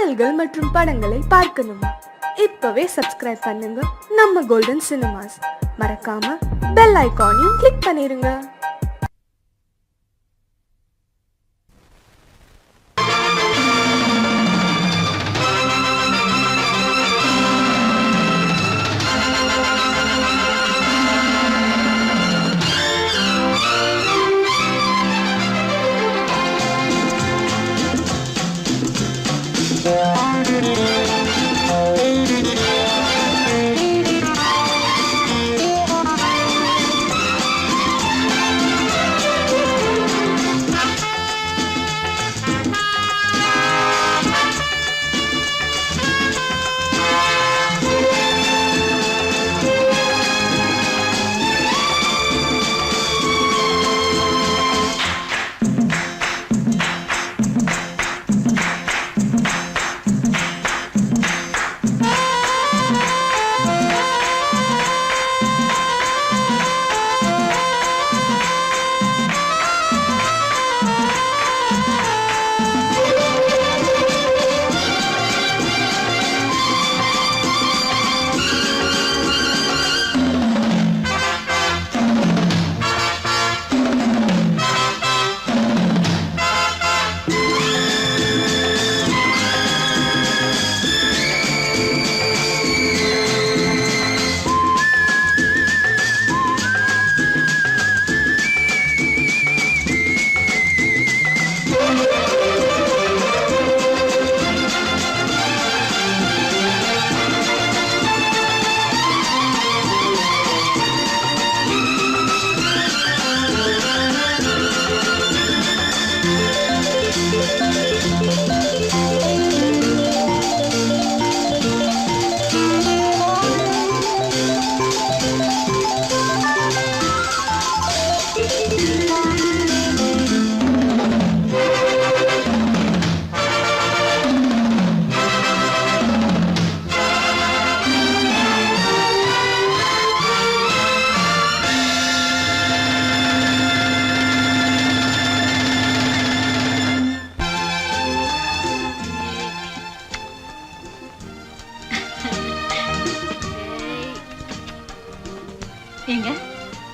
பாடல்கள் மற்றும் படங்களை பார்க்கணுமா? இப்பவே சப்ஸ்கிரைப் பண்ணுங்க நம்ம கோல்டன் சினிமாஸ். மறக்காம பெல் ஐகானையும் கிளிக் பண்ணிருங்க.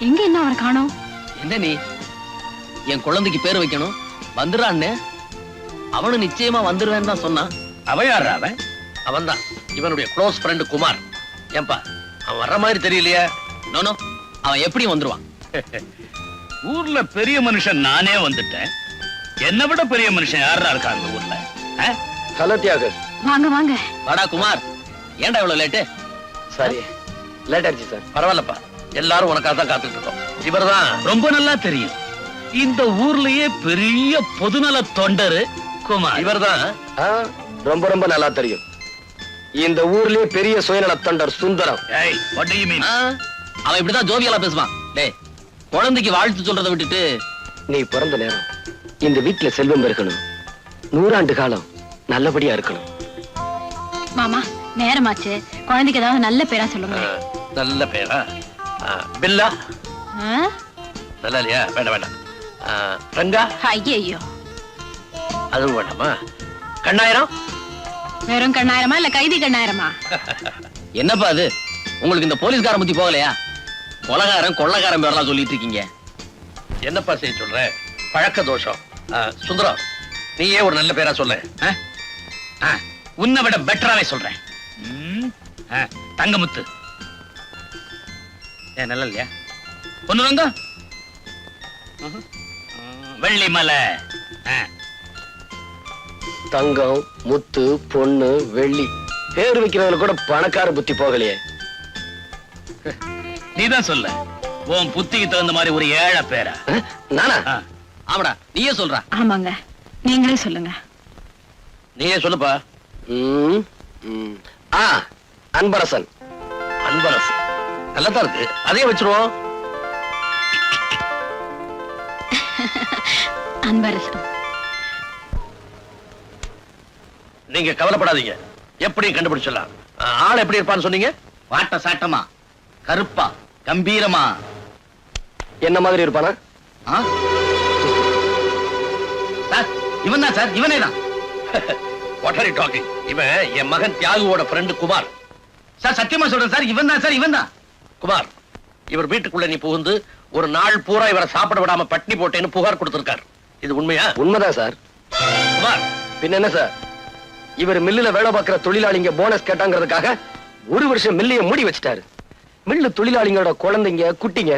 எங்க என்ன அவரை காணோம்? என்ன நீ என் குழந்தைக்கு பேர் வைக்கணும் வந்துடுறான்னு அவனு நிச்சயமா வந்துருவேன்னு தான் சொன்னான். அவன் யாரா? அவன் தான் இவனுடைய க்ளோஸ் ஃப்ரெண்டு குமார். ஏன்பா அவன் வர்ற மாதிரி தெரியலையே? நோனோ அவன் எப்படி வந்துருவான்? ஊர்ல பெரிய மனுஷன் நானே வந்துட்டேன். என்ன விட பெரிய மனுஷன் யாரா இருக்காங்க ஊர்ல? ஹலோ தியாகு, வாங்க வாங்க. வாடா குமார். ஏன்டா இவ்வளவு லேட்டு? சாரி லேட் ஆயிடுச்சு சார். பரவாயில்லப்பா, எல்லாரும் உனக்காக தான் காத்துட்டு இருக்கோம். இவர்தான் ரொம்ப நல்லா தெரியும். இந்த ஊர்லயே பெரிய பொதுநல தொண்டரு குமார். இவர்தான் ரொம்ப ரொம்ப நல்லா தெரியும். இந்த ஊர்லயே பெரிய சுயநல தொண்டர் Sundaram. What do you mean? அவன் இப்படிதான் ஜோவியலா பேசுவான். டேய், குழந்தைக்கு வாழ்த்து சொல்றதை விட்டுட்டு நீ பிறந்த நேரம் இந்த வீட்டுல செல்வம் இருக்கணும், 100 ஆண்டு காலம் நல்லபடியா இருக்கணும். மாமா நேரமாச்சு, குழந்தைக்கு ஏதாவது நல்ல பேரா சொல்லுங்க. நல்ல பேரா? பில்லா ஆ? நல்லா இல்லையா? வேண்டாம் வேண்டாம். ரங்கா? ஐயையோ, அதுவும் வேண்டாமா? கண்ணாயிரம்? வெறும் கண்ணாயிரமா இல்ல கைதி கண்ணாயிரமா? என்னப்பா அது, உங்களுக்கு இந்த போலீஸ்காரன் புத்தி போகலையா? கொலகாரன் கொள்ளக்காரன் பேரெல்லாம் சொல்லிட்டு இருக்கீங்க. என்னப்பா செய்ய சொல்ற? பழக்க தோஷம். சுந்தரம், நீயே ஒரு நல்ல பேரா சொல்ல. உன்னை விட பெட்டராவே சொல்றேன். தங்கமுத்து. ஏன் நல்லா இல்லையா? பொண்ணு ரங்கா? வெள்ளிமலை. தங்கம், முத்து, பொண்ணு, வெள்ளி பேர் வைக்கிறவங்க கூட பணக்கார புத்தி போகலையே. நீதான் சொல்ல, உன் புத்திக்கு தகுந்த மாதிரி ஒரு ஏழை பேரா? நானா? ஆமாடா, நீயே சொல்ற. ஆமாங்க, நீங்களே சொல்லுங்க. நீயே சொல்லுப்பா. அன்பரசன். அன்பரசன் நல்லதா இருக்கு, அதே வச்சிருவோம். அன்பரசன். நீங்க கவலைப்படாதீங்க, எப்படி கண்டுபிடிச்சிடலாம். ஆள் எப்படி இருப்பான்னு சொன்னீங்க? வாட்ட சாட்டமா, கருப்பா, கம்பீரமா? என்ன மாதிரி இருப்பானா? சார், இவன் தான் சார், இவனே தான். What are you talking? இவன் என் மகன் தியாகுவோட ஃப்ரெண்ட் குமார். சார் சத்தியமா சொல்றேன் சார், இவன் தான் சார், இவன் தான். குமார், இவர் வீட்டுக்குள்ள நீ புகுந்து ஒரு நாள் பூரா இவரை சாப்பிட விடாம பட்னி போட்டேன்னு புகார் கொடுத்திருக்கார். இது உண்மையா? உண்மைதான் சார். குமார், பின்ன என்ன சார், இவர் மில்லுல வேலை பார்க்கிற தொழிலாளிங்க போனஸ் கேட்டாங்கிறதுக்காக 1 வருஷம் மில்லைய மூடி வச்சுட்டாரு. மில்லு தொழிலாளிங்களோட குழந்தைங்க குட்டிங்க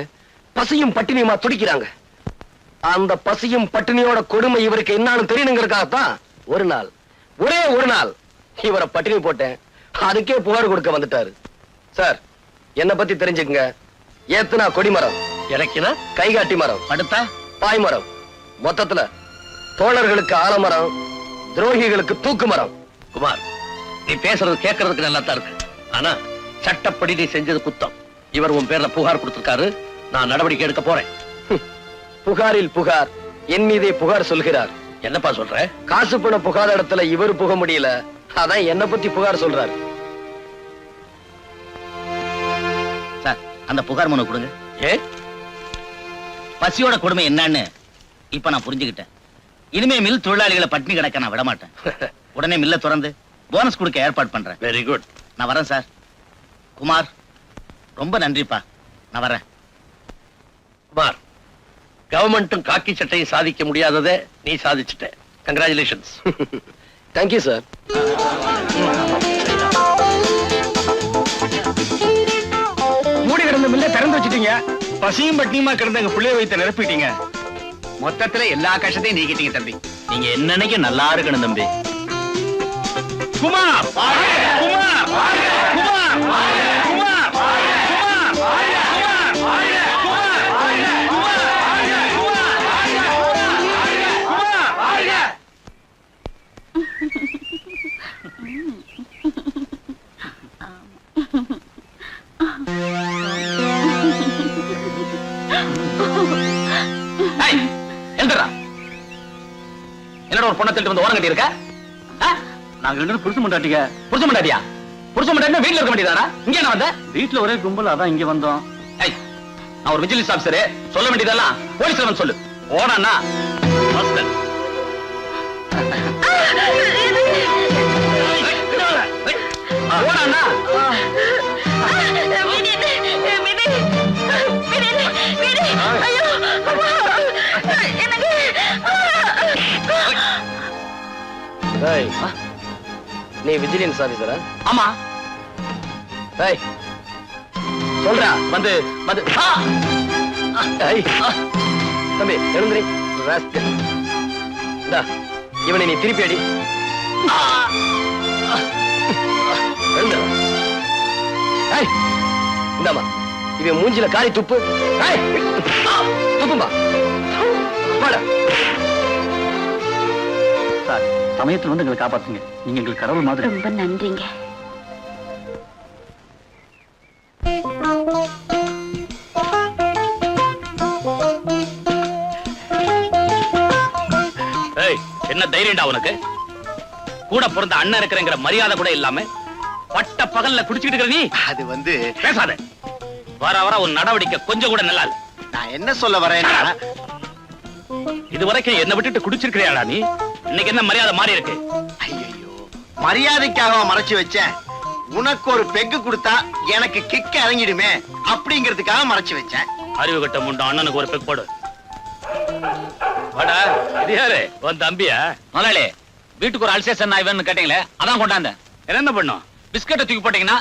பசியும் பட்டினியுமா துடிக்கிறாங்க. அந்த பசியும் பட்டினியோட கொடுமை இவருக்கு என்னன்னு தெரியணுங்கிறதுக்காகத்தான் ஒரே ஒரு நாள் இவரை பட்டினி போட்டேன். அதுக்கே புகார் கொடுக்க வந்துட்டாரு. சார், என்ன பத்தி தெரிஞ்சுக்குங்க. ஏத்துனா கொடிமரம், இறக்கினா கைகாட்டி மரம், படுத்தா பாய்மரம், மொத்தத்துல தோழர்களுக்கு ஆலமரம், துரோகிகளுக்கு தூக்கு மரம். குமார், நீ பேசுறது கேட்கறதுக்கு நல்லா தான் இருக்கு. ஆனா சட்டப்படி நீ செஞ்சது குத்தம். இவர் உன் பேர்ல புகார் கொடுத்திருக்காரு. நான் நடவடிக்கை எடுக்க போறேன். புகாரில் புகார், என் மீதே புகார் சொல்கிறார். என்னப்பா சொல்ற? காசு பண புகாத இடத்துல இவர் புக முடியல, அதான் என்ன பத்தி புகார் சொல்றாரு. சார், அந்த புகார் மனு கொடுங்க. ஏ, பசியோட கொடுமை என்னன்னு இப்ப நான் புரிஞ்சுக்கிட்டேன். இனிமே மில் தொழிலாளிகளை பட்டினி கிடக்க நான் விட மாட்டேன். உடனே மில்ல திறந்து போனஸ் கொடுக்க ஏற்பாடு பண்றேன். Very good. நான் வரேன் சார். குமார், ரொம்ப நன்றிப்பா. நான் வரேன். குமார், கவர்மெண்ட்டும் காக்கி சட்டையும் சாதிக்க முடியாததை நீ சாதிச்சுட்ட. கங்க்ராச்சுலேஷன்ஸ். Thank you sir. மூடி கிடந்த மில்ல திறந்து வச்சிட்டீங்க. பசியும் பட்டினியுமா கிடந்த எங்க பிள்ளைய வைத்த நிரப்பிட்டீங்க. மொத்தத்துல எல்லா கஷ்டத்தையும் நீக்கிட்டீங்க தம்பி. நீங்க என்னன்னைக்கு நல்லா இருக்கணும் தம்பி. குமார், குமார், குமார், குமார், என்னோட ஒரு பொண்ணை திருட்டு வந்து ஓரம் கட்டி இருக்க? நாங்க 2 பேரும் புருஷ மண்டாட்டிங்க. புருஷ மாட்டாட்டியா? புருஷ மாட்டாட்டினா வீட்டுல இருக்க வேண்டியதானா? இங்க என்ன வந்த? வீட்டுல ஒரே கும்பல், அதான் இங்க வந்தோம். ஏய், நான் ஒரு விஜிலன்ஸ் ஆபீசர். சொல்ல வேண்டியதெல்லாம் போலீஸ்ல வந்து சொல்லு. ஓடானா மாஸ்டர். ஓடானா ஏய், நீ விஜிலன்ஸ் ஆபீசரா? ஆமா. ஏய், சொல்றா. வந்து வந்து ஆ! ஏய், தம்பி எழுந்திரி. ராஸ்கல். இந்தா, இவனை நீ திருப்பி அடி. எழுந்துடா. ஏய், இந்தாம்மா, இவன் மூஞ்சில காரி துப்பு. ஏய், துப்புமா. வாடா. சார், சமயத்துல வந்து எங்களை காப்பாத்துங்க. நீங்க எங்களுக்கு கடவுள் மாதிரி. ரொம்ப நன்றிங்க. ஏய், என்ன தைரியம்டா உனக்கு? கூட பிறந்த அண்ணன் இருக்கிறங்கிற மரியாதை கூட இல்லாம பட்ட பகல்ல குடிச்சிட்டு இருக்கிற நீ. அது வந்து பேசாத. வர வர உன் நடவடிக்கை கொஞ்சம் கூட நல்லா இல்ல. நான் என்ன சொல்ல வரேன்னா, இது வரைக்கும் என்ன விட்டுட்டு குடிச்சிருக்கிறியாடா நீ? இன்னைக்கு என்ன மரியாதை மாறி இருக்கு? ஐயோ, மரியாதைக்காக மறைச்சு வச்சேன். உனக்கு ஒரு பெக்கு கொடுத்தா எனக்கு கிக்க இறங்கிடுமே அப்படிங்கிறதுக்காக மறைச்சு வச்சேன். அறிவு கட்ட முண்டம் அண்ணனுக்கு ஒரு பெக் போடு. வாடா, இது யாரு? உன் தம்பியா? முதலாளி, வீட்டுக்கு ஒரு அல்சேஷன் ஆய்வுன்னு கேட்டீங்களே, அதான் கொண்டாந்தேன். என்ன பண்ணும்? பிஸ்கட்டை தூக்கி போட்டீங்கன்னா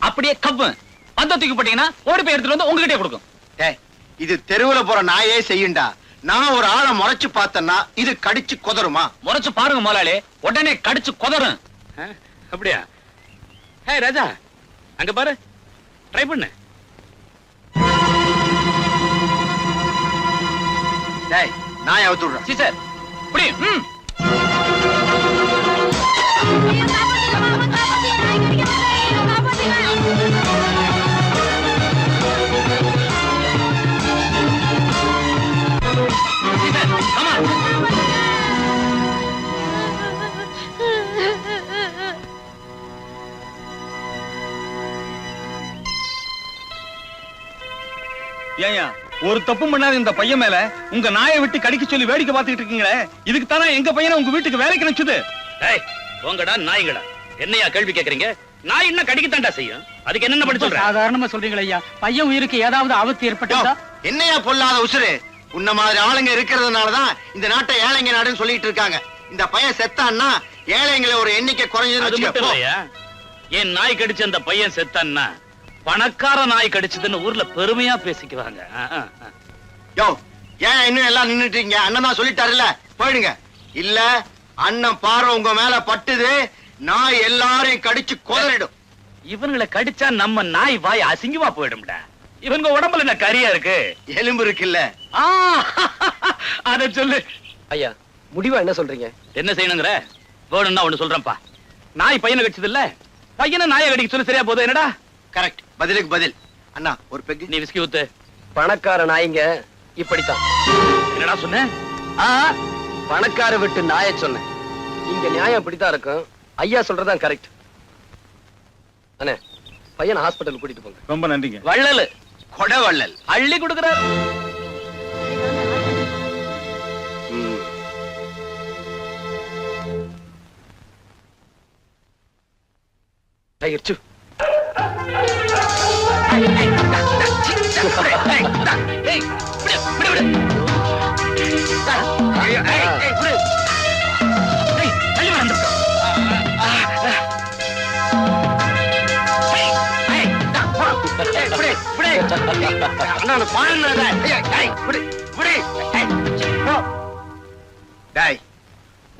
அப்படியே கப்பு, பந்த தூக்கி போட்டீங்கன்னா ஓடி போய் எடுத்துட்டு வந்து உங்ககிட்டே கொடுக்கும். டேய், இது தெருவுல போற நாயே செய்யுண்டா. நான் ஒரு ஆளை முறைச்சு பார்த்தேன்னா இது கடிச்சு குதறுமா? முறைச்சு பாருங்க முதலாளி, உடனே கடிச்சு குதறும். அப்படியா? ஹே ராஜா, அங்க பாரு, ட்ரை பண்ணு. டேய், நான் அவுத்து விடுறேன். சீசர், புடி. ஏயா, ஒரு தப்பும் பண்ணாத இந்த பையன் மேல உங்க நாயை விட்டு கடிக்க சொல்லி வேடிக்கை பார்த்துட்டு இருக்கீங்களே, இதுக்கு தானே எங்க பையனை உங்க வீட்டுக்கு வேலைக்கு நினைச்சது. ஏய், போங்கடா நாய்களா, என்னையா கேள்வி கேக்குறீங்க? நாய் என்ன கடிக்கத்தாண்டா செய்யும், அதுக்கு என்ன பண்ணி சொல்றேன்? சாதாரணமா சொல்றீங்களா ஐயா? பையன் உயிருக்கு ஏதாவது ஆபத்து ஏற்பட்டதா? என்னையா பொல்லாத உசுரு? உன்ன மாதிரி ஆளுங்க இருக்கிறதுனாலதான் இந்த நாட்டை ஏழைங்க நாடுன்னு சொல்லிட்டு இருக்காங்க. இந்த பையன் செத்தான்னா ஏழைங்களை ஒரு எண்ணிக்கை அது மட்டும் குறைஞ்சது. இல்லையா, என் நாய் கடிச்ச அந்த பையன் செத்தான்னா பணக்கார நாய் கடிச்சதுன்னு ஊர்ல பெருமையா பேசிக்குவாங்க. யோ, ஏன் இன்னும் எல்லாம் நின்னுட்டீங்க? அண்ணன் தான் சொல்லிட்டாருல்ல, போயிடுங்க. இல்ல அண்ணன் பார்வை உங்க மேல பட்டுது, நாய் எல்லாரையும் கடிச்சு கொதறிடும். இவங்களை கடிச்சா நம்ம நாய் வாய் அசிங்கமா போயிடும்டா. இவங்க உடம்புல என்ன கரியா இருக்கு? எலும்பு இருக்குல்ல. ஆ, அத சொல்லு. ஐயா, முடிவா என்ன சொல்றீங்க? என்ன செய்யணுங்கிற? வேணும்னா ஒண்ணு சொல்றேன்ப்பா. நாய் பையனை கடிச்சது இல்ல, பையனை நாயை கடிக்க சொல்லி சரியா போதும். என்னடா கரெக்ட், பதிலுக்கு பதில். அண்ணா ஒரு பெக்கு. நீ விஸ்கி ஊத்து. பணக்கார நாய்ங்க இப்படித்தான். என்னடா சொன்ன? பணக்கார விட்டு நாயை சொன்னேன். இங்க நியாயம் இப்படித்தான் இருக்கும். ஐயா சொல்றதான் கரெக்ட். அண்ணே, பையனை ஹாஸ்பிட்டல் கூட்டிட்டு போங்க. ரொம்ப நன்றிங்க. வள்ளலு கொடை வள்ளல். அள்ளி கொடுக்கிறார். டைகர் சு.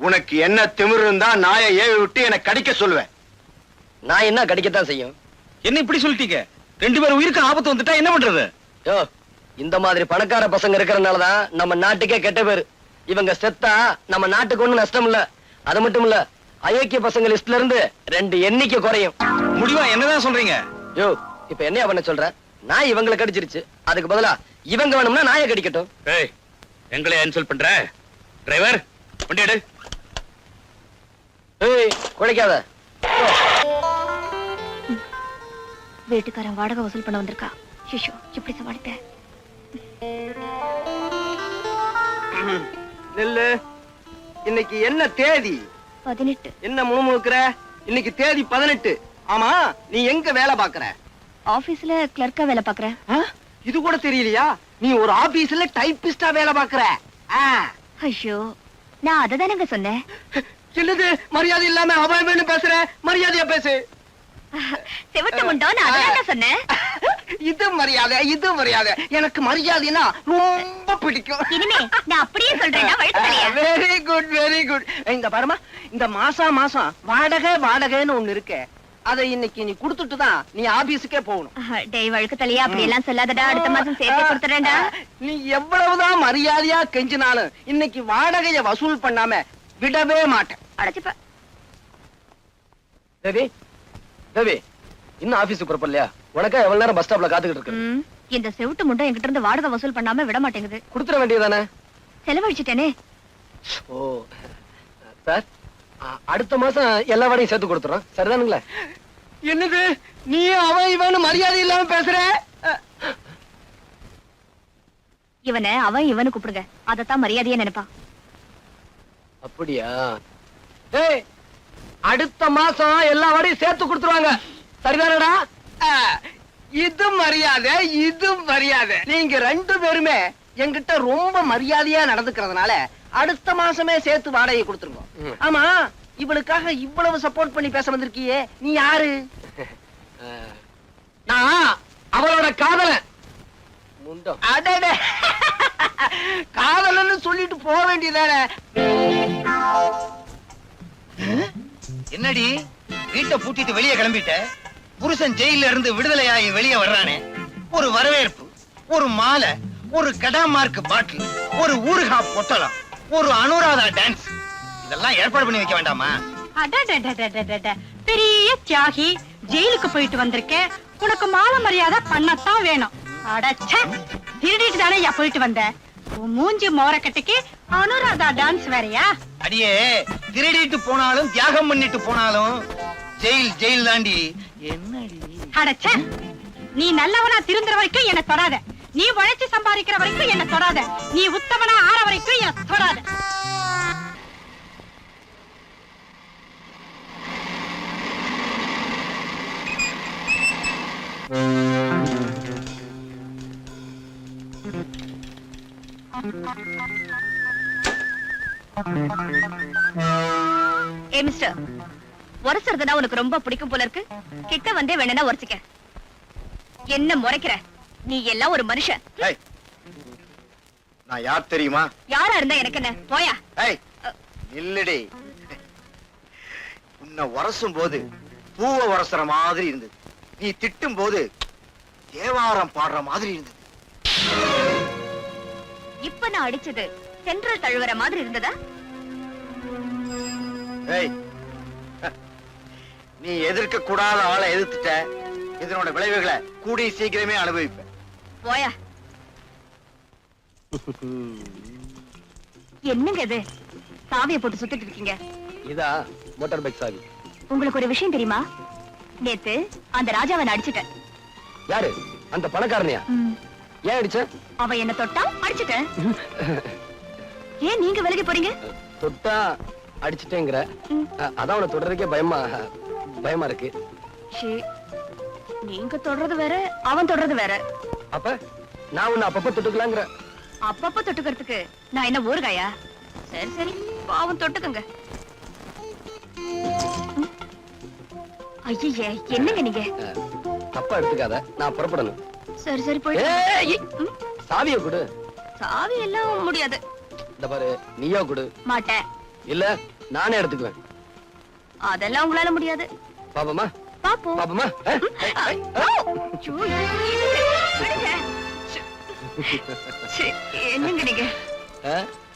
உனக்கு என்ன திமிரு இருந்தா நாயை ஏவி விட்டு என்னை கடிக்க சொல்லுவேன். நான் என்ன கடிக்கத்தான் செய்யும். என்ன இப்படி சொல்லிட்டீங்க? 2 பேர் உயிருக்கு ஆபத்து வந்துட்டா என்ன பண்றது? யோ, இந்த மாதிரி பணக்கார பசங்க இருக்கறனாலதான் நம்ம நாட்டுக்கே கெட்ட பேரு. இவங்க செத்தா நம்ம நாட்டுக்கு ஒண்ணும் நஷ்டம் இல்ல. அது மட்டும் இல்ல, அயோக்கிய பசங்க லிஸ்ட்ல இருந்து 2 எண்ணிக்கை குறையும். முடிவா என்னதான் சொல்றீங்க? யோ, இப்ப என்ன பண்ண சொல்ற? நாய் இவங்களை கடிச்சிருச்சு, அதுக்கு பதிலா இவங்க வேணும்னா நாயை கடிக்கட்டும். ஏய், எங்களை இன்சல்ட் பண்ற? டிரைவர், வண்டி எடு. ஏய், குழைக்காத. வீட்டுக்காரன் வாடகை வசூல் பண்ண வந்திருக்கா. ஷிஷோ, எப்படி சமாளிப்ப? நெல்லு, இன்னைக்கு என்ன தேதி? 18. என்ன முணுமுணுக்கிற? இன்னைக்கு தேதி 18. ஆமா, நீ எங்க வேலை பாக்குற? ஆபீஸ்ல கிளர்க்கா வேலை பாக்குறேன். இது கூட தெரியலையா? நீ ஒரு ஆபீஸ்ல டைப்பிஸ்டா வேலை பாக்குற. ஐயோ, நான் அததானங்க சொன்னேன். என்னது மரியாதை இல்லாம அவன் பேசுற? மரியாதையா பேசு. செவட்டு முண்டோ, நான் அததான் சொன்னேன். இது மரியாதை, இது மரியாதை. எனக்கு மரியாதைனா ரொம்ப பிடிக்கும். இனிமே நான் அப்படியே சொல்றேன்னா வழுக்கலையா? Very good, very good. இந்த பாருமா, இந்த மாசம் வாடகைன்னு ஒண்ணு இருக்கு. அதை இன்னைக்கு நீ குடுத்துட்டு தான் நீ ஆபீஸுக்கே போகணும். டேய் வழுக்கு தலையா, அப்படி எல்லாம் சொல்லாதடா. அடுத்த மாசம் சேர்த்து கொடுத்துறேன்டா. நீ எவ்வளவுதான் மரியாதையா கெஞ்சினாலும் இன்னைக்கு வாடகைய வசூல் பண்ணாம விடவே மாட்டேன். அடைச்சுப்ப. தேவி, தேவி, இன்னும் ஆபீஸுக்கு புறப்படலையா? உனக்கா எவ்வளவு நேரம் பஸ் ஸ்டாப்ல காத்துக்கிட்டு இருக்கு? இந்த செவுட்டு முண்டை என்கிட்ட இருந்து வாடகை வசூல் பண்ணாம விட மாட்டேங்குது. கொடுத்துட வேண்டியதானே? செலவழிச்சிட்டேனே. ஓ சார், அடுத்த மாசம் எல்லா வாடையும் சேர்த்து கொடுத்துறோம். சரிதானுங்களா? என்னது நீ அவன் இவன் மரியாதை இல்லாம பேசுற? இவனை அவன் இவனு கூப்பிடுங்க, அதத்தான் மரியாதையா நினைப்பா. அப்படியா? ஏய், அடுத்த மாசம் எல்லா வாடையும் சேர்த்து கொடுத்துருவாங்க. சரிதானடா? இது மரியாதை, இது மரியாதை. நீங்க 2 பேருமே என்கிட்ட ரொம்ப மரியாதையா நடந்துக்கிறதுனால அடுத்த மாசமே சேர்த்து வாடகையை கொடுத்துருங்க. ஆமா, இவளுக்காக இவ்வளவு சப்போர்ட் பண்ணி பேச வந்திருக்கியே, நீ யாரு? நான் அவளோட காதலன். அடடே, காதலன்னு சொல்லிட்டு போக வேண்டியதானே? என்னடி வீட்டை பூட்டிட்டு வெளியே கிளம்பிட்ட? புருஷன் ஜெயில இருந்து விடுதலையாகி வெளியே வர்றானே, ஒரு வரவேற்பு, ஒரு மாலை, ஒரு கடாமார்க் பாட்டில், ஒரு ஊறுகா பொட்டலம், ஒரு அனுராதா டான்ஸ், இதெல்லாம் ஏற்பாடு பண்ணி வைக்க வேண்டாமா? பெரிய தியாகி, ஜெயிலுக்கு போயிட்டு வந்திருக்கேன், உனக்கு மாலை மரியாதை பண்ணத்தான் வேணும். அடச்ச, திருடிட்டு தானே போயிட்டு வந்த? மூஞ்சி மோரக்கட்டுக்கு அனுராதா டான்ஸ் வேறையா? அடியே, திருடிட்டு போனாலும் தியாகம் பண்ணிட்டு போனாலும் ஜெயில் ஜெயில் தாண்டி. என்னடி அடச்ச, நீ நல்லவனா திருந்துற வரைக்கும் என்ன தொடாத. நீ உழைச்சு சம்பாதிக்கிற வரைக்கும் என்ன தொடாத. நீ உத்தமனா ஆற வரைக்கும் என்ன தொடாத. ஏ மிஸ்டர், உரசுறதுனா உனக்கு ரொம்ப பிடிக்கும் போல இருக்கு. கிட்ட வந்தே வேணும்னா உரசிக்க. என்ன முறைக்கிற? நீ எல்லாம் ஒரு மனுஷன். ஏய், நான் யார் தெரியுமா? யாரா இருந்தா எனக்கு என்ன? போயா. ஏய், இல்லடி. உன்னை உரசும் போது பூவை உரசுற மாதிரி இருந்தது. நீ திட்டும் போது தேவாரம் பாடுற மாதிரி இருந்தது. இப்ப நான் அடிச்சது சென்ட்ரல் தழுவற மாதிரி இருந்ததா? ஏய், நீ எதிர்க்க கூடாத ஆளை எதிர்த்துட்ட. இதனோட விளைவுகளை கூடி சீக்கிரமே அனுபவிப்ப. போயா. என்னங்க இது? சாவியை போட்டு சுத்திட்டு இருக்கீங்க. இதா மோட்டார் பைக் சாவி. உங்களுக்கு ஒரு விஷயம் தெரியுமா? நேத்து அந்த ராஜாவை நான் அடிச்சிட்டேன். யாரு? அந்த பணக்காரனையா? ஏன் அடிச்ச? அவ என்ன தொட்டா அடிச்சிட்டேன். ஏன் நீங்க விலகி போறீங்க? தொட்டா அடிச்சிட்டேங்கிற. அதான் அவனை தொடர்றதுக்கே பயமா இருக்கு. நீங்க தொடறது வேற, அவன் தொடறது வேற. அப்ப நான் உன்னை அப்பப்ப தொட்டுக்கலாங்கிற. அப்பப்ப தொட்டுக்கிறதுக்கு நான் என்ன ஊறுகாயா? சரி சரி, பாவம் தொட்டுக்குங்க. ஐயே, என்னங்க நீங்க? தப்பா எடுத்துக்காத, நான் புறப்படணும். சரி சரி, போய் சாவிய கொடு. சாவி எல்லாம் முடியாது. இந்த பாரு, நீயோ கொடு. மாட்டேன். இல்ல நானே எடுத்துக்குவேன். அதெல்லாம் உங்களால முடியாது. பாப்பமா பாப்போம். பாப்பமா. என்னங்க நீங்க?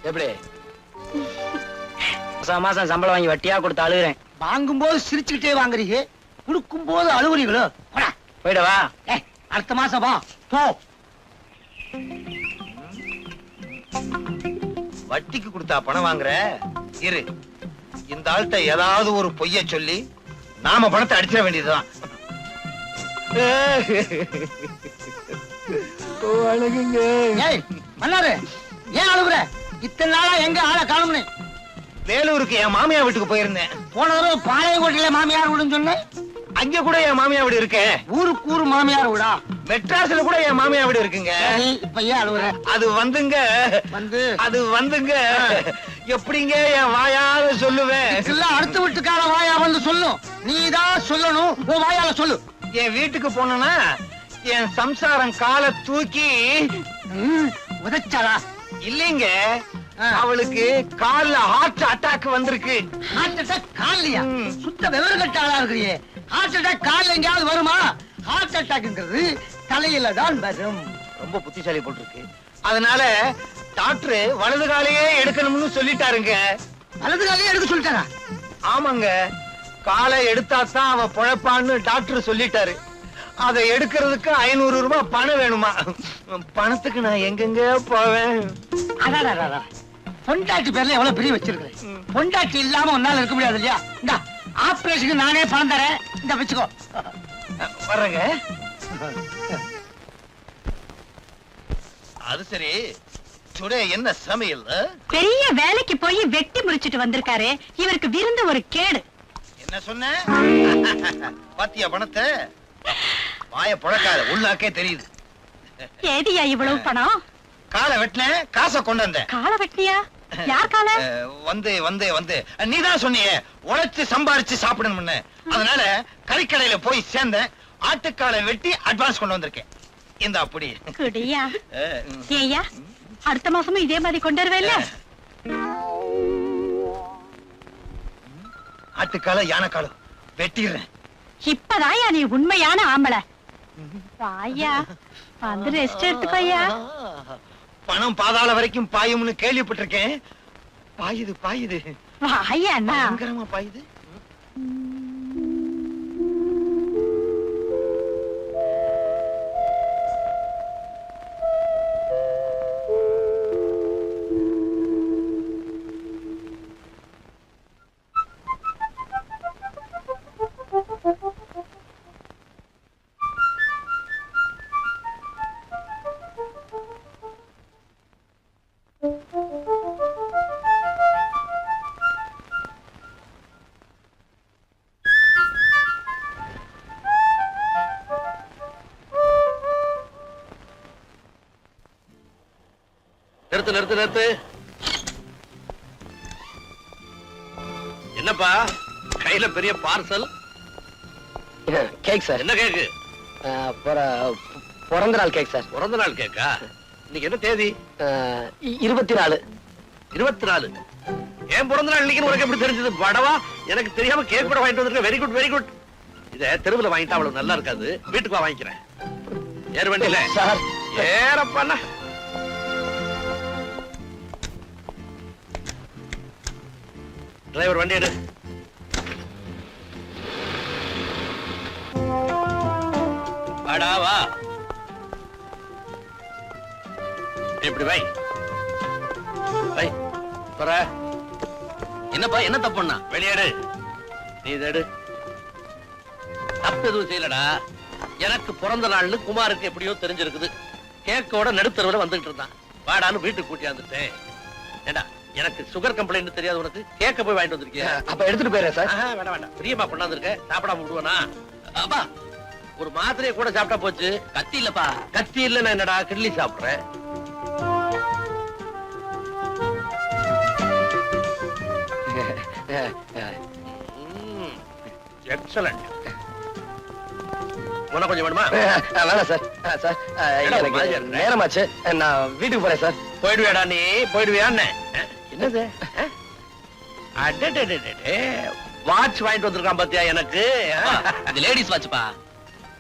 எப்படி மாசம் சம்பளம் வாங்கி வட்டியா கொடுத்து அழுகுறேன். வாங்கும் போது சிரிச்சுக்கிட்டே வாங்குறீங்க, கொடுக்கும் போது அழுகுறீங்களோ? போயிடவா? அடுத்த மாசம் வா போ. வட்டிக்கு கொடுத்தா பணம் வாங்குற? இரு, இந்த ஆள்கிட்ட ஏதாவது ஒரு பொய்ய சொல்லி நாம பணத்தை அடிச்சிட வேண்டியதுதான். ஏய் மன்னாரு, ஏன் அழுகுற? இத்தனை நாளா எங்க ஆளை காணும்னு? வேலூருக்கு என் மாமியார் வீட்டுக்கு போயிருந்தேன். போன தடவை பாளையங்கோட்டையில மாமியார் வீடுன்னு சொன்னேன். அங்க கூட என் மாமியார் வீடு இருக்கு. ஊருக்கு ஊரு மாமியார் வீடா? மெட்ராஸ்ல கூட என் மாமியார் வீடு இருக்குங்க. இப்ப ஏன் அழுகுற? அது வந்துங்க எப்படிங்க என் வாயால சொல்லுவேன்? இல்ல, அடுத்த வீட்டுக்கார வாயா வந்து சொல்லும். நீதான் சொல்லணும், உன் வாயால சொல்லு. என் வீட்டுக்கு போனா என் சம்சாரம் காலை தூக்கி உதைச்சாளா? இல்லைங்க, அவளுக்கு கால்ல ஹார்ட் அட்டாக் வந்திருக்கு. ஹார்ட் அட்டாக் கால்லையா? சுத்த விவரம் கட்ட ஆளா இருக்கிறியே. ஹார்ட் அட்டாக் கால்ல எங்கயாவது வருமா? ஹார்ட் அட்டாக்ங்கிறது தலையில தான் வரும். ரொம்ப புத்திசாலி போட்டிருக்கு. அதனால டாக்டர் வலது காலையே எடுக்கணும்னு சொல்லிட்டாருங்க. வலது காலையே எடுக்க சொல்லிட்டாரா? ஆமாங்க, காலை எடுத்தா தான் அவன் பொழப்பான்னு டாக்டர் சொல்லிட்டாரு. அதை எடுக்கிறதுக்கு 500 ரூபாய் பணம் வேணுமா? பணத்துக்கு நான் எங்கெங்க போவேன்? பொண்டாட்டி பேர்ல எவ்வளவு பிரிய வச்சிருக்கேன். பொண்டாட்டி இல்லாம உன்னால இருக்க முடியாது இல்லையா? இந்த ஆபரேஷனுக்கு நானே பணம் தரேன், இந்த வச்சுக்கோ. வர்றேங்க. அது சரி, டுடே என்ன சமையல்? பெரிய வேலைக்கு போய் வெட்டி முடிச்சிட்டு வந்திருக்காரு. இவருக்கு விருந்து ஒரு கேடு. என்ன சொன்ன? பாத்தியா பணத்தை? வாய புழக்காத, உள்ளாக்கே தெரியுது. ஏதியா இவ்வளவு பணம்? காலை வெட்டின காசை கொண்டு வந்த. காலை வெட்டியா? யார் காலை? வந்து நீதான் சொன்னியே உழைச்சு சம்பாரிச்சு சாப்பிடணும்னு. அதனால கறிக்கடையில போய் சேர்ந்தேன். ஆட்டுக்காலை வெட்டி அட்வான்ஸ் கொண்டு வந்திருக்கேன். இந்த அப்படி குடியா? ஏய்யா, அடுத்த மாசமும் இதே மாதிரி கொண்டு வருவேல்ல? ஆட்டுக்கால யானைக்காலம் வெட்டிடுறேன். இப்பதாயா நீ உண்மையான ஆம்பளை. வாயா, வந்து ரெஸ்ட் எடுத்துக்கோயா. பணம் பாதாள வரைக்கும் பாயும்னு கேள்விப்பட்டிருக்கேன். பாயுது. வாயா அண்ணா. பயங்கரமா பாயுது. நிறுத்து நிறுத்து நிறுத்து. என்னப்பா கையில பெரிய பார்சல்? Cake sir. என்ன கேக்கு? பிறந்த நாள் கேக் சார். பிறந்த நாள் கேக்கா? இன்னைக்கு என்ன தேதி? 24. 24. ஏன் பிறந்த நாள் இன்னைக்கு உனக்கு எப்படி தெரிஞ்சது? படவா, எனக்கு தெரியாம கேக் கூட வாங்கிட்டு வந்திருக்க. Very good very good. இத தெருவுல வாங்கிட்டா அவ்வளவு நல்லா இருக்காது. வீட்டுக்கு வாங்கிக்கிறேன். ஏறு வண்டியில. சார் ஏறப்பா. டிரைவர் வண்டி எடு. வாடா வா. இப்படி வை வை. போற. என்னப்பா என்ன தப்புன்னா? வெளியேடு. நீ இதை எடு. தப்பு எதுவும் செய்யலடா. எனக்கு பிறந்த நாள்னு குமாருக்கு எப்படியோ தெரிஞ்சிருக்குது. கேக்கோட நடுத்தரவுல வந்துகிட்டு இருந்தான். வாடான்னு வீட்டுக்கு கூட்டியாந்துட்டேன். ஏண்டா எனக்கு சுகர் கம்ப்ளைண்ட் தெரியாது உனக்கு? கேக்க போய் வாங்கிட்டு வந்திருக்கியா? அப்ப எடுத்துட்டு போயிடுறேன் சார். வேண்டாம் வேண்டாம். பிரியமா கொண்டாந்துருக்க. சாப்பிடாம விடுவானா? அப்பா ஒரு மாத்திரையை கூட சாப்பிட்டா போச்சு. கத்தி இல்லப்பா. கத்தி இல்லன்னா என்னடா கிட்லி சாப்பிடுறேன். எக்ஸலண்ட். உனக்கு கொஞ்சம் வேணுமா? வேணாம் சார். சார் எனக்கு நேரமாச்சு. நான் வீட்டுக்கு போறேன் சார். போயிடுவியாடா நீ? போயிடுவியான்னு என்னது? வாட்ச் வாங்கிட்டு வந்திருக்கான் பாத்தியா எனக்கு? இது லேடிஸ் வாட்ச்ப்பா.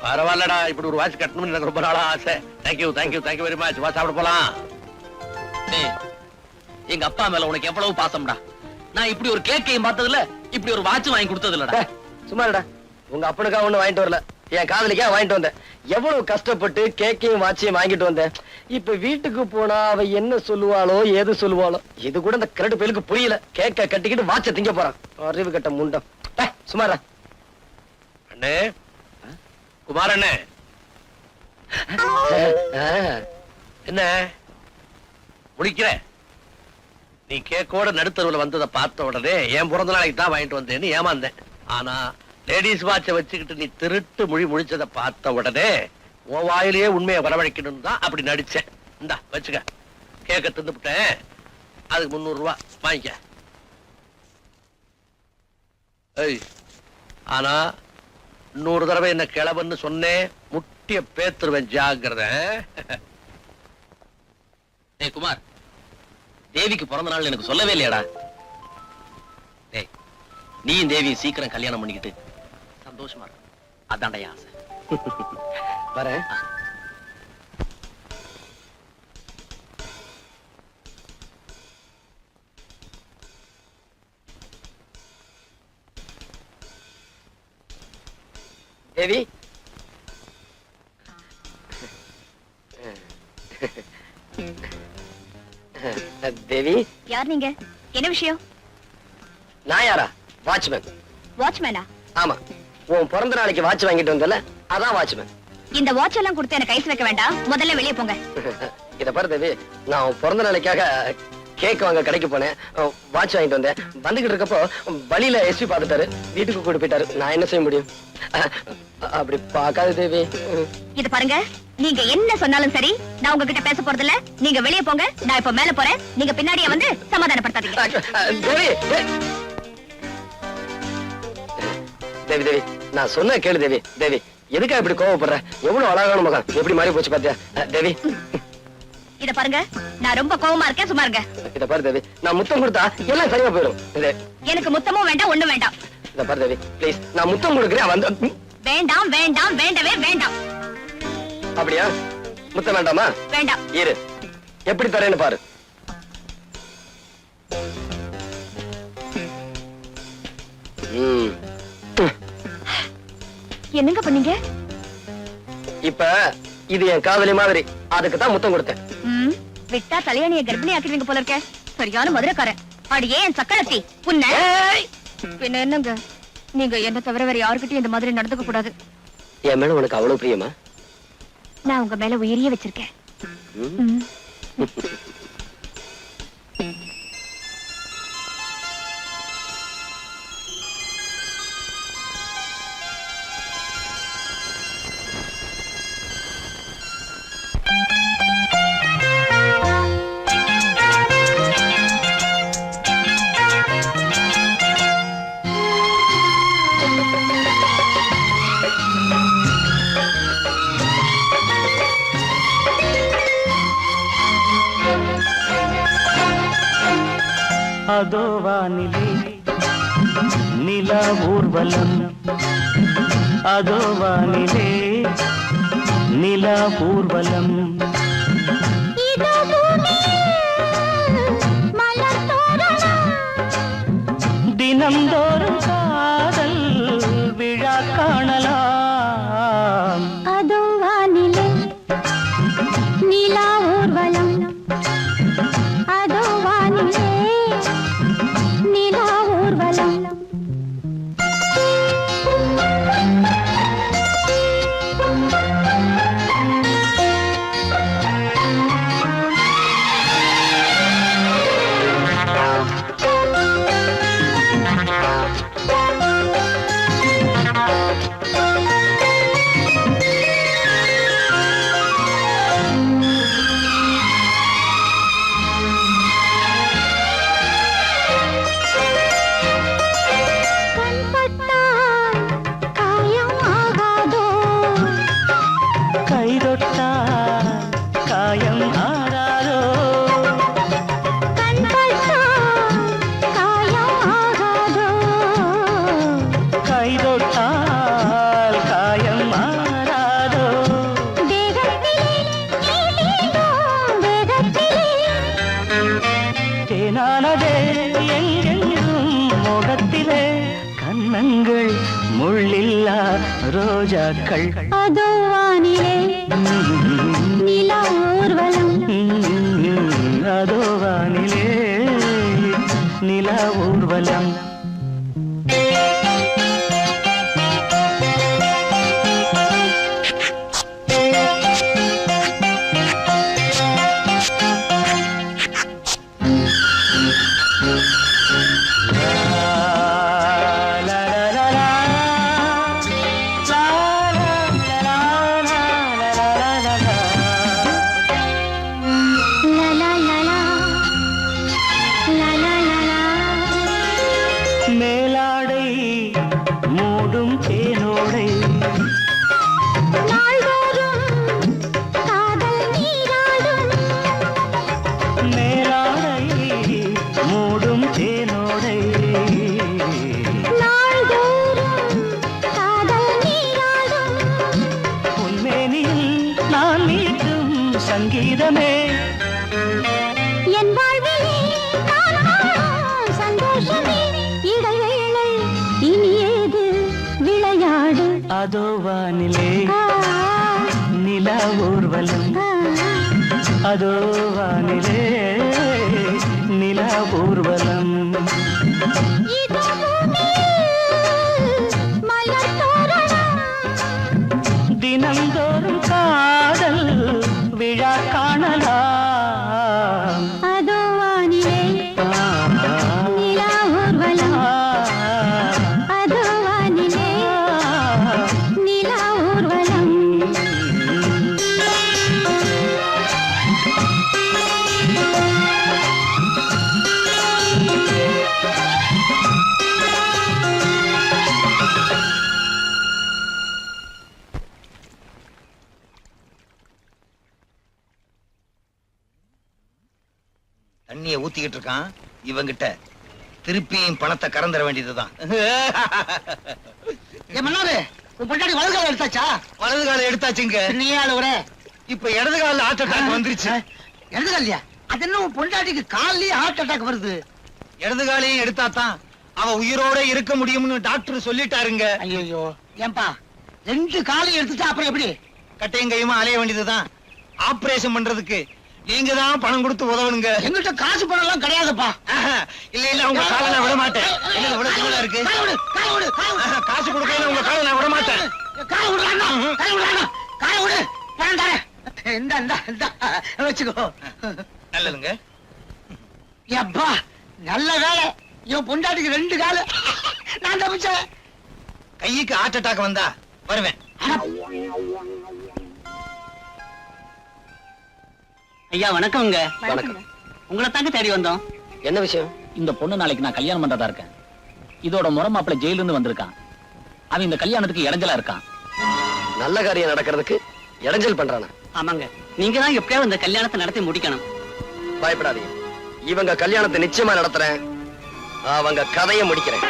பரவாயில்லடா, இப்படி ஒரு வாட்ச் கட்டணும்னு எனக்கு ரொம்ப நாளா ஆசை. Thank you thank you thank you very much. வா சாப்பிட போலாம். எங்க அப்பா மேல உனக்கு எவ்வளவு பாசம்டா. நான் இப்படி ஒரு கேக்கையும் பார்த்ததுல, இப்படி ஒரு வாட்ச் வாங்கி கொடுத்தது இல்லடா. சும்மாடா. உங்க அப்பனுக்கா ஒண்ணு வாங்கிட்டு வரல, என் காதலிக்கா வாங்கிட்டு வந்தேன். எவ்வளவு கஷ்டப்பட்டு கேக்கையும் வாட்சையும் வாங்கிட்டு வந்தேன். இப்ப வீட்டுக்கு போனா அவ என்ன சொல்லுவாளோ ஏது சொல்லுவாளோ இது கூட இந்த கிரட்டு பேருக்கு புரியல. கேக்க கட்டிக்கிட்டு வாட்ச திங்க போறான். அறிவு கட்ட முண்டம். சுமாரா. அண்ணே குமார் அண்ணே. என்ன முடிக்கிற? நீ கேக்கோட நடுத்தருவுல வந்ததை பார்த்த உடனே என் பிறந்த நாளைக்கு தான் வாங்கிட்டு வந்தேன்னு ஏமாந்தேன். ஆனா லேடிஸ் வாட்சை வச்சுக்கிட்டு நீ திருட்டு மொழி முடிச்சதை பார்த்த உடனே உன் வாயிலேயே உண்மையை வரவழைக்கணும் தான் அப்படி நடிச்சேன். இந்தா வச்சுக்க. கேக்க தின்னுபிட்டேன். அதுக்கு 300 ரூபாய் வாங்கிக்க. ஏய், ஆனா 100 தடவை என்ன கிளவன்னு சொன்னேன், முட்டிய பேத்துருவேன். ஜாக்கிரதை. ஏய் குமார், தேவிக்கு பிறந்த நாள் எனக்கு சொல்லவே இல்லையாடா? டேய், நீயும் தேவியும் சீக்கிரம் கல்யாணம் பண்ணிக்கிட்டு சந்தோஷமா இருக்கு. அதான்டா என் ஆசை. வரேன். தேவி, தேவி. யார் நீங்க? என்ன விஷயம்? நான் யாரா? வாட்ச்மேன். வாட்ச்மேனா? ஆமா, உன் பிறந்த நாளைக்கு வாட்ச் வாங்கிட்டு வந்தல, அதான் வாட்ச்மேன். இந்த வாட்ச் எல்லாம் கொடுத்து எனக்கு ஐஸ் வைக்க வேண்டாம். முதல்ல வெளியே போங்க. இத பாரு தேவி, நான் உன் பிறந்த நாளைக்காக கேக் வாங்க கடைக்கு போனேன். வாட்ச் வாங்கிட்டு வந்தேன். வந்துகிட்டு இருக்கப்போ வழியில எஸ்பி பாத்துட்டாரு. வீட்டுக்கு கூட்டு போயிட்டாரு. நான் என்ன செய்ய முடியும்? அப்படி பாக்காத தேவி. இது பாருங்க, நீங்க என்ன சொன்னாலும் சரி, நான் உங்ககிட்ட பேச போறது இல்ல. நீங்க வெளியே போங்க. நான் இப்ப மேல போறேன். நீங்க பின்னாடியே வந்து சமாதானப்படுத்தாதீங்க. தேவி, தேவி தேவி, நான் சொன்ன கேளு தேவி. தேவி, எதுக்கா இப்படி கோவப்படுற? எவ்வளவு அழகான முகம், எப்படி மாறி போச்சு பாத்தியா? தேவி, இத பாருங்க, நான் ரொம்ப கோவமா இருக்கேன். சும்மா இருங்க. இத பாரு தேவி, நான் முத்தம் கொடுத்தா எல்லாம் சரியா போயிடும். எனக்கு முத்தமும் வேண்டாம், ஒண்ணும் வேண்டாம். இத பாரு தேவி, ப்ளீஸ், நான் முத்தம் கொடுக்குறேன். வந்து வேண்டாம் வேண்டாம், வேண்டவே வேண்டாம். அப்படியா? முத்தம் வேண்டாமா? வேண்டாம். இரு, எப்படி தரேன்னு பாரு. என்னங்க பண்ணீங்க? இப்ப இது என் காதலி மாதிரி, அதுக்கு தான் முத்தம் கொடுத்தேன். விட்டா தலையணிய கர்ப்பிணி ஆக்கிடுவீங்க போல இருக்க. சரியான மதுரைக்காரன். அடியே என் சக்களத்தி புண்ண. பின்ன என்னங்க, நீங்க என்ன தவிர வேற யாருக்கிட்டையும் இந்த மாதிரி நடந்துக்க கூடாது. என் மேல உனக்கு அவ்வளவு பிரியமா? நான் உங்க மேல உயிரியே வச்சிருக்கேன். அதோ வானிலே நிலா ஊர்வலம், அதோ வானிலே நிலா ஊர்வலம். தினம்தோறும் காதல் விழா காணலாம். அதோ வானிலே நிலா ஊர்வலம், அதோ வானிலே நிலா ஊர்வலம். கண்ணங்கள் முள்ளில்லா ரோஜாக்கள். அதோ வானிலே நிலா ஊர்வலம், அதோ வானிலே நிலா ஊர்வலம். மேலாடை மூடும் தேனோடை, மேலாடை மூடும் தேனோடை, உன்மேனியில் நான் மீட்டும் சங்கீதமே. என் வாழ்விலே சந்தோஷமே, இடைவேளை இனியேது விளையாடு. அதோ வானிலே நிலா ஊர்வலம், அதோ வானிலே நிலா ஊர்வலம். தினம்தோறும் காதல் விழா காணலாம். அதோ வானிலே நிலா ஊர்வலம், அதோ வானிலே நிலா ஊர்வலம். தண்ணிய ஊத்திக்கிட்டு இருக்கான் இவங்கிட்ட, திருப்பியும் பணத்தை கறந்துட வேண்டியதுதான். பொண்டாடி வலது கால எடுத்தாச்சா? வலது காலம் எடுத்தாச்சுங்க. நீ ஆளுவர இப்ப இடது கால ஹார்ட் அட்டாக் வந்துருச்சு. இடது காலியா? அது என்ன உன் பொண்டாட்டிக்கு கால்லயே ஹார்ட் அட்டாக் வருது? இடது காலையும் எடுத்தாதான் அவ உயிரோட இருக்க முடியும்னு டாக்டர் சொல்லிட்டாருங்க. ஐயோ ஏன்பா, 2 காலையும் எடுத்துட்டா அப்புறம் எப்படி? கட்டையும் கையுமா அலைய வேண்டியதுதான். ஆபரேஷன் பண்றதுக்கு நீங்க தான் பணம் கொடுத்து உதவணுங்க. எங்கிட்ட காசு பணம் எல்லாம் கிடையாதுப்பா. இல்ல இல்ல, உங்க காலை நான் விட மாட்டேன். என்ன விட தூளா இருக்கு? காசு கொடுக்கல உங்க காலை நான் விட மாட்டேன். வச்சுக்கோ. நல்லதுங்க. எப்பா நல்ல வேலை, இவன் பொண்டாட்டிக்கு 2 காலு, நான் தப்பிச்சேன். கைக்கு ஹார்ட் அட்டாக் வந்தா வருவேன். ஐயா வணக்கம்ங்க. வணக்கம். உங்களை தாங்க தேடி வந்தோம். என்ன விஷயம்? இந்த பொண்ணு நாளைக்கு நான் கல்யாணம் பண்றதா இருக்கேன். இதோட முறை மாப்பிள்ள ஜெயில இருந்து வந்திருக்கான். அவன் இந்த கல்யாணத்துக்கு இடைஞ்சலா இருக்கான். நல்ல காரியம் நடக்கிறதுக்கு இடைஞ்சல் பண்றானா? ஆமாங்க, நீங்க தான் எப்படியாவது இந்த கல்யாணத்தை நடத்தி முடிக்கணும். பயப்படாதீங்க, இவங்க கல்யாணத்தை நிச்சயமா நடத்துறேன். அவங்க கதையை முடிக்கிறேன்.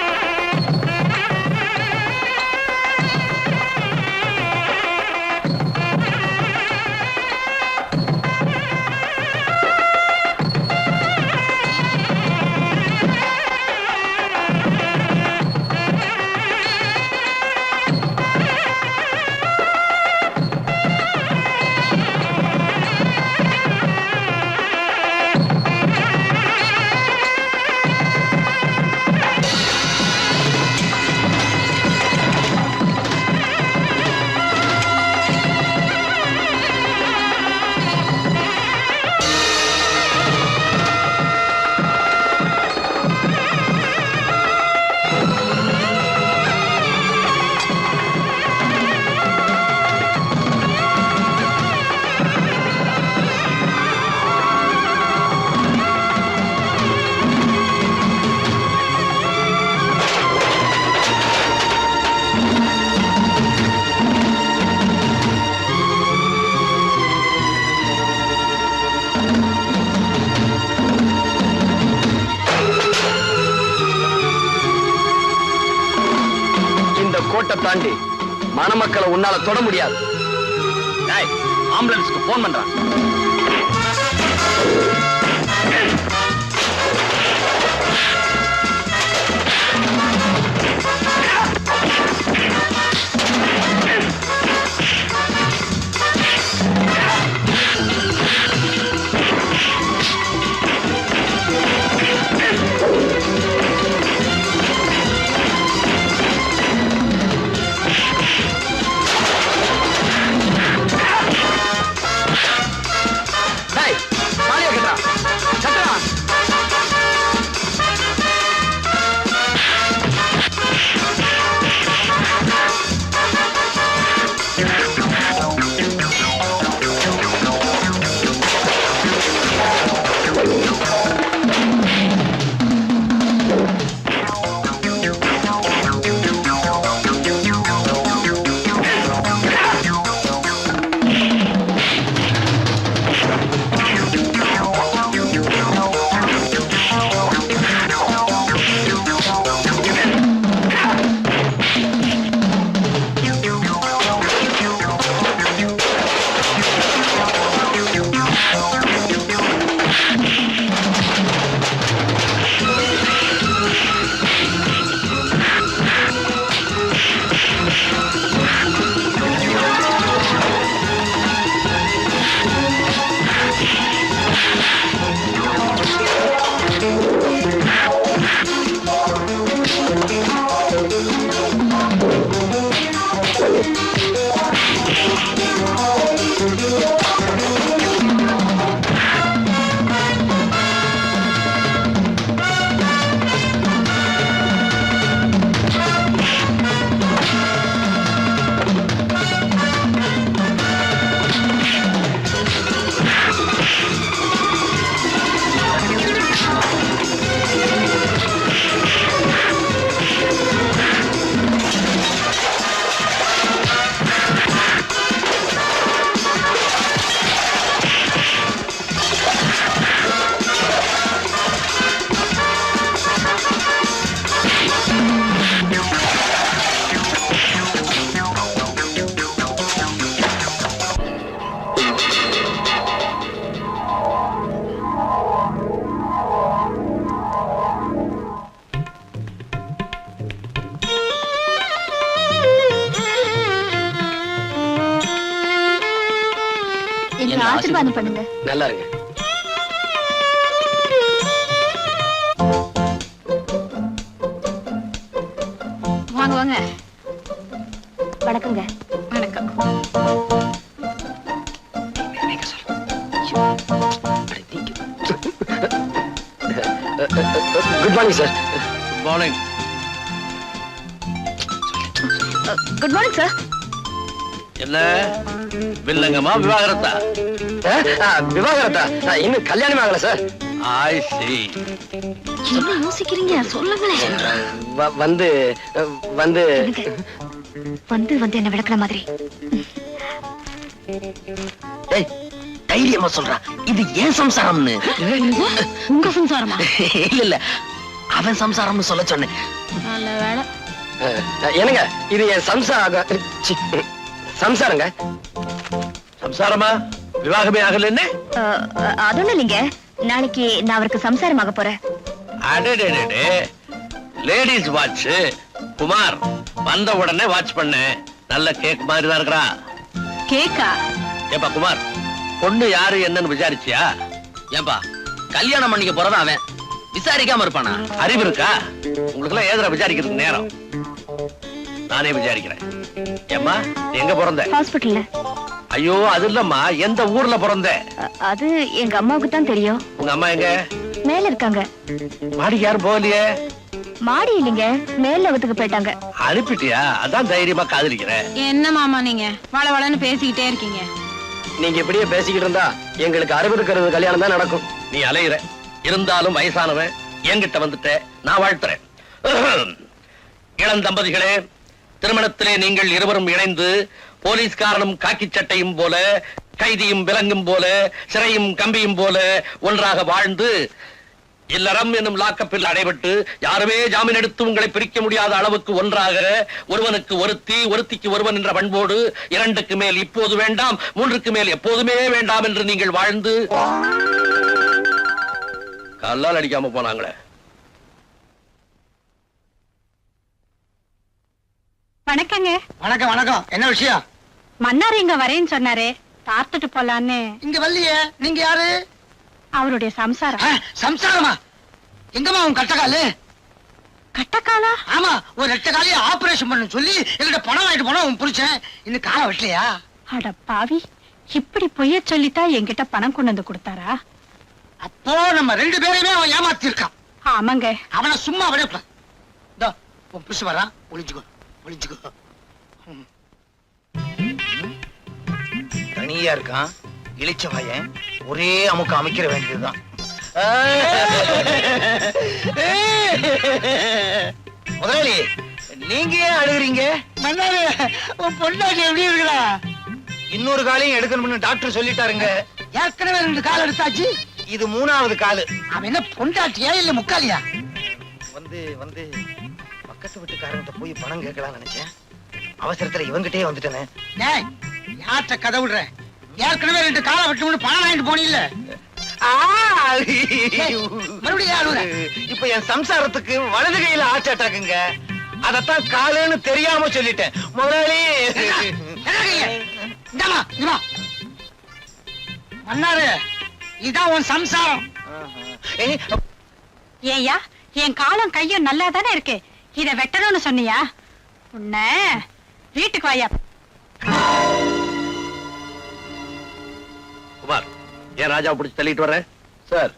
கோட்டை தாண்டி மணமக்களை உன்னால தொட முடியாது. ஆம்புலன்ஸ்க்கு போன் பண்றான். ஆசீர்வாதம் பண்ணுங்க. நல்லா இருங்க. வாங்க வாங்க. வணக்கங்க. வணக்கம். Good morning sir. Good morning. Good morning sir. என்ன வில்லங்கமா விவாகரத்தா? விவாகரத்தா? இன்னும் கல்யாணம் ஆகல சார். ஐ see. என்ன யோசிக்கிறீங்க? சொல்லுங்களேன். வந்து வந்து வந்து வந்து என்ன விளக்குற மாதிரி. தைரியமா சொல்றா, இது ஏன் சம்சாரம்னு. உங்க சம்சாரமா? இல்ல இல்ல, அவன் சம்சாரம்னு சொல்ல சொன்னேன். நல்ல வேலை. என்னங்க இது என் சம்சாரங்க. சம்சாரமா? விவாகமே ஆகல என்ன? அதொன்னு இல்லைங்க, நாளைக்கு நான் அவருக்கு சம்சாரமாக போறேன். அடடே, லேடிஸ் வாட்ச். குமார் வந்த உடனே வாட்ச் பண்ண. நல்ல கேக் மாதிரி தான் இருக்கிறா. கேக்கா? ஏப்பா குமார், பொண்ணு யாரு என்னன்னு விசாரிச்சியா? ஏன்பா கல்யாணம் பண்ணிக்க போறதா அவன் விசாரிக்காம இருப்பானா? அறிவு இருக்கா உங்களுக்கு எல்லாம்? ஏதா விசாரிக்கிறதுக்கு நேரம்? நானே விசாரிக்கிறேன். ஏம்மா நீ எங்க பிறந்த? ஹாஸ்பிட்டல்ல. ஐயோ அது இல்லம்மா, எந்த ஊர்ல பிறந்த? அது எங்க அம்மாவுக்கு தான் தெரியும். உங்க அம்மா எங்க? மேல இருக்காங்க. மாடிக்கு யாரும் போகலையே? மாடி இல்லைங்க, மேல் லவத்துக்கு போயிட்டாங்க. அனுப்பிட்டியா? அதான் தைரியமா காதலிக்கிறேன். என்ன மாமா நீங்க வள வளன்னு பேசிக்கிட்டே இருக்கீங்க? நீங்க இப்படியே பேசிக்கிட்டு இருந்தா எங்களுக்கு 60 கல்யாணம் தான் நடக்கும். நீ அலையிற, இருந்தாலும் வயசானவன் என்கிட்ட வந்துட்ட, நான் வாழ்த்துறேன். இளம் தம்பதிகளே, திருமணத்திலே நீங்கள் இருவரும் இணைந்து போலீஸ்காரனும் காக்கி சட்டையும் போல, கைதியும் விலங்கும் போல, சிறையும் கம்பியும் போல ஒன்றாக வாழ்ந்து இல்லறம் என்னும் லாக்கப்பில் அடைபட்டு யாருமே ஜாமீன் எடுத்து உங்களை பிரிக்க முடியாத அளவுக்கு ஒன்றாக, ஒருவனுக்கு ஒருத்தி ஒருத்திக்கு ஒருவன் என்ற பண்போடு 2க்கு மேல் இப்போது வேண்டாம், 3க்கு மேல் எப்போதுமே வேண்டாம் என்று நீங்கள் வாழ்ந்து கல்லால் அடிக்காம போனாங்களே. வணக்கங்க. வணக்கம் வணக்கம். என்ன விஷயம்? மன்னார் இங்க வரேன்னு சொன்னாரே, பார்த்துட்டு போலான்னு. இங்க வரலையே. நீங்க யாரு? அவருடைய சம்சாரம். சம்சாரமா? எங்கம்மா உன் கட்டக்காலு? கட்டக்காலா? ஆமா, ஒரு 2 காலையை ஆபரேஷன் பண்ண சொல்லி என்கிட்ட பணம் வாங்கிட்டு போனா உன் புடிச்சேன். இன்னும் காலை வெட்டலையா? அட பாவி, இப்படி பொய்ய சொல்லிட்டா என்கிட்ட பணம் கொண்டு வந்து கொடுத்தாரா? அப்போ நம்ம 2 பேரையுமே அவன் ஏமாத்தி இருக்கான். ஆமாங்க. அவனை சும்மா விடப்ப. இதோ உன் புருஷ வரான், ஒளிஞ்சுக்கோ ஒளிஞ்சுக்கோ. தனியா இருக்கான், இளிச்ச வாயன், ஒரே அமுக்க அமைக்கிற வேண்டியதுதான். முதலாளி, நீங்க ஏன் அழுகுறீங்க? மன்னாரு, உன் பொண்டாட்டி எப்படி இருக்கா? இன்னொரு காலையும் எடுக்கணும்னு டாக்டர் சொல்லிட்டாருங்க. ஏற்கனவே 2 கால் எடுத்தாச்சு, இது 3வது காலு. அவன் என்ன பொண்டாட்டியா இல்ல முக்காலியா? வந்து பக்கத்து வீட்டுக்காரங்கிட்ட போய் பணம் கேட்கலாம்னு நினைச்சேன். அவசரத்துல இவங்கிட்டே வந்துட்டேனே. யார்கிட்ட கதை விடுற? ஏற்கனவே 2 காலை வெட்டணும்னு பணம் வாங்கிட்டு போனீல்ல. மறுபடியும் இப்ப என் சம்சாரத்துக்கு வலது கையில ஆச்சாட்டாக்குங்க. அதத்தான் காலுன்னு தெரியாம சொல்லிட்டேன். முதலாளி மன்னாரு, இதான் உன் சம்சாரம். ஏய்யா, என் காலம் கையும் நல்லா தானே இருக்கு, இத வெட்டணும்னு சொன்னியா? உன்ன வீட்டுக்கு வாயா. குமார், ஏன் ராஜாவை பிடிச்சு தள்ளிட்டு வர்ற? சார்,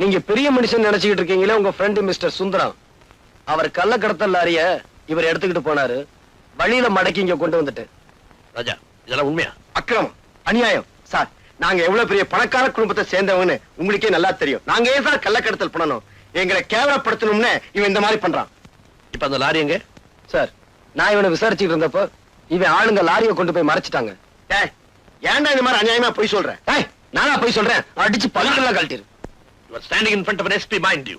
நீங்க பெரிய மனுஷன் நினைச்சுக்கிட்டு இருக்கீங்களே, உங்க ஃப்ரெண்ட் மிஸ்டர் சுந்தரம். அவர் கள்ள கடத்தல் லாரிய இவர் எடுத்துக்கிட்டு போனாரு. வழியில மடக்கி இங்க கொண்டு வந்துட்டு. ராஜா, இதெல்லாம் உண்மையா? அக்கிரமம், அநியாயம். சார், நாங்க எவ்வளவு பெரிய பணக்கார குடும்பத்தை சேர்ந்தவன்னு உங்களுக்கே நல்லா தெரியும். நாங்க ஏன் சார் கள்ள கடத்தல் பண்ணணும்? எங்களை கேவலப்படுத்தணும்னு இவன் இந்த மாதிரி பண்றான். இப்ப அந்த லாரி எங்க? சார், நான் இவனை விசாரிச்சுட்டு இருந்தப்போ இவன் ஆளுங்க லாரியை கொண்டு போய் மறைச்சிட்டாங்க. ஏன்டா இந்த மாதிரி அநியாயமா போய் சொல்றேன்? நானா போய் சொல்றேன்? அடிச்சு பல்லுலாம் கழட்டிரு. You are standing in front of an SP, mind you.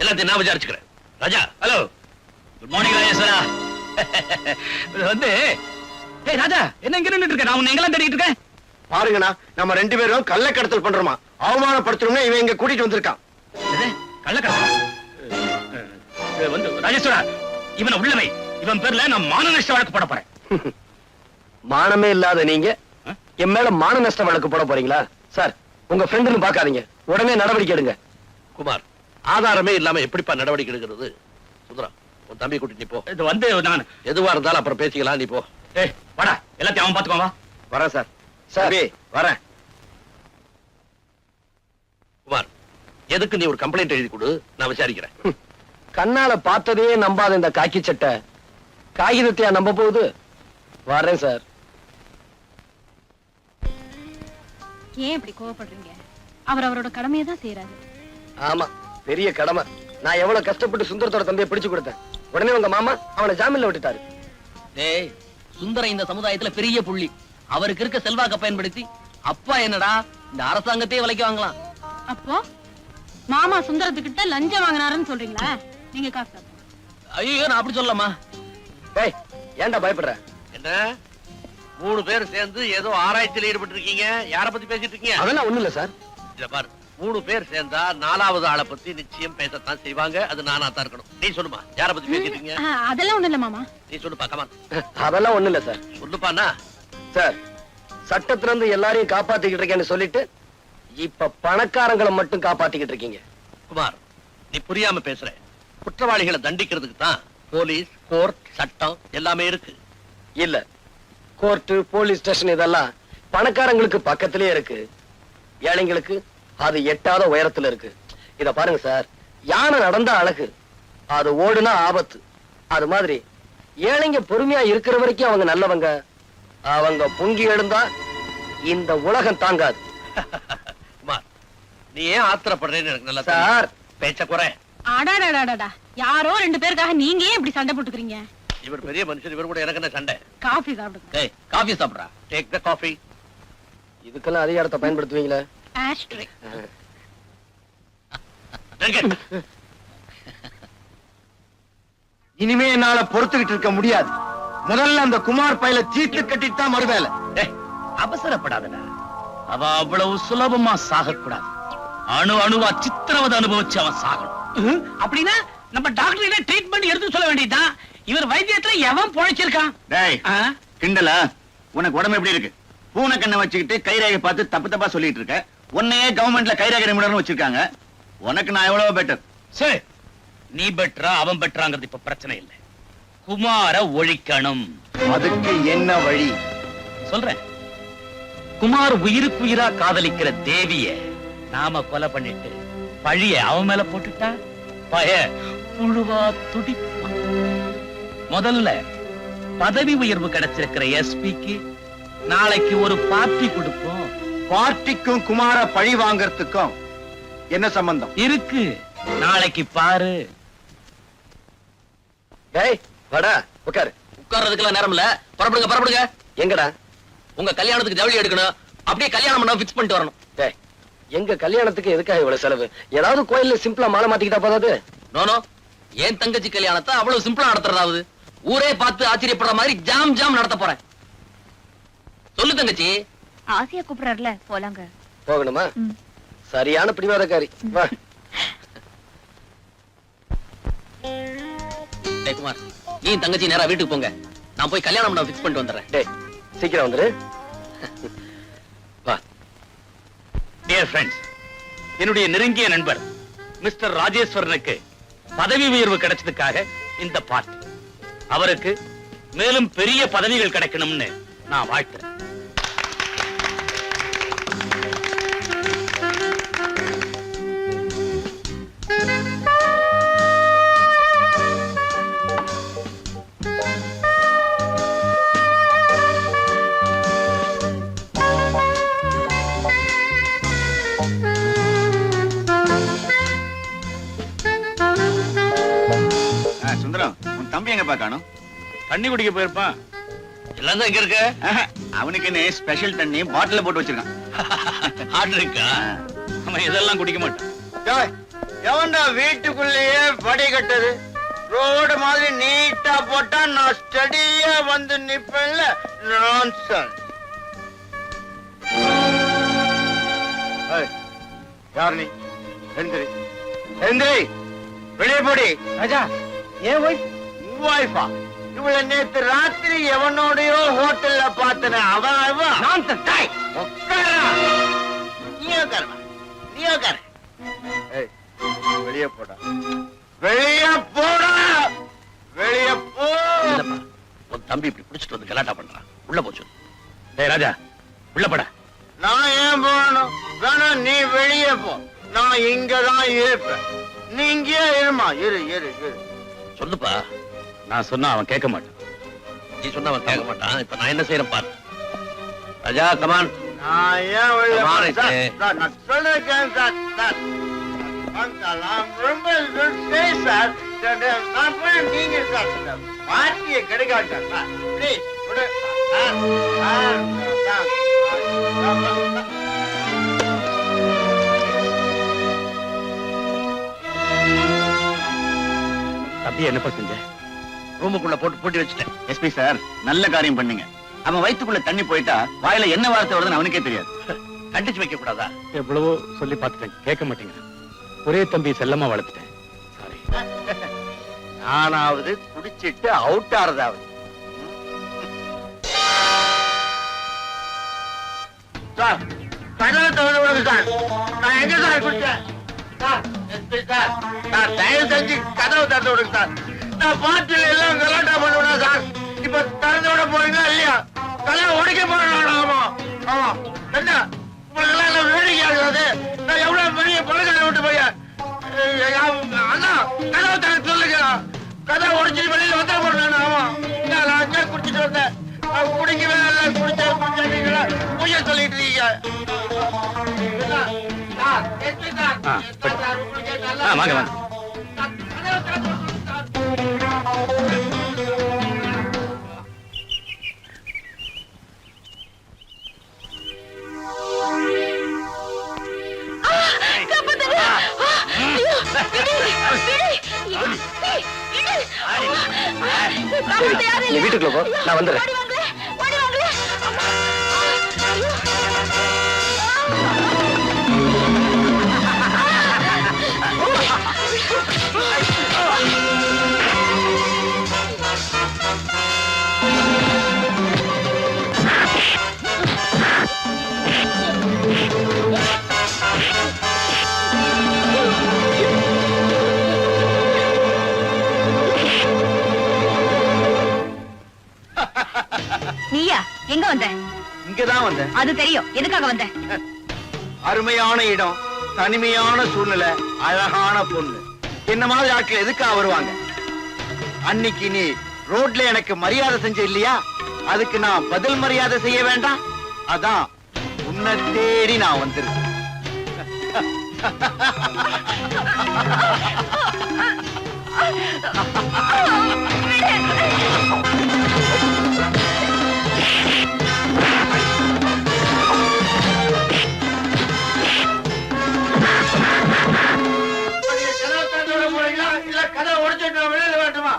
எல்லாத்தையும் நான் விசாரிச்சுக்கிறேன். Raja, hello. Good morning Rajeshwara. வந்து ஏய் ராஜா, என்ன இங்க நின்னுட்டு இருக்க? நான் உன்னை எங்கெல்லாம் தேடிட்டு இருக்கேன். பாருங்கண்ணா, நம்ம 2 பேரும் கள்ள கடத்தல் பண்றோமா, அவமானப்படுத்தணும்னு இவன் இங்க கூட்டிட்டு வந்திருக்கான். கள்ளக்கடத்தல்? வந்து ராஜேஸ்வரா, இவனை உள்ளவை. இவன் பேர்ல நான் மான நஷ்ட வழக்கு போட போறேன். மானமே இல்லாத நீங்க என் மேல மான நஷ்ட வழக்கு போட போறீங்களா? சார், உங்க ஃப்ரெண்டுன்னு பாக்காதீங்க, உடனே நடவடிக்கை எடுங்க. குமார், ஆதாரமே இல்லாம எப்படிப்பா நடவடிக்கை எடுக்கிறது? சுந்தரா, உன் தம்பி கூட்டிட்டு நீ போ. இது வந்து நான் எதுவா இருந்தாலும் அப்புறம் பேசிக்கலாம், நீ போ. ஏய் வாடா, எல்லாத்தையும் அவன் பாத்துக்கோங்க. வரேன் சார். சார் வரேன். குமார், எதுக்கு நீ ஒரு கம்ப்ளைண்ட் எழுதி கொடு, நான் விசாரிக்கிறேன். கண்ணால பார்த்ததே நம்பாத இந்த காக்கி சட்டை காகிதத்தையா நம்ப போகுது? வரேன் சார். ஏன் இப்படி கோவப்படுறீங்க? அவர் அவரோட கடமையை தான் செய்யறாரு. ஆமா, பெரிய கடமை. நான் எவ்வளவு கஷ்டப்பட்டு சுந்தரத்தோட தம்பியை பிடிச்சு கொடுத்தேன். உடனே உங்க மாமா அவனை ஜாமீன்ல விட்டுட்டாரு. டேய், சுந்தரம் இந்த சமுதாயத்துல பெரிய புள்ளி. அவருக்கு இருக்க செல்வாக்க பயன்படுத்தி அப்பா என்னடா இந்த அரசாங்கத்தையே விலைக்கு வாங்கலாம். அப்போ மாமா சுந்தரத்துக்கிட்ட லஞ்சம் வாங்கினாருன்னு சொல்றீங்களா? நீங்க காசு தரணும். ஐயோ நான் அப்படி சொல்லலாமா? டேய் ஏன்டா பயப்படுற? என்ன 3 பேர் சேர்ந்து ஏதோ ஆராய்ச்சியில் ஈடுபட்டு இருக்கீங்க? யார பத்தி பேசிட்டு இருக்கீங்க? அதெல்லாம் ஒண்ணு இல்ல சார். இத பாரு, 3 பேர் சேர்ந்தா 4வது ஆளை பத்தி நிச்சயம் பேசத்தான் செய்வாங்க. அது நானா தான் இருக்கணும். நீ சொல்லுமா, யார பத்தி பேசிட்டு இருக்கீங்க? அதெல்லாம் ஒண்ணு இல்ல மாமா. நீ சொல்லுப்பா, கமான். அதெல்லாம் ஒண்ணு இல்ல சார். சொல்லுப்பாண்ணா. சார், சட்டத்துல இருந்து எல்லாரையும் காப்பாத்திக்கிட்டு இருக்கேன்னு சொல்லிட்டு இப்ப பணக்காரங்களை மட்டும் காப்பாத்திக்கிட்டு இருக்கீங்க. குமார், நீ புரியாம பேசுற. குற்றவாளிகளை தண்டிக்கிறதுக்கு தான் போலீஸ், கோர்ட், சட்டம் எல்லாமே இருக்கு. இல்ல, கோர்ட், போலீஸ் ஸ்டேஷன் இதெல்லாம் பணக்காரங்களுக்கு பக்கத்திலே இருக்கு. ஏழைங்களுக்கு அது எட்டாத உயரத்துல இருக்கு. இத பாருங்க சார், யானை நடந்தா அழகு, அது ஓடுனா ஆபத்து. அது மாதிரி ஏழைங்க பொறுமையா இருக்கிற வரைக்கும் அவங்க நல்லவங்க. அவங்க பொங்கி எழுந்தா இந்த உலகம் தாங்காது. குமார், நீ ஏன் ஆத்திரப்படுறேன்னு எனக்கு நல்லா சார், பேச்ச குறை. அடாடாடாடா, யாரோ 2 பேருக்காக நீங்க ஏன் இப்படி சண்டை போட்டுக்கிறீங்க? இவர் பெரிய மனுஷன், இவர் கூட எனக்கு என்ன சண்டை? காஃபி சாப்பிடுங்க. ஏய் காஃபி சாப்பிடுறா. Take the coffee. இதுக்கெல்லாம் அதிகாரத்தை பயன்படுத்துவீங்களா? ஆஷ்ட்ரே. இனிமே என்னால பொறுத்துக்கிட்டு இருக்க முடியாது. முதல்ல அந்த குமார் பையில சீட்டு கட்டிட்டு தான் மறுவேலை. அவசரப்படாதடா. அவ அவ்வளவு சுலபமா சாகக்கூடாது. அணு அணுவா சித்திரவதை அனுபவிச்சு அவன் சாகணும். அப்படின்னா நம்ம டாக்டர் ட்ரீட்மெண்ட் எடுத்து சொல்ல வேண்டியதுதான். இவர் வைத்தியத்துல எவன் பொழைச்சிருக்கான்? டேய் கிண்டலா? உனக்கு உடம்பு எப்படி இருக்கு? பூனை கண்ணை வச்சுக்கிட்டு கைரேகை பார்த்து தப்பு தப்பா சொல்லிட்டு இருக்க. உன்னையே கவர்மெண்ட்ல கைரேகை நிபுணர்னு வச்சிருக்காங்க. உனக்கு நான் எவ்வளவு பெட்டர். சரி, நீ பெட்டரா அவன் பெட்டராங்கிறது இப்ப பிரச்சனை இல்லை. குமார ஒழிக்கணும். அதுக்கு என்ன வழி? சொல்றேன். குமார் உயிருக்கு உயிரா காதலிக்கிற தேவிய நாம கொலை பண்ணிட்டு பழிய அவன் மேல போட்டுட்டா பய புழுவா துடிப்பான். முதல்ல பதவி உயர்வு கிடைச்சிருக்கிற எஸ்பிக்கு நாளைக்கு ஒரு பார்ட்டி கொடுப்போம். பார்ட்டிக்கும் குமார பழி வாங்கறதுக்கும் என்ன சம்பந்தம் இருக்கு? நாளைக்கு பாரு. டேய் வாடா, உட்காரு. உட்கார்றதுக்கெல்லாம் நேரம் இல்ல. புறப்படுங்க புறப்படுங்க. எங்கடா? உங்க கல்யாணத்துக்கு ஜவுளி எடுக்கணும். அப்படியே கல்யாணம் பண்ண ஃபிக்ஸ் பண்ணிட்டு வரணும். டேய், எங்க கல்யாணத்துக்கு எதுக்காக இவ்வளவு செலவு? ஏதாவது கோயில்ல சிம்பிளா மாலை மாத்திக்கிட்டா போதாது? நோனோ, என் தங்கச்சி கல்யாணத்தை அவ்வளவு சிம்பிளா நடத்துறதாவது ஊரே பார்த்து ஆச்சரியப்படுற மாதிரி ஜாம் ஜாம் நடத்த போறேன். சொல்லு தங்கச்சி. ஆசையா கூப்பிடுறாருல, போலாங்க. போகணுமா? சரியான பிடிவாதக்காரி. வா. டேய் குமார், நீ தங்கச்சி நேரா வீட்டுக்கு போங்க. நான் போய் கல்யாணம் பண்ண ஃபிக்ஸ் பண்ணிட்டு வந்துடுறேன். டேய் சீக்கிரம் வந்துரு. வா. டியர் ஃப்ரெண்ட்ஸ், என்னுடைய நெருங்கிய நண்பர் மிஸ்டர் ராஜேஸ்வரனுக்கு பதவி உயர்வு கிடைச்சதுக்காக இந்த பார்ட்டி. அவருக்கு மேலும் பெரிய பதவிகள் கிடைக்கணும்னு நான் வாழ்த்துறேன். சுந்தரம், உன் தம்பி எங்க பாக்கானோ? தண்ணி குடிக்க போயிருப்பான். எல்லாம் தான் இங்க இருக்கு. அவனுக்கு என்ன ஸ்பெஷல் தண்ணி பாட்டில போட்டு வச்சிருக்கான். ஆர்டர் இருக்கா? அவன் இதெல்லாம் குடிக்க மாட்டான். எவன்டா வீட்டுக்குள்ளேயே படி கட்டது? ரோடு மாதிரி நீட்டா போட்டா நான் ஸ்டடியா வந்து நிப்பேன்ல. நான்சென்ஸ். யார் நீ? எந்திரி எந்திரி, வெளியே போடி. ராஜா, ஏன் வைஃபா? இவள நேத்து ராத்திரி எவனோடயோ ஹோட்டல்ல பார்த்தன. அவன் வெளியே போடா, வெளியே போடா, வெளியே போ. இல்லப்பா, உன் தம்பி இப்படி பிடிச்சிட்டு வந்து கலாட்டா பண்றான். உள்ள போச்சு. டேய் ராஜா, உள்ள போடா. நான் ஏன் போகணும்? வேணா நீ வெளியே போ, நான் இங்கதான் இருப்பேன். நீ இங்கே இருமா. இரு இரு இரு. சொல்லுப்பா. நான் சொன்னா அவன் கேட்க மாட்டான். நீ சொன்னா அவன் கேட்க மாட்டான். இப்ப நான் என்ன செய்யறேன் பாரு. ராஜா, கமான். நான் ஏன் வெளியே Come on, போறேன்? Sir, Ike. சார், நான் சொல்லிருக்கேன் சார். சார், நான் ரொம்ப சார். நான் போய் நீங்க சார் பார்ட்டியை கிடைக்காட்டா சார். ப்ளீஸ் விடு. என்னப்பா செஞ்ச? ரூமுக்குள்ள போட்டு பூட்டி வச்சுட்டேன். எஸ்பி சார், நல்ல காரியம் பண்ணீங்க. அவன் வயித்துக்குள்ள தண்ணி போயிட்டா வாயில என்ன வார்த்தை வருதுன்னு அவனுக்கே தெரியாது. கண்டிச்சு வைக்க கூடாதா? எவ்வளவோ சொல்லி பார்த்துட்டேன், கேட்க மாட்டேங்க. ஒரே தம்பி செல்லமா வளர்த்துட்டேன். சாரி. நானாவது குடிச்சிட்டு அவுட் ஆறதாவது. சார், கதவை திறந்து விடுங்க சார். நான் எங்க சார் குடிச்சேன்? சார், எஸ்பி சார், சார் தயவு செஞ்சு கதவை திறந்து விடுங்க சார். நான் பாட்டில் எல்லாம் கலாட்டா பண்ணுவேன் சார். இப்ப திறந்து விட போறீங்களா இல்லையா? கதவை உடைக்க போறேன். ஆமா ஆமா. என்ன உங்களுக்கு எல்லாம் வேடிக்கையா இருக்காது? நான் எவ்வளவு பெரிய பழக்கார விட்டு பையன். அண்ணா கதவை திறந்து சொல்லுங்க. கதவை உடைச்சிட்டு வெளியில வந்துட போறேன். ஆமா, நான் அங்கே குடிச்சிட்டு வந்தேன். குடிக்கவே இல்லை, குடிச்சீங்களா பொய்ய சொல்லிட்டு இருக்கீங்க. வாங்க வாங்க. நீ வீட்டுக்குள்ள போ, நான் வந்துடுறேன். நீயா எங்க வந்த? இங்கதான் வந்தேன். அது தெரியும், எதுக்காக வந்த? அருமையான இடம், தனிமையான சூழ்நிலை, அழகான பொண்ணு. என்ன மாதிரி ஆட்கள் எதுக்காக வருவாங்க? அன்னைக்கு நீ ரோட்ல எனக்கு மரியாதை செஞ்ச இல்லையா? அதுக்கு நான் பதில் மரியாதை செய்ய வேண்டாம்? அதான் உன்னை தேடி நான் வந்திருக்கேன். இல்ல கதவை உடைச்சிட்டு வெளியில வேண்டுமா?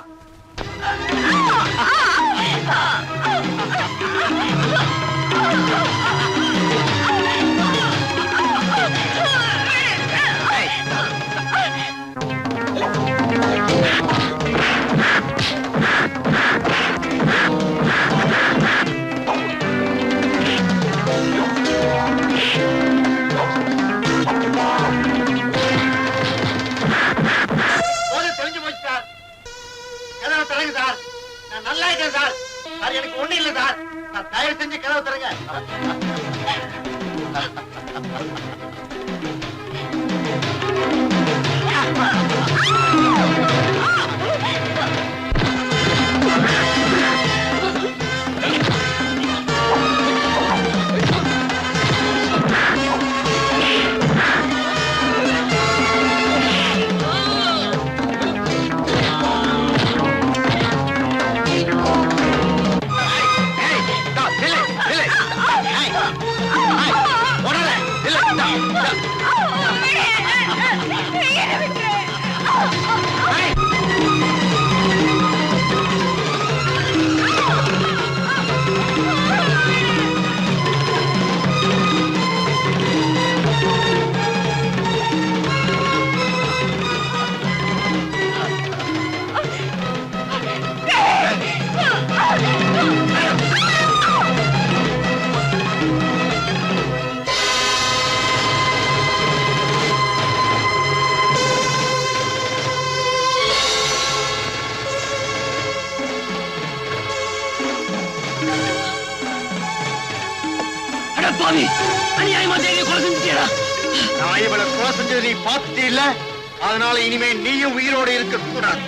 தெரிஞ்சு போச்சு சார். கதவை திறங்க சார். நான் நல்லா இருக்கேன் சார். சார் எனக்கு ஒண்ணு இல்லை சார். நான் தயவு செஞ்சு கதவை திறங்க. நான் இவளை கொலை செஞ்சது நீ பார்த்துட்டே இல்ல, அதனால இனிமே நீயும் உயிரோடு இருக்க கூடாது.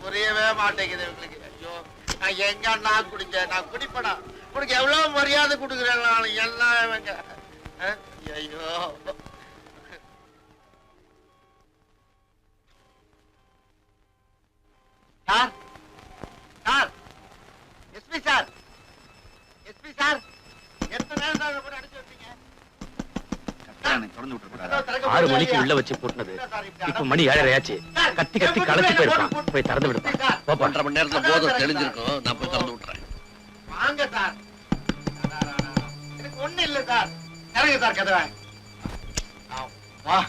புரியவே மாட்டேங்குது உங்களுக்கு. ஐயோ, நான் எங்க நான் குடிச்சேன்? நான் குடிப்படா உனக்கு எவ்வளவு மரியாதை கொடுக்குறேன் நான் எல்லாம் ஐயோ sir sir SP sir SP sir எத்தனை நேரம் சார் போட்டு அடிச்சு வச்சீங்க 6 மணிக்கு உள்ள வச்சு போட்டுனது இப்ப மணி 7:30 ஆச்சு. கத்தி கத்தி களைச்சு போயிருப்பான். போய் திறந்து விடுப்பா. 1.5 மணி நேரத்துல போதும் தெளிஞ்சிருக்கும். நான் போய் திறந்து விட்டுறேன். வாங்க சார். எனக்கு ஒண்ணு இல்ல சார். இறங்க சார் கதவை. வா.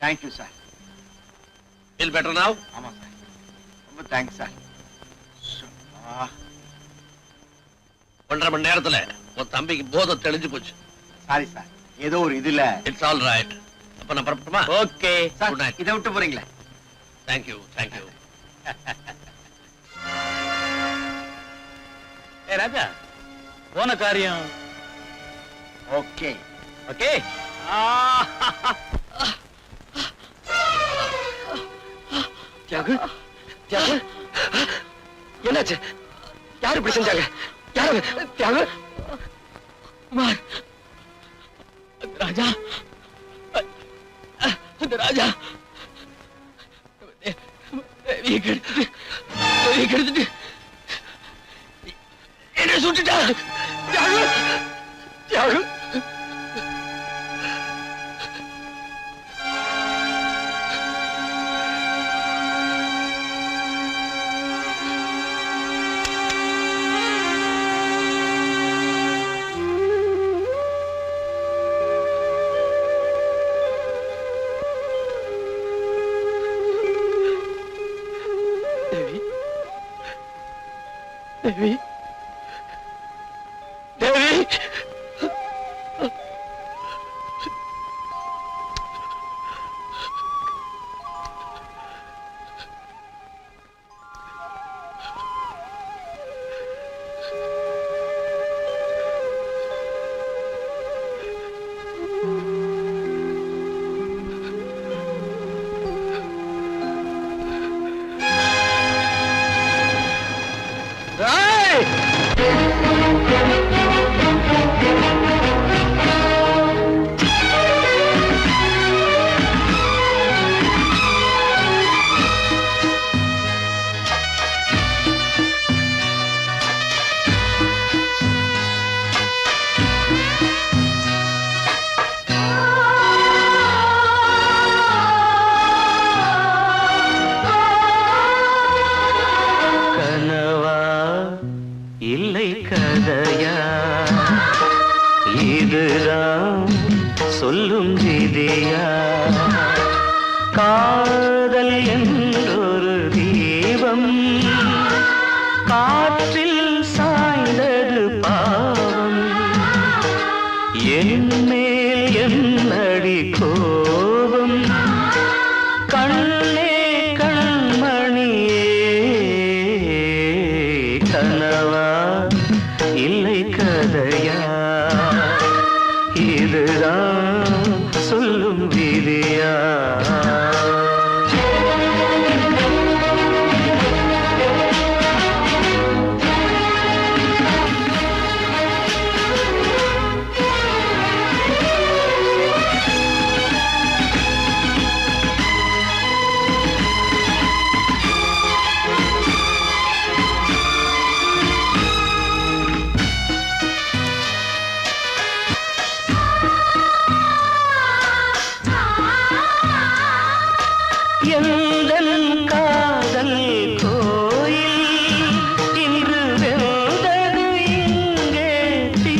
Thank you sir. Feel better now? ஆமா சார். ரொம்ப தேங்க்ஸ் சார். 1.5 மணி நேரத்துல உன் தம்பிக்கு போதை தெளிஞ்சு போச்சு. Sorry sir. ஏதோ ஒரு இதுல இட்ஸ் ஆல் ரைட். அப்ப நான் புறப்பட்டுமா? ஓகே. சார் இதை விட்டு போறீங்களா? Thank you thank you. ஏ ராஜா, போன காரியம் ஓகே ஓகே. தியாகு தியாகு என்னாச்சு? யாரு இப்படி செஞ்சாங்க? யாரு தியாகு? குமார் ராஜா அந்த ராஜா கெடுத்துட்டு என்ன சுட்டுட்டா? தியாகு தியாகு தேவி தேவி இல்லை கதையா இதுதான் சொல்லும் விதியா காதல் என்றொரு தீபம் காற்றில் சாய்ந்தது பாவம் என் மேல் என்னடி கோபம் கண்ணே கண்மணியே கனவா இல்லை கதையா இதுதான் சொல்லும் விதியா எந்தன் காதல் கோயில் இன்று வெந்தது இங்கே தீ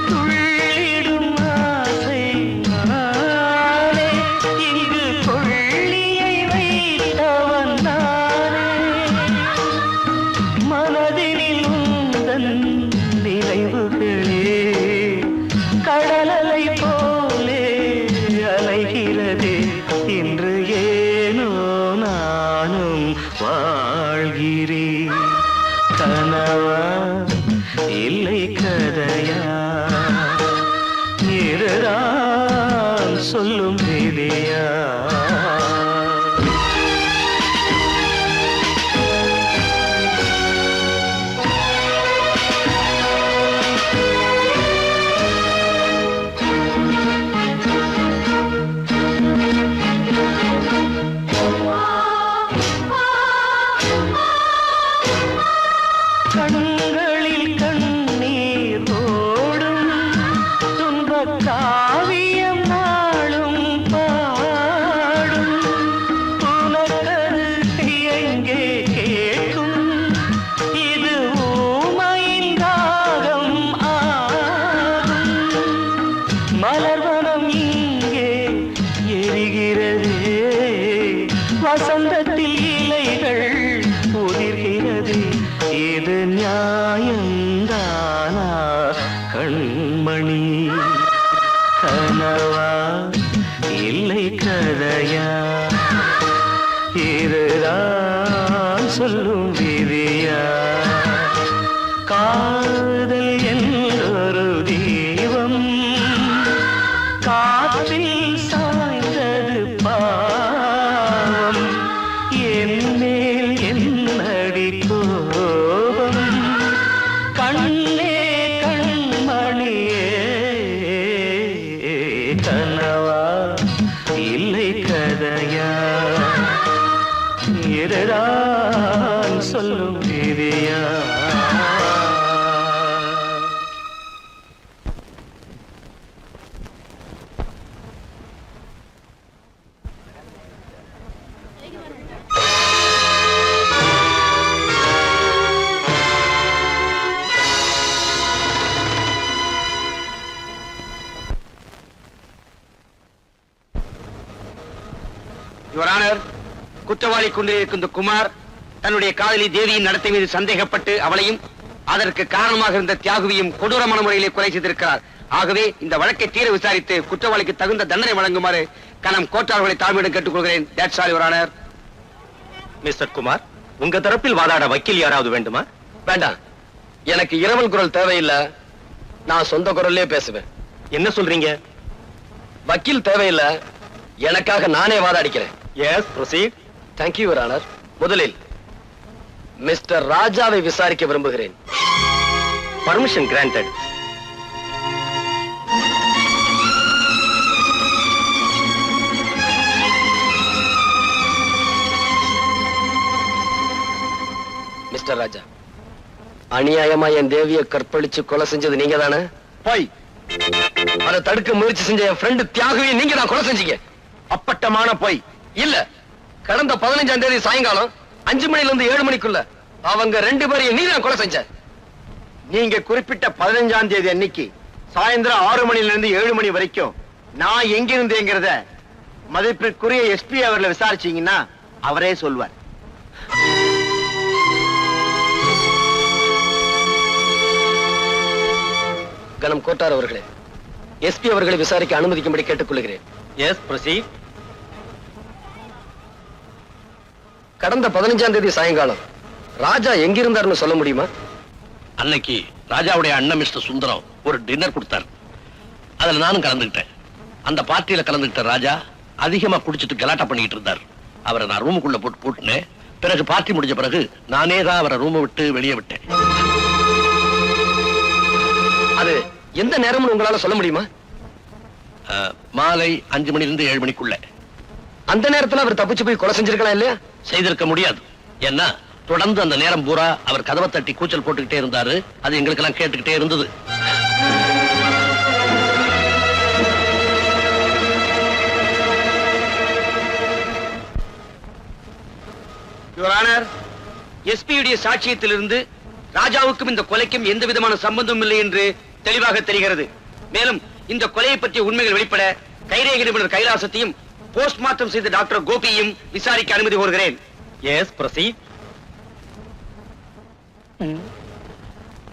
துள்ளிடும் ஆசை நானே இங்கு கொள்ளியை வைத்தவன் நானே மனதினில் உந்தன் நினைவுகளே கடலலை போலே அலைகிறதே இன்று ஏனோ நானும் வாழ்கிறேன் கனவா இல்லை கதையா இதுதான் சொல்லும் விதியா காவியம் நாளும் பாடும் உனக்கது எங்கே கேட்கும் இது ஊமையின் தாகம் ஆகும் மலர்வனம் இங்கே எரிகிறதே வசந்தத்தில் இலைகள் உதிர்கிறது இது நியாயந்தானா கண்மணி கனவா இல்லை கதையா இதுதான் சொல்லும் விதியா காதல் என்றொரு தீபம் காற்றில் சாய்ந்தது பாவம் என் மேல் என்னடி கோபம் கண்ணே கண்மணியே கனவா இல்லை கதையா இதுதான் சொல்லும் விதியா யுவர் ஆனர், குற்றவாளி கொண்டிருக்கும் இந்த குமார் தன்னுடைய காதலி தேவியின் நடத்தை மீது சந்தேகப்பட்டு அவளையும் அதற்கு காரணமாக இருந்த தியாகுவையும் கொடூரமான முறையிலே கொலை செய்திருக்கிறார். ஆகவே இந்த வழக்கை தீர விசாரித்து குற்றவாளிக்கு தகுந்த தண்டனை வழங்குமாறு கனம் கோட்டாளர்களை தாழ்மையிடம் கேட்டுக்கொள்கிறேன். That's all, your honour. Mister Kumar, உங்க தரப்பில் வாதாட வக்கீல் யாராவது வேண்டுமா? வேண்டாம், எனக்கு இரவல் குரல் தேவையில்லை. நான் சொந்த குரல்லே பேசுவேன். என்ன சொல்றீங்க? வக்கீல் தேவையில்லை, எனக்காக நானே வாதாடிக்கிறேன். Yes, proceed. Thank you your honour. முதலில் மிஸ்டர் ராஜாவை விசாரிக்க விரும்புகிறேன். Permission granted. மிஸ்டர் ராஜா, அநியாயமா என் தேவியை கற்பழிச்சு கொலை செஞ்சது நீங்க தானே? போய் அதை தடுக்க முயற்சி செஞ்ச என் ஃப்ரெண்டு தியாகுவை நீங்க தான் கொலை செஞ்சீங்க. அப்பட்டமான போய். இல்ல, கடந்த 15ஆம் தேதி சாயங்காலம் 5 மணில இருந்து 7 மணிக்குள்ள அவங்க 2 பேரையும் நீ தான் கொலை செஞ்ச. நீங்க குறிப்பிட்ட 15ஆம் தேதி அன்னைக்கு சாயந்தரம் 6 மணில இருந்து 7 மணி வரைக்கும் நான் எங்கிருந்தேங்கிறத மதிப்பிற்குரிய எஸ்பி அவர்களை விசாரிச்சீங்கன்னா அவரே சொல்வார். கனம் கோட்டார் அவர்களே, எஸ்பி அவர்களை விசாரிக்க அனுமதிக்கும்படி கேட்டுக்கொள்கிறேன். Yes, proceed. கடந்த 15ஆம் தேதி சாயங்காலம் ராஜா எங்கிருந்தார்னு சொல்ல முடியுமா? அன்னைக்கு ராஜாவுடைய அண்ணன் மிஸ்டர் சுந்தரம் ஒரு டின்னர் கொடுத்தார். அதுல நானும் கலந்துக்கிட்டேன். அந்த பார்ட்டியில கலந்துக்கிட்ட ராஜா அதிகமா குடிச்சிட்டு கலாட்டா பண்ணிட்டு இருந்தார். அவரை நான் ரூமுக்குள்ள போட்டு பூட்டினேன். பிறகு பார்ட்டி முடிஞ்ச பிறகு நானே தான் அவரை ரூமை விட்டு வெளியே விட்டேன். அது எந்த நேரம்னு உங்களால சொல்ல முடியுமா? மாலை 5 மணில இருந்து 7 மணிக்குள்ள. அந்த நேரத்துல அவர் தப்பிச்சு போய் கொலை செஞ்சிருக்கலாம் இல்லையா? செய்திருக்க முடியாது. ஏன்னா தொடர்ந்து அந்த நேரம் பூரா அவர் கதவை தட்டி கூச்சல் போட்டுக்கிட்டே இருந்தாரு. அது எங்களுக்கெல்லாம் கேட்டுக்கிட்டே இருந்தது. யுவர் ஆனர், எஸ்பியுடைய சாட்சியத்திலிருந்து ராஜாவுக்கும் இந்த கொலைக்கும் எந்த விதமான சம்பந்தம் இல்லை என்று தெளிவாக தெரிகிறது. மேலும் இந்த கொலையை பற்றிய உண்மைகள் வெளிப்பட கைரேகை நிபுணர் கைலாசத்தையும் போஸ்ட்மார்ட்டம் செய்த டாக்டர் கோபியையும் விசாரிக்க அனுமதி கோருகிறேன். S, proceed.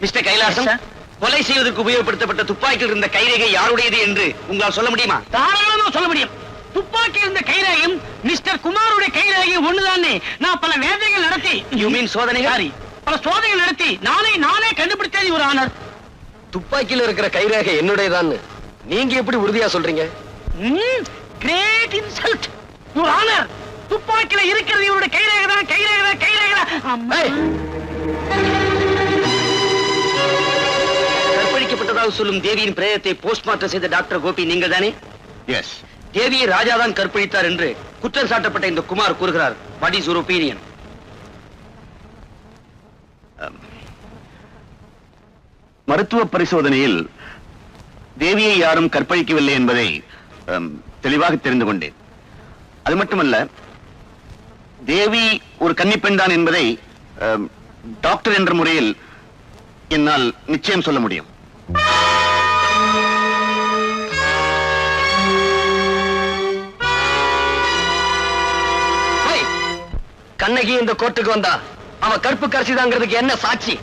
மிஸ்டர் கைலாசம், கொலை செய்வதற்கு உபயோகப்படுத்தப்பட்ட துப்பாக்கியில் இருந்த கைரேகை யாருடையது என்று உங்களால் சொல்ல முடியுமா? தாராளமா சொல்ல முடியும். துப்பாக்கி இருந்த கைரேகையும் மிஸ்டர் குமாருடைய கைரேகையும் ஒண்ணுதானே. நான் பல வேதைகள் நடத்தி, யூ மீன் சோதனை? பல சோதனைகள் நடத்தி நானே கண்டுபிடித்தது ஒரு ஆனர். துப்பாக்கியில இருக்கிற கைரேகை என்னுடையதான்னு நீங்க எப்படி உறுதியா சொல்றீங்க? Great insult your honour. துப்பாக்கில இருக்கிறது இவருடைய கைரேகை தான். கற்பழிக்கப்பட்டதாக சொல்லும் தேவியின் பிரேதத்தை போஸ்ட்மார்ட்டம் செய்த டாக்டர் கோபி நீங்கள் தானே? எஸ். தேவியை ராஜாதான் கற்பழித்தார் என்று குற்றம் சாட்டப்பட்ட இந்த குமார் கூறுகிறார். What is your opinion? மருத்துவ பரிசோதனையில் தேவியை யாரும் கற்பழிக்கவில்லை என்பதை தெளிவாக தெரிந்து கொண்டேன். அது மட்டுமல்ல, தேவி ஒரு கன்னிப்பெண் தான் என்பதை டாக்டர் என்ற முறையில் என்னால் நிச்சயம் சொல்ல முடியும். கண்ணகி இந்த கோர்ட்டுக்கு வந்தா அவ கற்பு கரசிதாங்கிறதுக்கு என்ன சாட்சி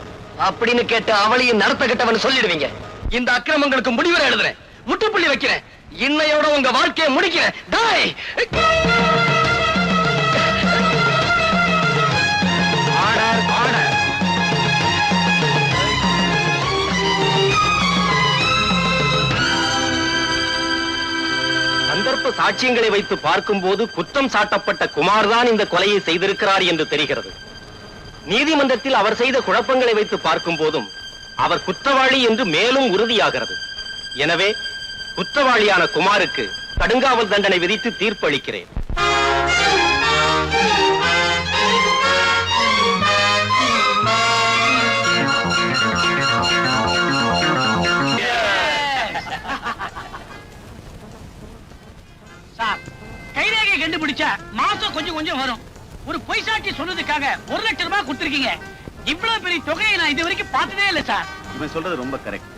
அப்படின்னு கேட்டு அவளையும் நடத்த கட்டவன் சொல்லிடுவீங்க. இந்த அக்கிரமங்களுக்கு முடிவுரை எழுதுறேன், முட்டுப்புள்ளி வைக்கிறேன், இன்னையோட உங்க வாழ்க்கையை முடிக்கிறேன். டாய்! Order, order. சந்தர்ப்ப சாட்சியங்களை வைத்து பார்க்கும்போது குற்றம் சாட்டப்பட்ட குமார் தான் இந்த கொலையை செய்திருக்கிறார் என்று தெரிகிறது. நீதிமன்றத்தில் அவர் செய்த குழப்பங்களை வைத்து பார்க்கும் போதும் அவர் குற்றவாளி என்று மேலும் உறுதியாகிறது. எனவே குற்றவாளியான குமாருக்கு கடுங்காவல் தண்டனை விதித்து தீர்ப்பு அளிக்கிறேன். சார், கைரேகை கண்டுபிடிச்சா மாசம் கொஞ்சம் கொஞ்சம் வரும். ஒரு பொய் சாட்சி சொன்னதுக்காக 1 லட்சம் ரூபாய் கொடுத்திருக்கீங்க. இவ்வளவு பெரிய தொகையை நான் இது வரைக்கும் பார்த்ததே இல்ல சார். இவன் சொல்றது ரொம்ப கரெக்ட்.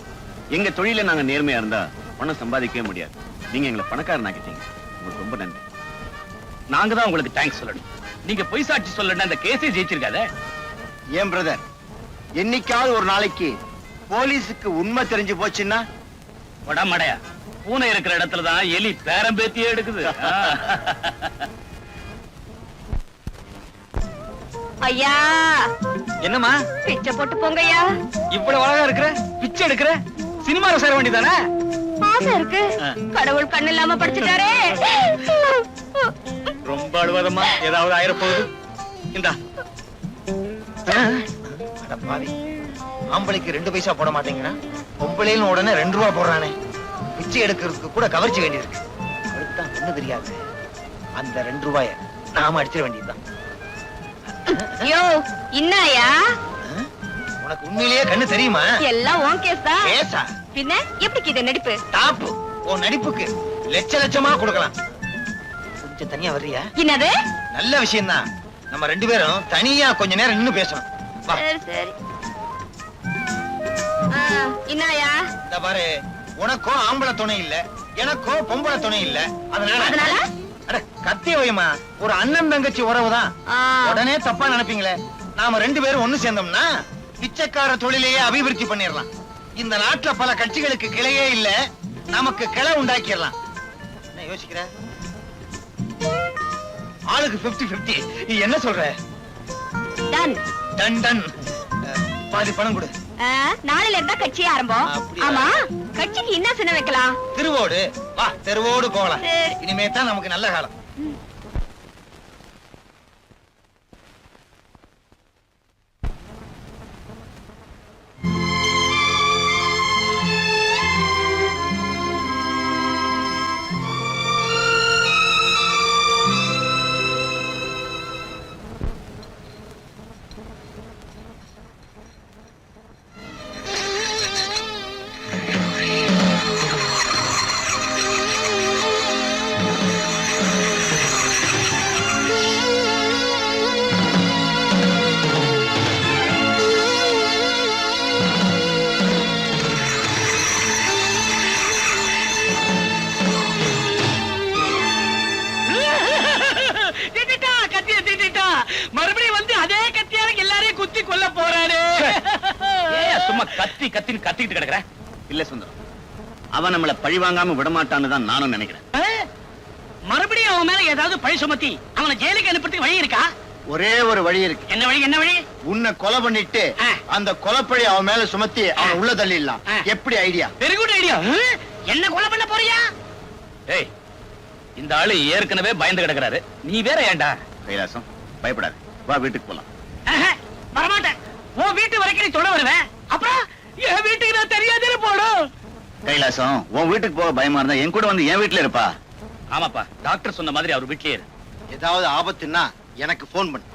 எங்க தொழில நாங்க நேர்மையா இருந்தா பணம் சம்பாதிக்கவே முடியாது. நீங்க எங்களை பணக்காரன் ஆக்கிட்டீங்க. உங்களுக்கு ரொம்ப நன்றி. நாங்க தான் உங்களுக்கு தேங்க்ஸ் சொல்லணும். நீங்க பொய் சாட்சி சொல்லணும் அந்த கேஸே ஜெயிச்சிருக்காதே. ஏன் பிரதர், என்னைக்காவது ஒரு நாளைக்கு போலீஸுக்கு உண்மை தெரிஞ்சு போச்சுன்னா உடம்படையா பூனை இருக்கிற இடத்துல தான் எலி பேரம்பேத்தியே எடுக்குது. ஐயா, என்னம்மா பிச்சை போட்டு போங்கய்யா. இவ்வளவு அழகா இருக்கிற, பிச்சை எடுக்கிற, சினிமால சேர வேண்டியதானே? ஆசை இருக்கு, கடவுள் கண்ணு இல்லாம படிச்சுட்டாரே. ரொம்ப அழுவாதம்மா, ஏதாவது ஆயிரப்போகுது. இந்தா. ஆம்பளைக்கு 2 பைசா போட மாட்டேங்கிறான், பொம்பளைன்னு உடனே 2 ரூபா போடுறானே. பிச்சை எடுக்கிறதுக்கு கூட கவர்ச்சி வேண்டியிருக்கு. அவருக்கு தான் ஒண்ணு தெரியாது. அந்த 2 ரூபாய நாம அடிச்சிட வேண்டியதுதான். யோ, இன்னாயா? உனக்கு உண்மையிலேயே கண்ணு தெரியுமா? எல்லாம் உன் கேஸ் தான். கேஸா? பின்ன எப்படி இது நடிப்பு? டாப்பு. உன் நடிப்புக்கு லட்சமா கொடுக்கலாம். கொஞ்சம் தனியா வர்றியா? என்னது? நல்ல விஷயம் தான். நம்ம 2 பேரும் தனியா கொஞ்ச நேரம் நின்னு பேசணும். வா. சரி சரி. இன்னாயா? இந்த பாரு, உனக்கோ ஆம்பளை துணை இல்ல, எனக்கோ பொம்பளை துணை இல்ல. அதனால அட கத்திய வைமா, ஒரு அண்ணன் தங்கச்சி உறவுதான். உடனே தப்பா நினைப்பீங்களே. நாம 2 பேரும் ஒண்ணு சேர்ந்தோம்னா பிச்சைக்கார தொழிலையே அபிவிருத்தி பண்ணிடலாம். இந்த நாட்டுல பல கட்சிகளுக்கு கிளையே இல்ல, நமக்கு கிளை உண்டாக்கிடலாம். என்ன யோசிக்கிற? ஆளுக்கு 50-50. நீ என்ன சொல்ற? Done done done. பாதி பணம் கொடு. நாளையில இருந்தா கட்சி ஆரம்பம். அப்படியா? ஆமா, கட்சிக்கு என்ன சின்ன வைக்கலாம்? திருவோடு. வா, தெருவோடு போகலாம். சரி. இனிமே தான் நமக்கு நல்ல காலம். மறுபடியும் வந்து அதே கத்தியால எல்லாரையும் குத்தி கொல்ல போறாரு. சும்மா கத்தி கத்தின்னு கத்திக்கிட்டு கிடக்குற. இல்ல சுந்தரம், அவன் நம்மள பழி வாங்காம விடமாட்டான்னு தான் நானும் நினைக்கிறேன். மறுபடியும் அவன் மேல ஏதாவது பழி சுமத்தி அவனை ஜெயிலுக்கு அனுப்புறதுக்கு வழி இருக்கா? ஒரே ஒரு வழி இருக்கு. என்ன வழி? என்ன வழி? உன்னை கொலை பண்ணிட்டு அந்த கொலைப்பழி அவன் மேல சுமத்தி அவன் உள்ள தள்ளிடலாம். எப்படி ஐடியா? Very good idea. என்ன கொலை பண்ண போறியா? ஏய், இந்த ஆளு ஏற்கனவே பயந்து கிடக்குறாரு, நீ வேற ஏன்டா? கைலாசம், பயப்படாது, வா வீட்டுக்கு போலாம். வரமாட்டேன். உன் வீட்டு வரைக்கும் நீ தொட வருவேன், அப்புறம் என் வீட்டுக்கு நான் தெரியாதே போடும். கைலாசம், உன் வீட்டுக்கு போக பயமா இருந்தா என் கூட வந்து என் வீட்டுல இருப்பா. ஆமாப்பா, டாக்டர் சொன்ன மாதிரி அவர் வீட்லயே இரு. ஏதாவது ஆபத்துன்னா எனக்கு போன் பண்ணு.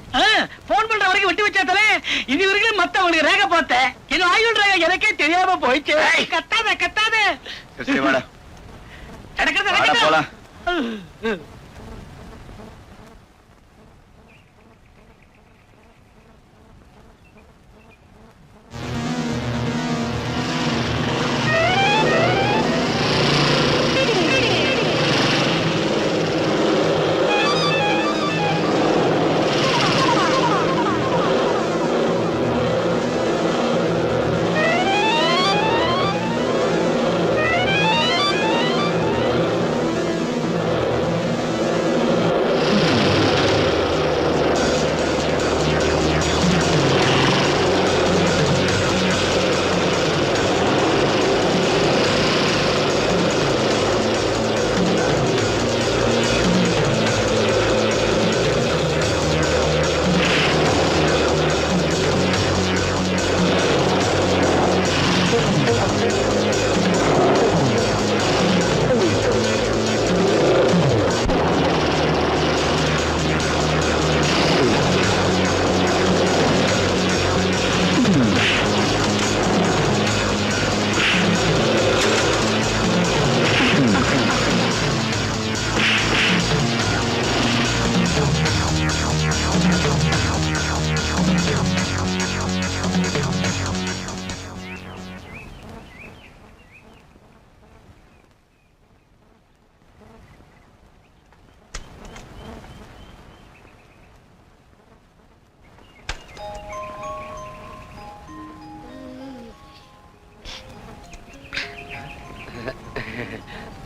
போன் பண்ற வரைக்கும் விட்டு வச்சாத்தலே இது வரைக்கும் மத்தவங்களுக்கு ரேக பார்த்தேன் என்ன ஆயுள் ரேக எனக்கே தெரியாம போயிடுச்சு கத்தாத கத்தாத சரி வாடா நடக்கிறது வாடா நடக்கட்டும். போலாம்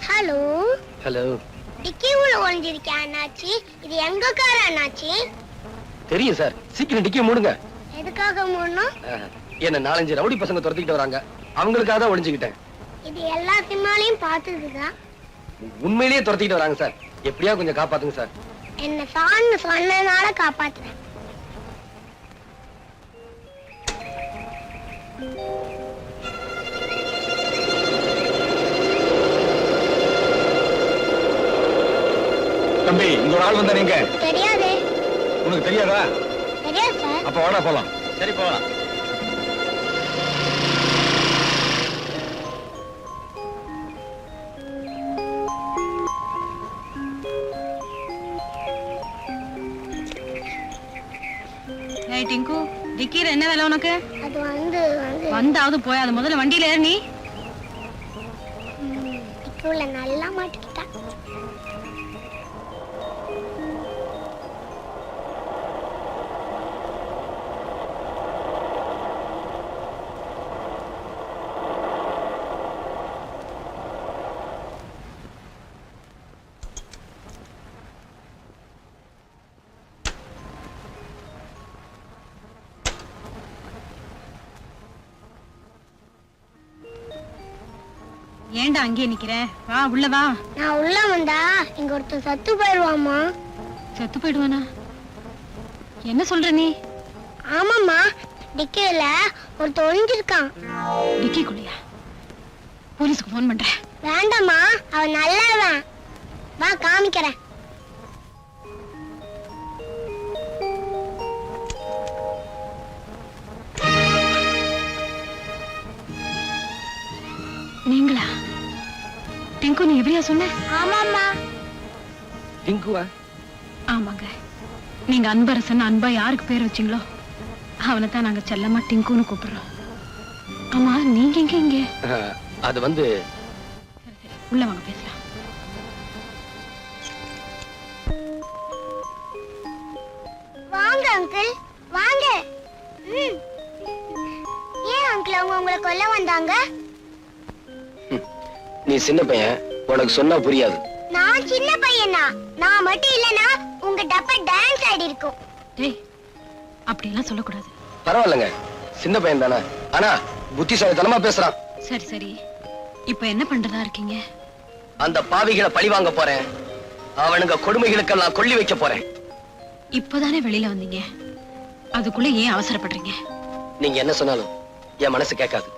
ஹலோ ஹலோ. டிக்கி உள்ள ஒளிஞ்சிருக்கேன் அண்ணாச்சி. இது எங்க கார அண்ணாச்சி? தெரியும் சார், சீக்கிரம் டிக்கி மூடுங்க. எதுக்காக மூடணும்? என்ன 4-5 ரவுடி பசங்க துரத்திக்கிட்டு வராங்க, அவங்களுக்காக தான் ஒளிஞ்சுக்கிட்டேன். இது எல்லா சினிமாலையும் பார்த்ததுதான். உண்மையிலேயே துரத்திக்கிட்டு வராங்க சார், எப்படியா கொஞ்சம் காப்பாத்துங்க சார். என்ன சான்னு சொன்னனால காப்பாத்துறேன். தம்பி இங்க ஒரு ஆள் வந்தா நீங்க தெரியாதே. உனக்கு தெரியாதா? தெரியாது சார். அப்ப வாடா போலாம். சரி போகலாம். ஏய் டிங்கு, டிக்கில என்ன வேலை உனக்கு? அது வந்து வந்தாவது போய் அது முதல்ல வண்டியில ஏறு நீ. டிக்கில நல்லா மாட்டிக்கிட்டா. ஏன்டா அங்கேயே நிக்கிற? வா உள்ள வா. நான் உள்ள வந்தா இங்க ஒருத்தன் சத்து போயிடுவாமா. செத்து போயிடுவானா? என்ன சொல்ற நீ? ஆமாம்மா, டிக்கில ஒருத்தன் ஒளிஞ்சிருக்கான். டிக்கிக்குள்ளையா? போலீஸ்க்கு போன் பண்றேன். வேண்டாம்மா, அவன் நல்லவன். வா காமிக்கிறேன். நீங்களா? டிங்கு நீ எப்படியா சொன்ன? ஆமாம்மா. டிங்குவா? ஆமாங்க, நீங்க அன்பரசன் அன்பா யாருக்கு பேர் வச்சீங்களோ அவனை தான் நாங்க செல்லமா டிங்குன்னு கூப்பிடுறோம். ஆமா நீங்க எங்க இங்க? அது வந்து சரி சரி உள்ள வாங்க பேசலாம். வாங்க அங்கிள், வாங்க. ஏன் அங்கிள் அவங்க உங்களை கொல்ல வந்தாங்க? நீ சின்ன பையன், உனக்கு சொன்னா புரியாது. நான் சின்ன பையனா? நான் மட்டும் இல்லனா உங்க டப்பா டான்ஸ் ஆடி இருக்கும். டேய் அப்படி எல்லாம் சொல்லக்கூடாது. பரவாயில்லைங்க, சின்ன பையன் தானே, ஆனா புத்திசாலித்தனமா பேசுறான். சரி சரி, இப்ப என்ன பண்றதா இருக்கீங்க? அந்த பாவிகளை பழி வாங்க போறேன், அவனுங்க கொடுமைகளுக்கெல்லாம் கொள்ளி வைக்க போறேன். இப்பதானே வெளியில வந்தீங்க, அதுக்குள்ள ஏன் அவசரப்படுறீங்க? நீங்க என்ன சொன்னாலும் என் மனசு கேட்காது.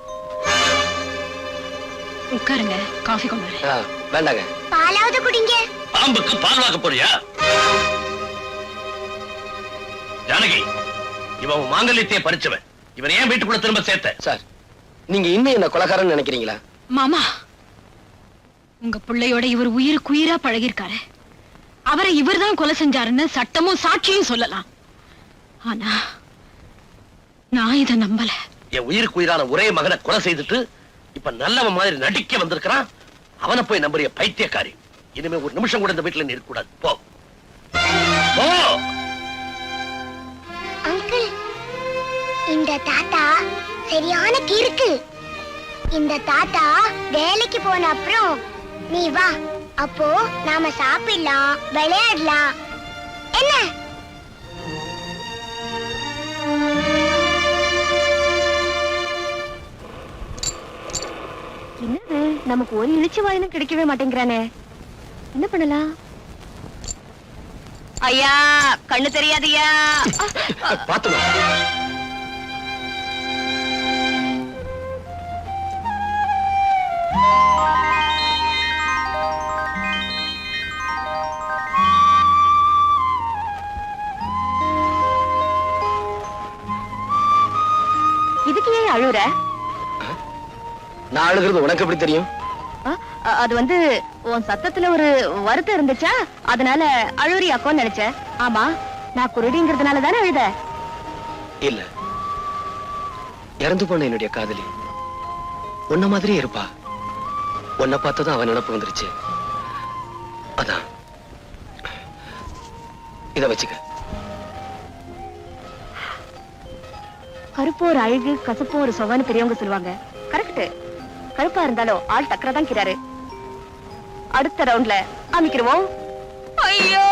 உட்காருங்க, காஃபி கொண்டு வரேன். வேண்டாங்க. பாலாவது குடிங்க. பாம்புக்கு பால் வாக்க போறியா? ஜானகி, இவன் மாங்கல்யத்தையே பறிச்சவன். இவன் ஏன் வீட்டுக்குள்ள திரும்ப சேர்த்த? சார், நீங்க இன்னும் என்ன கொலைகாரன்னு நினைக்கிறீங்களா? மாமா, உங்க பிள்ளையோட இவர் உயிருக்குயிரா பழகிருக்காரு. அவரை இவர்தான் கொலை செஞ்சாருன்னு சட்டமும் சாட்சியும் சொல்லலாம். ஆனா நான் இதை நம்பல. என் உயிருக்கு உயிரான ஒரே மகனை கொலை செய்துட்டு இப்ப நல்லவன் மாதிரி நடிக்க வந்திருக்கிறான். அவனை போய் நம்புறிய பைத்தியக்காரி. இனிமே ஒரு நிமிஷம் கூட இந்த வீட்டுல நீ இருக்கக்கூடாது. போ போ. அங்கிள், இந்த தாத்தா சரியான கிறுக்கு. இந்த தாத்தா வேலைக்கு போன அப்புறம் நீ வா, அப்போ நாம சாப்பிடலாம், விளையாடலாம். என்ன? என்னது, நமக்கு ஒரு இழிச்சு வாயினும் கிடைக்கவே மாட்டேங்கிறானே. என்ன பண்ணலாம்? ஐயா, கண்ணு தெரியாதியா? பாத்துமா. இதுக்கு ஏன் அழுற? நான் அழுகிறது உனக்கு எப்படி தெரியும்? அது வந்து உன் சத்தத்துல ஒரு வருத்தம் இருந்துச்சா, அதனால அழுறியாக்கோன்னு நினைச்சேன். ஆமா, நான் குருடிங்கிறதுனால தானே அழுத? இல்ல, இறந்து போன என்னுடைய காதலி உன்ன மாதிரியே இருப்பா. உன்னை பார்த்ததும் அவன் நினப்பு வந்துருச்சு. அதான். இத வச்சுக்க. கருப்பு ஒரு அழகு, கசப்பு ஒரு சொவன்னு பெரியவங்க சொல்லுவாங்க. கரெக்ட். கருப்பா இருந்தாலும் ஆள் டக்கரா தான் கிறாரு. அடுத்த ரவுண்ட்ல அமைக்கிறோம். ஐயோ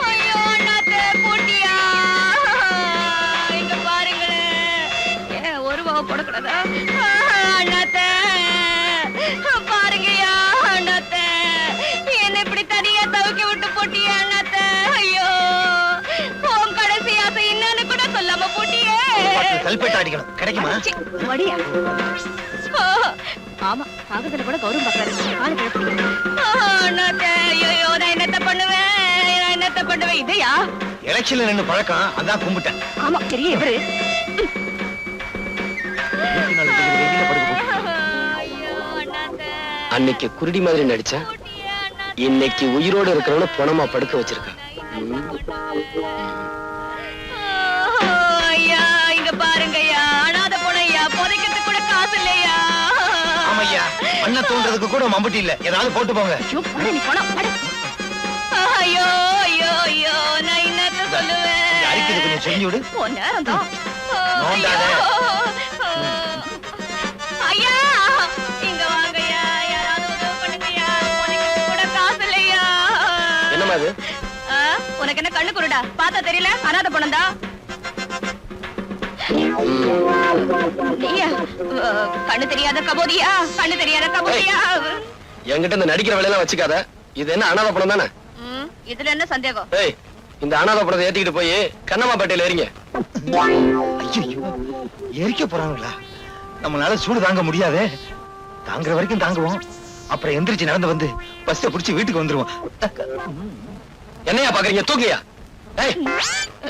ஐயோ, அண்ணாத்தே போட்டியா? இங்க பாருங்களேன், ஒரு வாவை போடக்கூடாதா? அண்ணாத்தே பாருங்கயா, அண்ணாத்தே என்ன இப்படி தனியா தவிக்க விட்டு போட்டியா? அண்ணாத்தே, ஐயோ, உன் கடைசி ஆசை என்னன்னு கூட சொல்லாம போட்டியே. கல்பேட்டை அடிக்கணும், கிடைக்குமா? வடியா. ஆமா, காகத்துல கூட கௌரவம் பாக்குறாரு. காலு கிளப்பிங்க. ஐயோ, நான் என்னத்த பண்ணுவேன், நான் என்னத்த பண்ணுவேன்? இதையா எலெக்ஷன்ல நின்னு பழக்கம், அதான் கும்பிட்டேன். ஆமா, பெரிய இவரு. அன்னைக்கு குருடி மாதிரி நடிச்சா, இன்னைக்கு உயிரோடு இருக்கிறவன பணமா படுக்க வச்சிருக்கா. ஐயா, இங்க பாருங்கய்யா, அனாதை போனையா, புதைக்கிறதுக்கு கூட காசு இல்லையா? ஆமையா, மண்ணை தோன்றதுக்கு கூட மம்பட்டி இல்ல, ஏதாவது போட்டு போங்க. ஐயோ ஐயோ ஐயோ, நான் என்னத்த சொல்லுவேன்? அரிக்குது, கொஞ்சம் செஞ்சு விடு. நேரம் தான். நோண்டாத. ஐயா, இங்க வாங்கய்யா, யாராவது உதவி பண்ணுங்கய்யா, புதைக்கிறதுக்கு கூட காசு இல்லையா? என்னமா அது? உனக்கு என்ன கண்ணு குருடா? பார்த்தா தெரியல, அனாதை பணம்தா. கண்ணு தெரியாத கபோதியா, கண்ணு தெரியாத கபோதியா. என்கிட்ட இந்த நடிக்கிற வேலையெல்லாம் வச்சுக்காத. இது என்ன அனாதை படம் தானே? இதுல என்ன சந்தேகம்? ஏய், இந்த அனாதை படத்தை ஏத்திக்கிட்டு போய் கண்ணம்மாப்பேட்டையில ஏறிங்க. ஐயோ, எரிக்க போறாங்களா? நம்மளால சூடு தாங்க முடியாதே. தாங்குற வரைக்கும் தாங்குவோம், அப்புறம் எந்திரிச்சு நடந்து வந்து பஸ்ஸை புடிச்சு வீட்டுக்கு வந்துருவோம். என்னையா பாக்குறீங்க? தூக்கியா? ஏய்,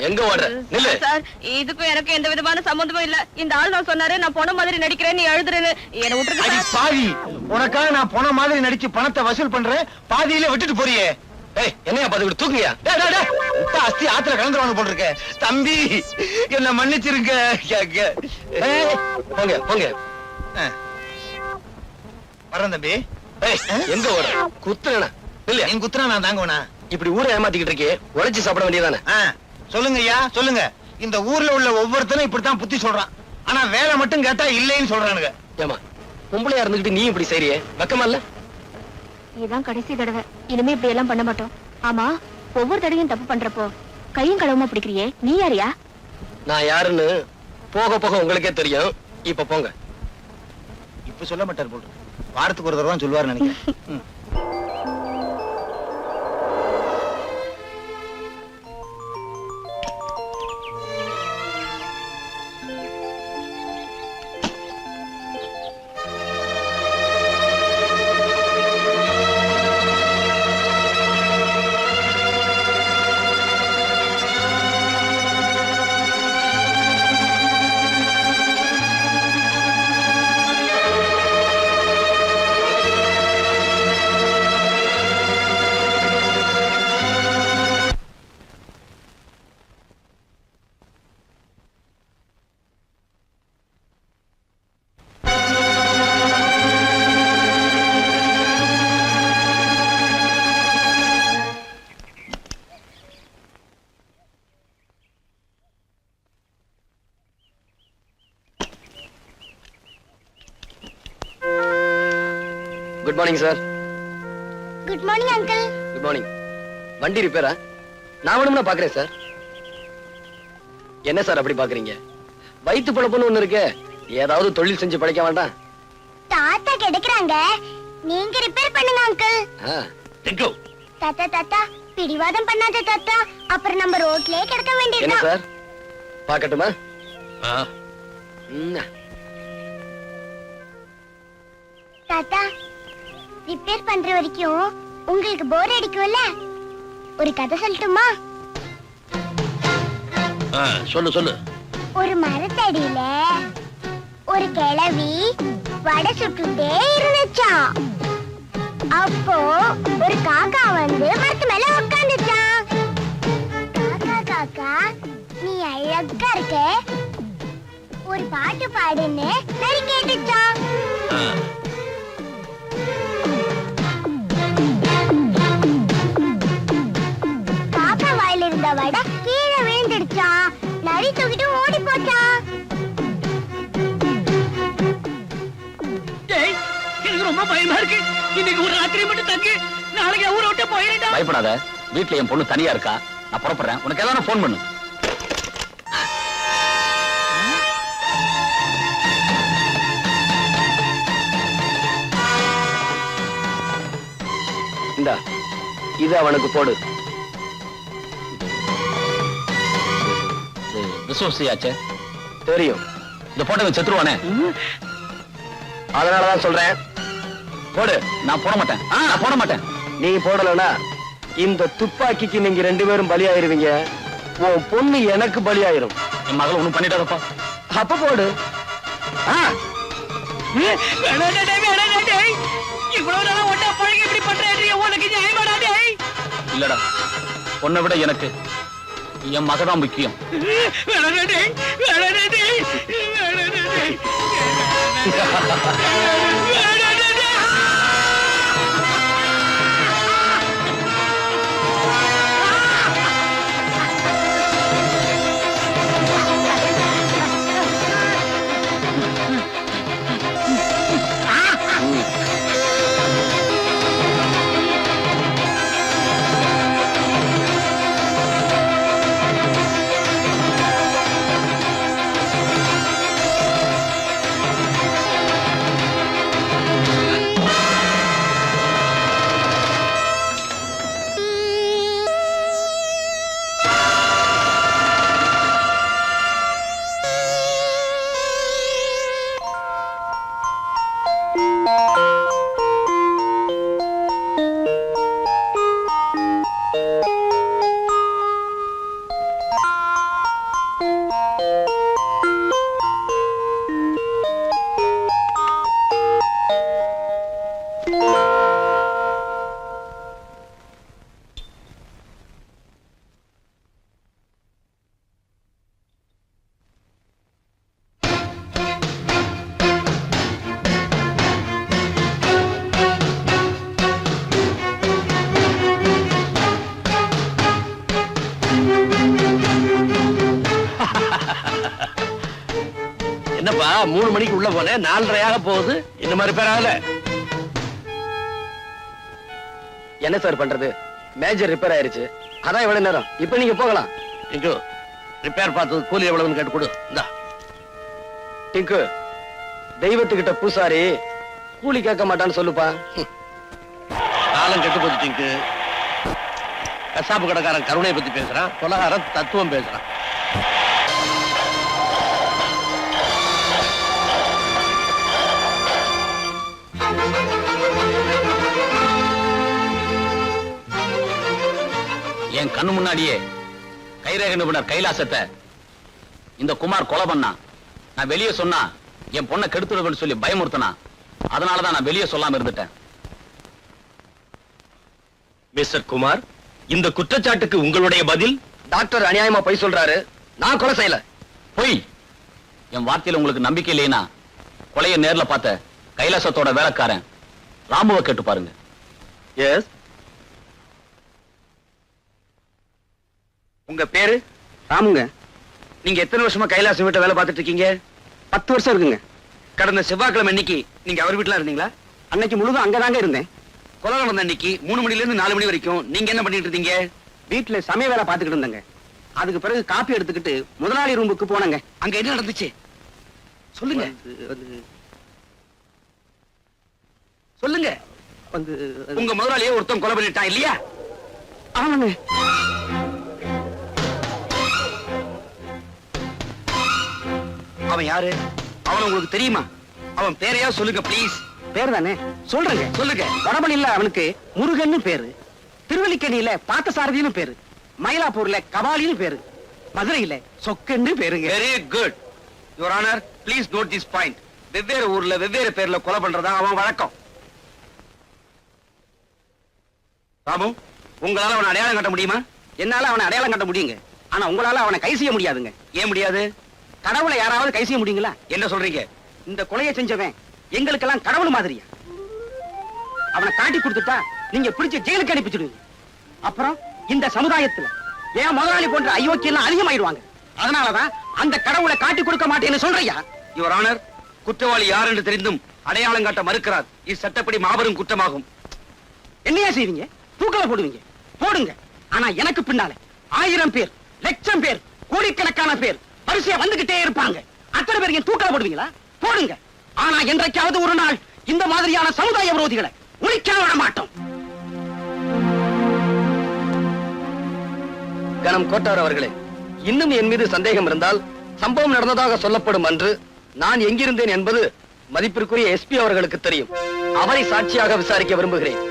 எங்க ஓடுற? நில்லு. சார், இதுக்கும் எனக்கு எந்த விதமான சம்பந்தமும் இல்ல. இந்த ஆள் தான் சொன்னாரு நான் போன மாதிரி நடிக்கிறேன், நீ எழுதுறேன்னு. என்ன விட்டுருக்க அடி சார். பாவி, உனக்காக நான் போன மாதிரி நடிச்சு பணத்தை வசூல் பண்றேன், பாதியில விட்டுட்டு போறியே. ஏய், என்னையா பாத்துக்கிட்டு தூக்குங்க. டேய், டேய், டேய், உப்பா அஸ்தி ஆத்துல கலந்துருவாங்க போல் இருக்க. தம்பி, என்ன மன்னிச்சிருங்க. ஏய், போங்க போங்க. வரேன் தம்பி. ஏய், எங்க ஓடுற? குத்துறேனா? இல்ல, என் குத்துனா நான் தாங்குவனா? இப்படி ஊரை ஏமாத்திக்கிட்டு இருக்கே, உழைச்சு சாப்பிட வேண்டியதானே? சொல்லுங்க ஐயா, சொல்லுங்க. இந்த ஊர்ல உள்ள ஒவ்வொருத்தனும் இப்படித்தான் புத்தி சொல்றான். ஆனா வேலை மட்டும் கேட்டா இல்லைன்னு சொல்றானுங்க. ஏமா, பொம்பளையா இருந்துகிட்டு நீ இப்படி செய்றியே, வெக்கமா இல்ல? இதுதான் கடைசி தடவை, இனிமே இப்படி எல்லாம் பண்ண மாட்டோம். ஆமா, ஒவ்வொரு தடவையும் தப்பு பண்றப்போ கையும் களவுமா பிடிக்கிறியே, நீ யாரியா? நான் யாருன்னு போக போக உங்களுக்கே தெரியும். இப்ப போங்க. இப்ப சொல்ல மாட்டார் போல், வாரத்துக்கு ஒரு தடவை தான் சொல்லுவார் நினைக்கிறேன். Good morning sir. Good morning uncle. Good morning. வண்டி ரிப்பேரா? நான் வேணும்னா பாக்குறேன் சார். என்ன சார் அப்படி பாக்குறீங்க? வயிற்று பொழப்புன்னு ஒண்ணு இருக்கு. ஏதாவது தொழில் செஞ்சு பழைக்க வேண்டாம்? தாத்தா கிடைக்கிறாங்க, நீங்க ரிப்பேர் பண்ணுங்க அங்கிள். டிங்கு தாத்தா தாத்தா பிடிவாதம் பண்ணாத தாத்தா, அப்புறம் நம்ம ரோட்லயே கிடக்க என்ன வேண்டியதுதான். சார் பாக்கட்டுமா? தாத்தா ரிப்பேர் பண்ற வரைக்கும் உங்களுக்கு போர் அடிக்கும்ல, ஒரு கதை சொல்லட்டுமா? சொல்லு சொல்லு. ஒரு மரத்தடியில ஒரு கிழவி வடை சுட்டுட்டே இருந்துச்சாம். அப்போ ஒரு காக்கா வந்து மரத்து மேல உட்கார்ந்துச்சான். காக்கா காக்கா நீ அழகா இருக்க, ஒரு பாட்டு பாடுன்னு நரி கேட்டுச்சான். காக்கா வாயில இருந்த வடை கீழே விழுந்துடுச்சான். நரி தூக்கிட்டு ஓடி போச்சான். டேய், எனக்கு ரொம்ப பயமா இருக்கு. இன்னைக்கு ஒரு ராத்திரி மட்டும் தங்கி நாளைக்கு ஊரை விட்டு போயிடா. பயப்படாத, வீட்டுல என் பொண்ணு தனியா இருக்கா. நான் புறப்படுறேன். உனக்கு ஏதாவது போன் பண்ணு. இந்தா, இது அவனுக்கு போடு. விசுவசியாச்சே தெரியும். இந்த போட்டோ செத்துருவானே. அதனாலதான் சொல்றேன், போடு. நான் போட மாட்டேன். நான் போட மாட்டேன். நீ போடலனா இந்த துப்பாக்கிக்கு நீங்க 2 பேரும் பலியாயிருவீங்க. உன் பொண்ணு எனக்கு பலியாயிரும். என் மகள் ஒண்ணும் பண்ணிட்டாரப்பா. அப்ப போடு. இவ்வளவு நாளா ஒட்டா பழகி இப்படி பண்றேன், உனக்கு நியாயமாடா? டேய் இல்லடா, உன்னை விட எனக்கு என் மகதான் முக்கியம். என்னப்பா 3 மணிக்கு உள்ள போனேன், 4:30 போகுது. இந்த மாதிரி பேர் ஆகல. என்ன சார் பண்றது? மேஜர் ரிப்பேர் ஆயிருச்சு. அதான் எவ்வளவு நேரம். இப்ப நீங்க போகலாம். டிங்கு, ரிப்பேர் பார்த்தது கூலி எவ்வளவுன்னு கேட்டு கொடு. இந்தா. டிங்கு, தெய்வத்துக்கிட்ட பூசாரி கூலி கேட்க மாட்டான்னு சொல்லுப்பா. காலம் கெட்டு போச்சு டிங்கு. கசாப்பு கடைக்காரன் கருணையை பத்தி பேசுறான், கொலகாரன் தத்துவம் பேசுறான். என் கண்ணு முன்னாடியே கைரேகை நிபுணர் கைலாசத்தை இந்த குமார் கொலை பண்ணா. நான் வெளியே சொன்னா என் பொண்ணை கெடுத்துடுவேன்னு சொல்லி பயமுறுத்தனா. அதனாலதான் நான் வெளியே சொல்லாம இருந்துட்டேன். மிஸ்டர் குமார், இந்த குற்றச்சாட்டுக்கு உங்களுடைய பதில்? டாக்டர் அநியாயமா பொய் சொல்றாரு. நான் கொலை செய்யல. பொய். என் வார்த்தையில உங்களுக்கு நம்பிக்கை இல்லைனா கொலையை நேர்ல பார்த்த கைலாசத்தோட வேலைக்காரன் ராமுவை கேட்டு பாருங்க. எஸ். உங்க பேரு? ராமுங்க. நீங்க எத்தனை வருஷமா கைலாசம் வீட்டை வேலை பார்த்துட்டு இருக்கீங்க? 10 வருஷம் இருக்குங்க. கடந்த செவ்வாய்க்கிழமை இன்னைக்கு நீங்க அவர் வீட்டுல இருந்தீங்களா? அன்னைக்கு முழுதும் அங்கதாங்க இருந்தேன். கொலை நடந்த அன்னைக்கு 3 மணில இருந்து 4 மணி வரைக்கும் நீங்க என்ன பண்ணிட்டு இருந்தீங்க? வீட்டுல சமய வேலை பாத்துக்கிட்டு இருந்தேங்க. அதுக்கு பிறகு காப்பி எடுத்துக்கிட்டு முதலாளி ரூமுக்கு போனங்க. அங்க என்ன நடந்துச்சு சொல்லுங்க. சொல்லுங்க. உங்க முதலாளியே ஒருத்தன் கொலை பண்ணிட்டான் இல்லையா? ஆமாங்க. அவன் யாரு? அவன் உங்களுக்கு தெரியுமா? அவன் பேரையா சொல்லுங்க ப்ளீஸ். பேர் தானே சொல்றேங்க. சொல்லுங்க. வடபணியில அவனுக்கு முருகன்னு பேரு, திருவல்லிக்கேணியில பார்த்தசாரதின்னு பேரு, மயிலாப்பூர்ல கபாலின்னு பேரு, மதுரையில சொக்கன்னு பேருங்க. Very good your honour. Please note this point. வெவ்வேறு ஊர்ல வெவ்வேறு பேர்ல கொலை பண்றதா அவன் வழக்கம். ராமு, உங்களால அவனை அடையாளம் கட்ட முடியுமா? என்னால அவனை அடையாளம் கட்ட முடியுங்க. ஆனா உங்களால அவனை கை செய்ய முடியாதுங்க. ஏன் முடியாது? கடவுளை யாராவது கை செய்ய முடியுங்களா? என்ன சொல்றீங்க? இந்த கொலையை செஞ்சவன் எங்களுக்கெல்லாம் கடவுள் மாதிரியா. அவனை காட்டி கொடுத்துட்டா நீங்க பிடிச்ச ஜெயிலுக்கு அனுப்பிச்சிடுவீங்க. அப்புறம் இந்த சமுதாயத்துல ஏன் முதலாளி போன்ற அயோக்கியம் அதிகமாயிடுவாங்க. அதனாலதான் அந்த கடவுளை காட்டி கொடுக்க மாட்டேன்னு சொல்றியா? யுவர் ஆனர், குற்றவாளி யார் என்று தெரிந்தும் அடையாளம் காட்ட மறுக்கிறார். இது சட்டப்படி மாபெரும் குற்றமாகும். என்னையா செய்வீங்க? தூக்கல போடுவீங்க. போடுங்க. ஆனா எனக்கு பின்னால 1000 பேர், லட்சம் பேர், கோடிக்கணக்கான பேர் வரிசையா வந்துகிட்டே இருப்பாங்க. அத்தனை பேர் ஏன் தூக்கல போடுவீங்களா? போடுங்க. ஆனா என்றைக்காவது ஒரு நாள் இந்த மாதிரியான சமுதாய விரோதிகளை ஒழிக்க விட மாட்டோம். கணம் கோட்டார் அவர்களே, இன்னும் என் மீது சந்தேகம் இருந்தால் சம்பவம் நடந்ததாக சொல்லப்படும் அன்று நான் எங்கிருந்தேன் என்பது மதிப்பிற்குரிய எஸ்பி அவர்களுக்கு தெரியும். அவரை சாட்சியாக விசாரிக்க விரும்புகிறேன்.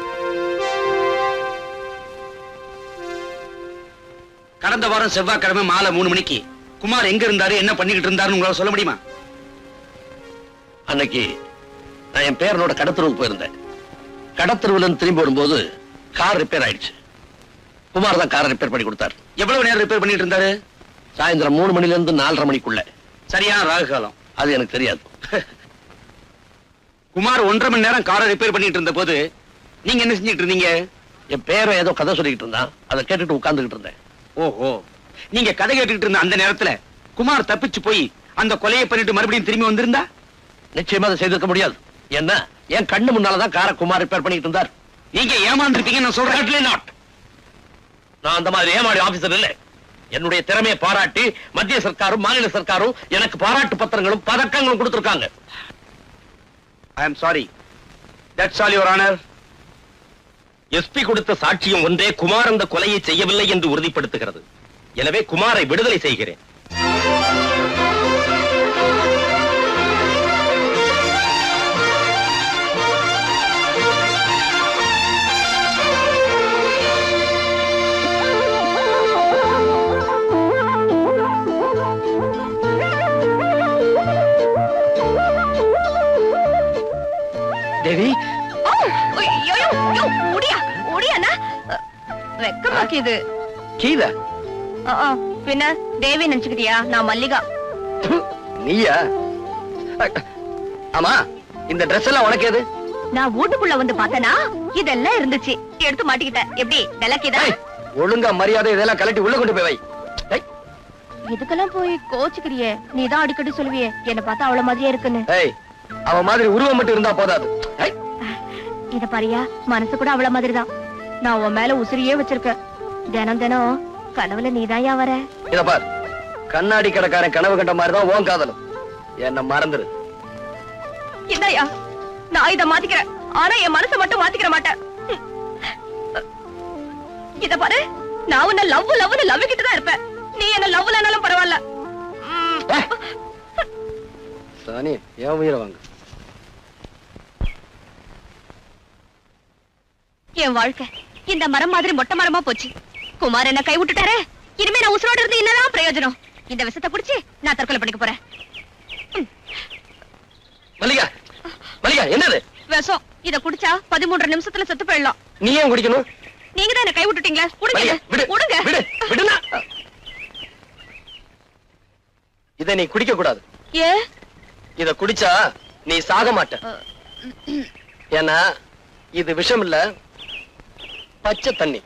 கடந்த வாரம் செவ்வாய்க்கிழமை மாலை 3 மணிக்கு குமார் எங்க இருந்தாரு, என்ன பண்ணிக்கிட்டு இருந்தாருன்னு உங்களால சொல்ல முடியுமா? அன்னைக்கு நான் என் பேரனோட கடத்தருவுக்கு போயிருந்தேன். கடத்தருவுல இருந்து திரும்பி வரும்போது கார் ரிப்பேர் ஆயிடுச்சு. குமார் தான் காரை ரிப்பேர் பண்ணி கொடுத்தார். எவ்வளவு நேரம் ரிப்பேர் பண்ணிட்டு இருந்தாரு? சாயந்தரம் 3 மணில இருந்து 4:30 மணிக்குள்ள. சரியான ராகு காலம். அது எனக்கு தெரியாது. குமார் 1.5 மணி நேரம் காரை ரிப்பேர் பண்ணிட்டு இருந்த போது நீங்க என்ன செஞ்சிட்டு இருந்தீங்க? என் பேரன் ஏதோ கதை சொல்லிக்கிட்டு இருந்தான். அதை கேட்டுட்டு உட்கார்ந்துகிட்டு இருந்தேன். ஓஹோ, நீங்க கதை கேட்டுக்கிட்டு இருந்த அந்த நேரத்துல குமார் தப்பிச்சு போய் அந்த கொலையை பண்ணிட்டு மறுபடியும் திரும்பி வந்திருந்தா? நிச்சயமா அதை செய்திருக்க முடியாது. என்ன, என் கண்ணு முன்னாலதான் காரை குமார் ரிப்பேர் பண்ணிட்டு இருந்தார். நீங்க ஏமாந்துருப்பீங்க நான் சொல்றேன். நாட், நான் அந்த மாதிரி ஏமாடி ஆபீசர் இல்ல. என்னுடைய திறமையை பாராட்டி மத்திய சர்க்காரும் மாநில சர்க்காரும் எனக்கு பாராட்டு பத்திரங்களும் பதக்கங்களும் கொடுத்திருக்காங்க. I am sorry. That's all your honour. SP கொடுத்த சாட்சியம் ஒன்றே குமார் அந்த கொலையை செய்யவில்லை என்று உறுதிப்படுத்துகிறது. எனவே குமாரை விடுதலை செய்கிறேன். தேவி, வெக்கமாக்கிது. கீதா பின்ன தேவி நினைச்சுக்கிட்டியா? நான் மல்லிகா. நீயா? ஆமா, இந்த Dress எல்லாம் உனக்கு எது? நான் வீட்டுக்குள்ள வந்து பார்த்தனா இதெல்லாம் இருந்துச்சு, எடுத்து மாட்டிக்கிட்டேன். எப்படி விளக்கிதா? ஒழுங்கா மரியாதை இதெல்லாம் கலட்டி உள்ள கொண்டு போய் வை. இதுக்கெல்லாம் போய் கோச்சுக்கிறியே. நீதான் அடிக்கடி சொல்லுவியே என்ன பார்த்தா அவ்வளவு மாதிரியே இருக்குன்னு. அவ மாதிரி உருவம் மட்டும் இருந்தா போதாது. இத பாரியா, மனசு கூட அவ்வளவு மாதிரிதான். நான் உன் மேல உசிரியே வச்சிருக்கேன். தினம் தினம் கனவுல நீதான் வர. இத பார், கண்ணாடி கடைக்காரன் கனவு கண்ட மாதிரிதான் உன் காதலும். என்ன மறந்துரு. இந்தாயா, நான் இத மாத்திக்கிறேன். ஆனா என் மனசை மட்டும் மாத்திக்கிற மாட்டேன். இத பாரு, நான் உன்ன லவ்னு லவ்விக்கிட்டு தான் இருப்பேன். நீ என்ன லவ்லனாலும் பரவாயில்ல. சானி, ஏன் உயிரை வாங்க. என் வாழ்க்கை இந்த மரம் மாதிரி மொட்டை மரமா போச்சு. குமார் என்ன கை விட்டுட்டாரே. இனிமே நான் உசுரோடு இருந்து என்னதான் பிரயோஜனம்? இந்த விஷத்தை குடிச்சு நான் தற்கொலை பண்ணிக்க போறேன். மல்லிகா, மல்லிகா, என்னது விஷம்? இத குடிச்சா 13 நிமிஷத்துல செத்து போயிடலாம். நீ ஏன் குடிக்கணும்? நீங்க தான் என்ன கை விட்டுட்டீங்களா? குடுங்க. இத நீ குடிக்க கூடாது. ஏ? இத குடிச்சா நீ சாக மாட்ட. ஏன்னா இது விஷம் இல்ல, பச்சை தண்ணி.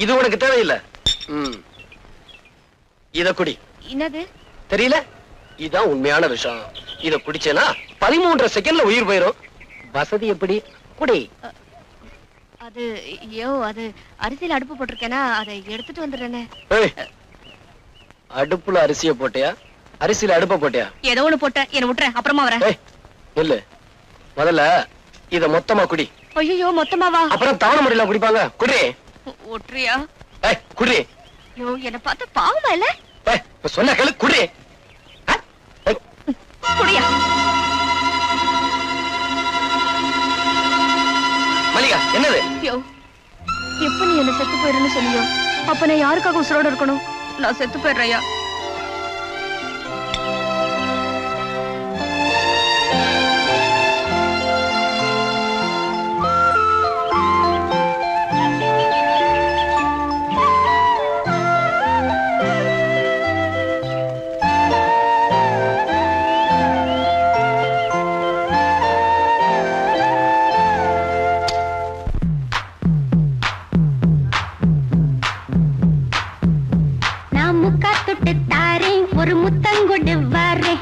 இது உனக்கு தேவையில்லை. இத குடி. என்னது தெரியல? இதான் உண்மையான விஷம். இத குடிச்சேனா 13 செகண்ட்ல உயிர் போயிரும். வசதி எப்படி குடி. அது அது அரிசியில அடுப்பு போட்டிருக்கேனா, அதை எடுத்துட்டு வந்துடுறேனே. ஏய், அடுப்புல அரிசிய போட்டியா, அரிசியில அடுப்ப போட்டியா? ஏதோ ஒண்ணு போட்டேன், என்ன விட்டுறேன், அப்புறமா வரேன். ஏய் இல்ல, முதல்ல இத மொத்தமா குடி. ஐயோ, மொத்தமாவா? அப்புறம் தவணை முறையில குடிப்பாங்க. குடி. ஒற்றியா? ஏய் குடி. ஐயோ, என்ன பார்த்து பாவமா இல்ல? ஏய் இப்ப சொன்ன கேளு, குடி. குடியா? மல்லிகா என்னது? ஐயோ, எப்ப நீ என்ன செத்து போயிடுன்னு சொன்னியோ, அப்ப நான் யாருக்காக உசுரோட இருக்கணும்? நான் செத்து போயிடுறையா? ஒரு முத்தங்கொடு வாரே.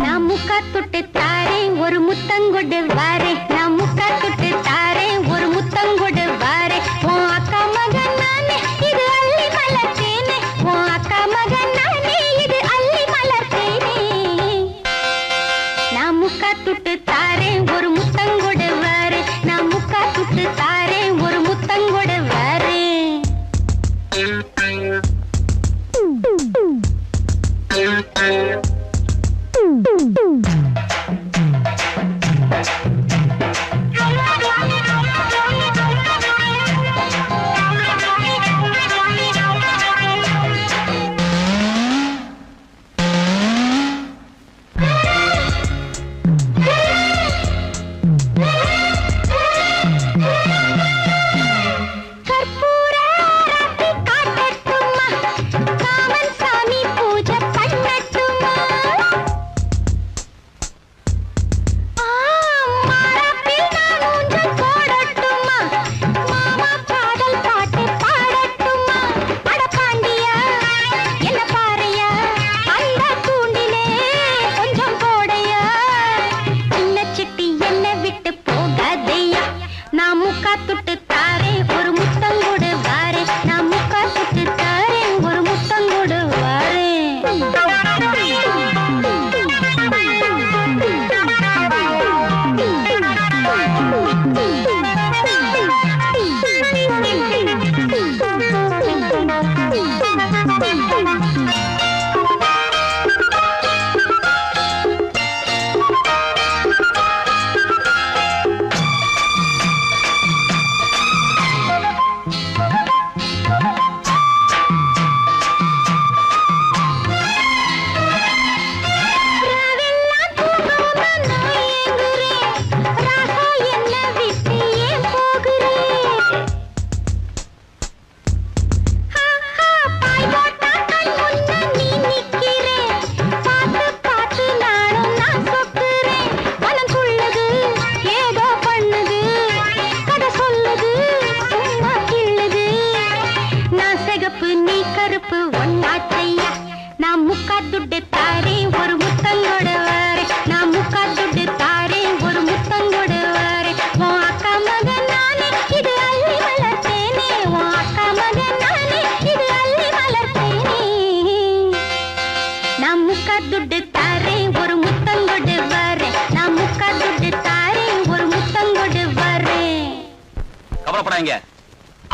நான் முக்கா தொட்டு தாரேன் ஒரு முத்தங்கொடு வாரே. நான் முக்கா தொட்டு தாரேன் ஒரு முத்தங்கொடு வாரே. உன் அக்கா மகன் நானே, இது அள்ளி மலர்த்தேனே. உன் அக்கா மகன் நானே, இது அள்ளி மலர்த்தேனே. நான் முக்கா தொட்டு தாரேன் ஒரு முத்தங்கொடு வாரே. நான் முக்கா தொட்டு தாரேன் ஒரு முத்தங்கொடு வாரே.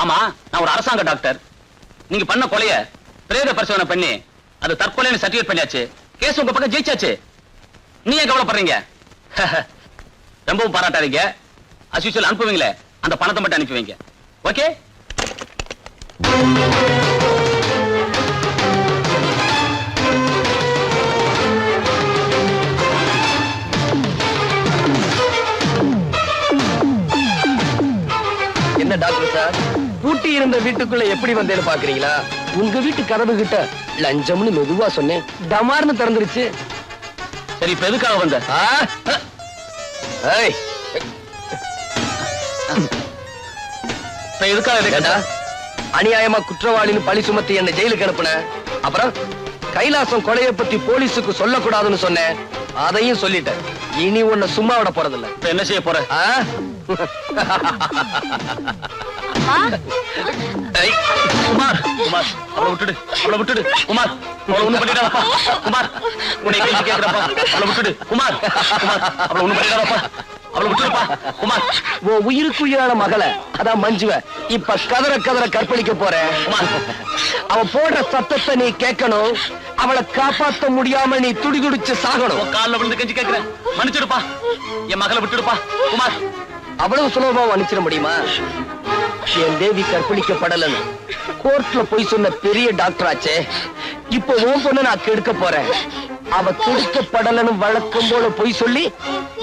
ஆமா, நான் ஒரு அரசாங்க டாக்டர். நீங்க பண்ண கொலைய பிரேத பரிசோதனை பண்ணி அது தற்கொலைன்னு சர்டிஃபிகேட் பண்ணியாச்சு. கேஸ் உங்க பக்கம் ஜெயிச்சாச்சு. நீ ஏன் கவலைப்படுறீங்க? ரொம்பவும் பாராட்டாதீங்க. as usual அனுப்புவீங்களே, அந்த பணத்தை மட்டும் அனுப்பி வைங்க. ஓகே? டாக்டர் சார், பூட்டி இருந்த வீட்டுக்குள்ள எப்படி வந்தேன்னு பாக்குறீங்களா? உங்க வீட்டு கதவு கிட்ட லஞ்சம்னு மெதுவா சொன்னேன், டமார்னு திறந்துருச்சு. சரி, இப்ப எதுக்காக வந்த? ஏய், இப்ப எதுக்காக கேட்டா அநியாயமா குற்றவாளின்னு பழி சுமத்தி என்ன ஜெயிலுக்கு அனுப்புன. அப்புறம் கைலாசம் கொலையை பத்தி போலீஸுக்கு சொல்லக்கூடாதுன்னு சொன்னேன், அதையும் சொல்லிட்டேன். இனி உன்னை சும்மா விட போறதில்ல. இப்ப என்ன செய்ய போற? ஏய், குமார், குமார், அவளை விட்டுடு, அவளை விட்டுடு. குமார், அவளை ஒண்ணும் பண்ணிடாதப்பா. குமார், உன்னை கேள்வி கேட்கிறப்பா, அவளை விட்டுடு. குமார், குமார், அவளை ஒண்ணும் பண்ணிடாதப்பா, அவளை விட்டுடுப்பா. குமார், உன் உயிருக்கு உயிரான மகளை, அதான் மஞ்சுவ, இப்ப கதற கதற கற்பழிக்க போறேன். அவ போடுற சத்தத்தை நீ கேட்கணும். அவளை காப்பாத்த முடியாம நீ துடிதுடிச்சு சாகணும். காலில் விழுந்து கெஞ்சி கேட்கிறேன், மன்னிச்சிடுப்பா, என் மகளை விட்டுடுப்பா. குமார், அவ்வளவு சுலபமா மன்னிச்சிட முடியுமா? என் தேவி கற்பழிக்கப்படலன்னு கோர்ட்ல போய் சொன்ன பெரிய டாக்டர் ஆச்சே, இப்ப உன் பொண்ணு நான் கெடுக்க போறேன். அவ கெடுக்கப்படலன்னு வழக்கம் போல போய் சொல்லி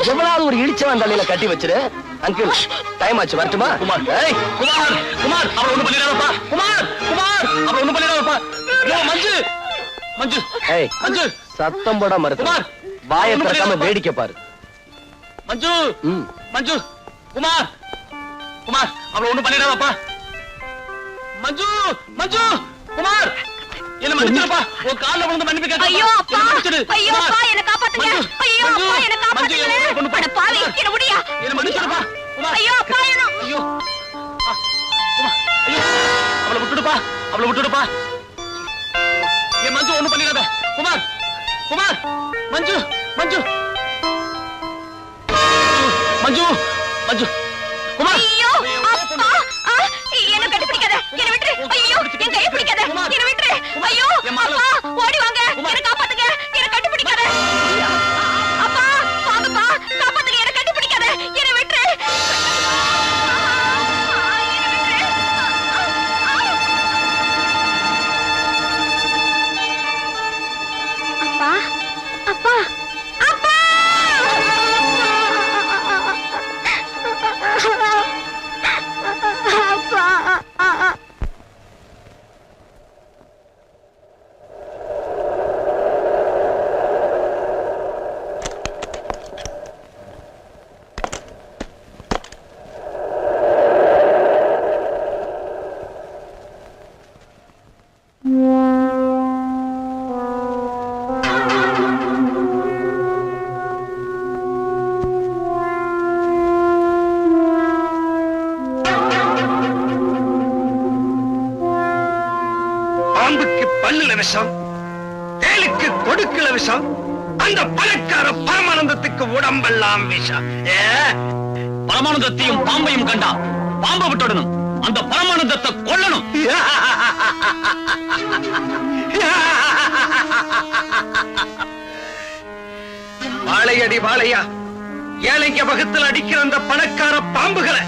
எவ்வளவு ஒரு இடிச்சவன் தலையில கட்டி வச்சிரு. அங்கிள், டைம் ஆச்சு, வரட்டுமா? குமார், ஏய், குமார், குமார், அவளை ஒண்ணும் பண்ணிடாதப்பா. குமார், குமார், அவளை ஒண்ணும் பண்ணிடாதப்பா. மஞ்சு, மஞ்சு, ஏய், மஞ்சு, சத்தம் போட மறுத்து குமார், வாயை திறக்காம வேடிக்கை பாரு. மஞ்சு, மஞ்சு, குமார், குமார், அவளை ஒண்ணும் பண்ணிடாதப்பா. மஞ்சு, மஞ்சு, குமார், என்ன மன்னிச்சிடுப்பா. உன் கால்ல விழுந்து மன்னிப்பு கேட்டேன். ஐயோ அப்பா, ஐயோ அப்பா, என்ன காப்பாத்துங்க. ஐயோ அப்பா, என்ன காப்பாத்துங்க. அட பாவி, என்ன முடியா? என்ன மன்னிச்சிடுப்பா. ஐயோ அப்பா, என்ன? ஐயோ, குமார், ஐயோ, அவளை விட்டுடுப்பா, அவளை விட்டுடுப்பா. என் மஞ்சு ஒண்ணும் பண்ணிடாத. குமார், குமார், மஞ்சு, மஞ்சு, மஞ்சு, மஞ்சு, குமார். ஐயோ அப்பா, என்ன கட்டி பிடிக்காத, என்ன விட்டுரு. ஐயோ, என் கையை பிடிக்காத, என்ன விட்டுரு. ஐயோ அப்பா, ஓடி வாங்க, என்ன காப்பாத்துங்க, என்ன கட்டி பிடிக்காத. அப்பா, வாங்கப்பா, காப்பாத்துங்க, என்ன கட்டி பிடிக்காத, என்ன விட்டுரு. அப்பா, அப்பா, அப்பா. பாம்புக்கு பல்லுல விஷம், தேலுக்கு கொடுக்கல விஷம், அந்த பணக்கார பரமானந்தத்துக்கு உடம்பெல்லாம் விஷம். பரமானந்தத்தையும் பாம்பையும் கண்டா பாம்பை விட்டுடணும், அந்த பரமானந்தத்தை கொல்லணும். வாழையடி வாழையா, ஏழைங்க வகுத்தில் அடிக்கிற அந்த பணக்கார பாம்புகளை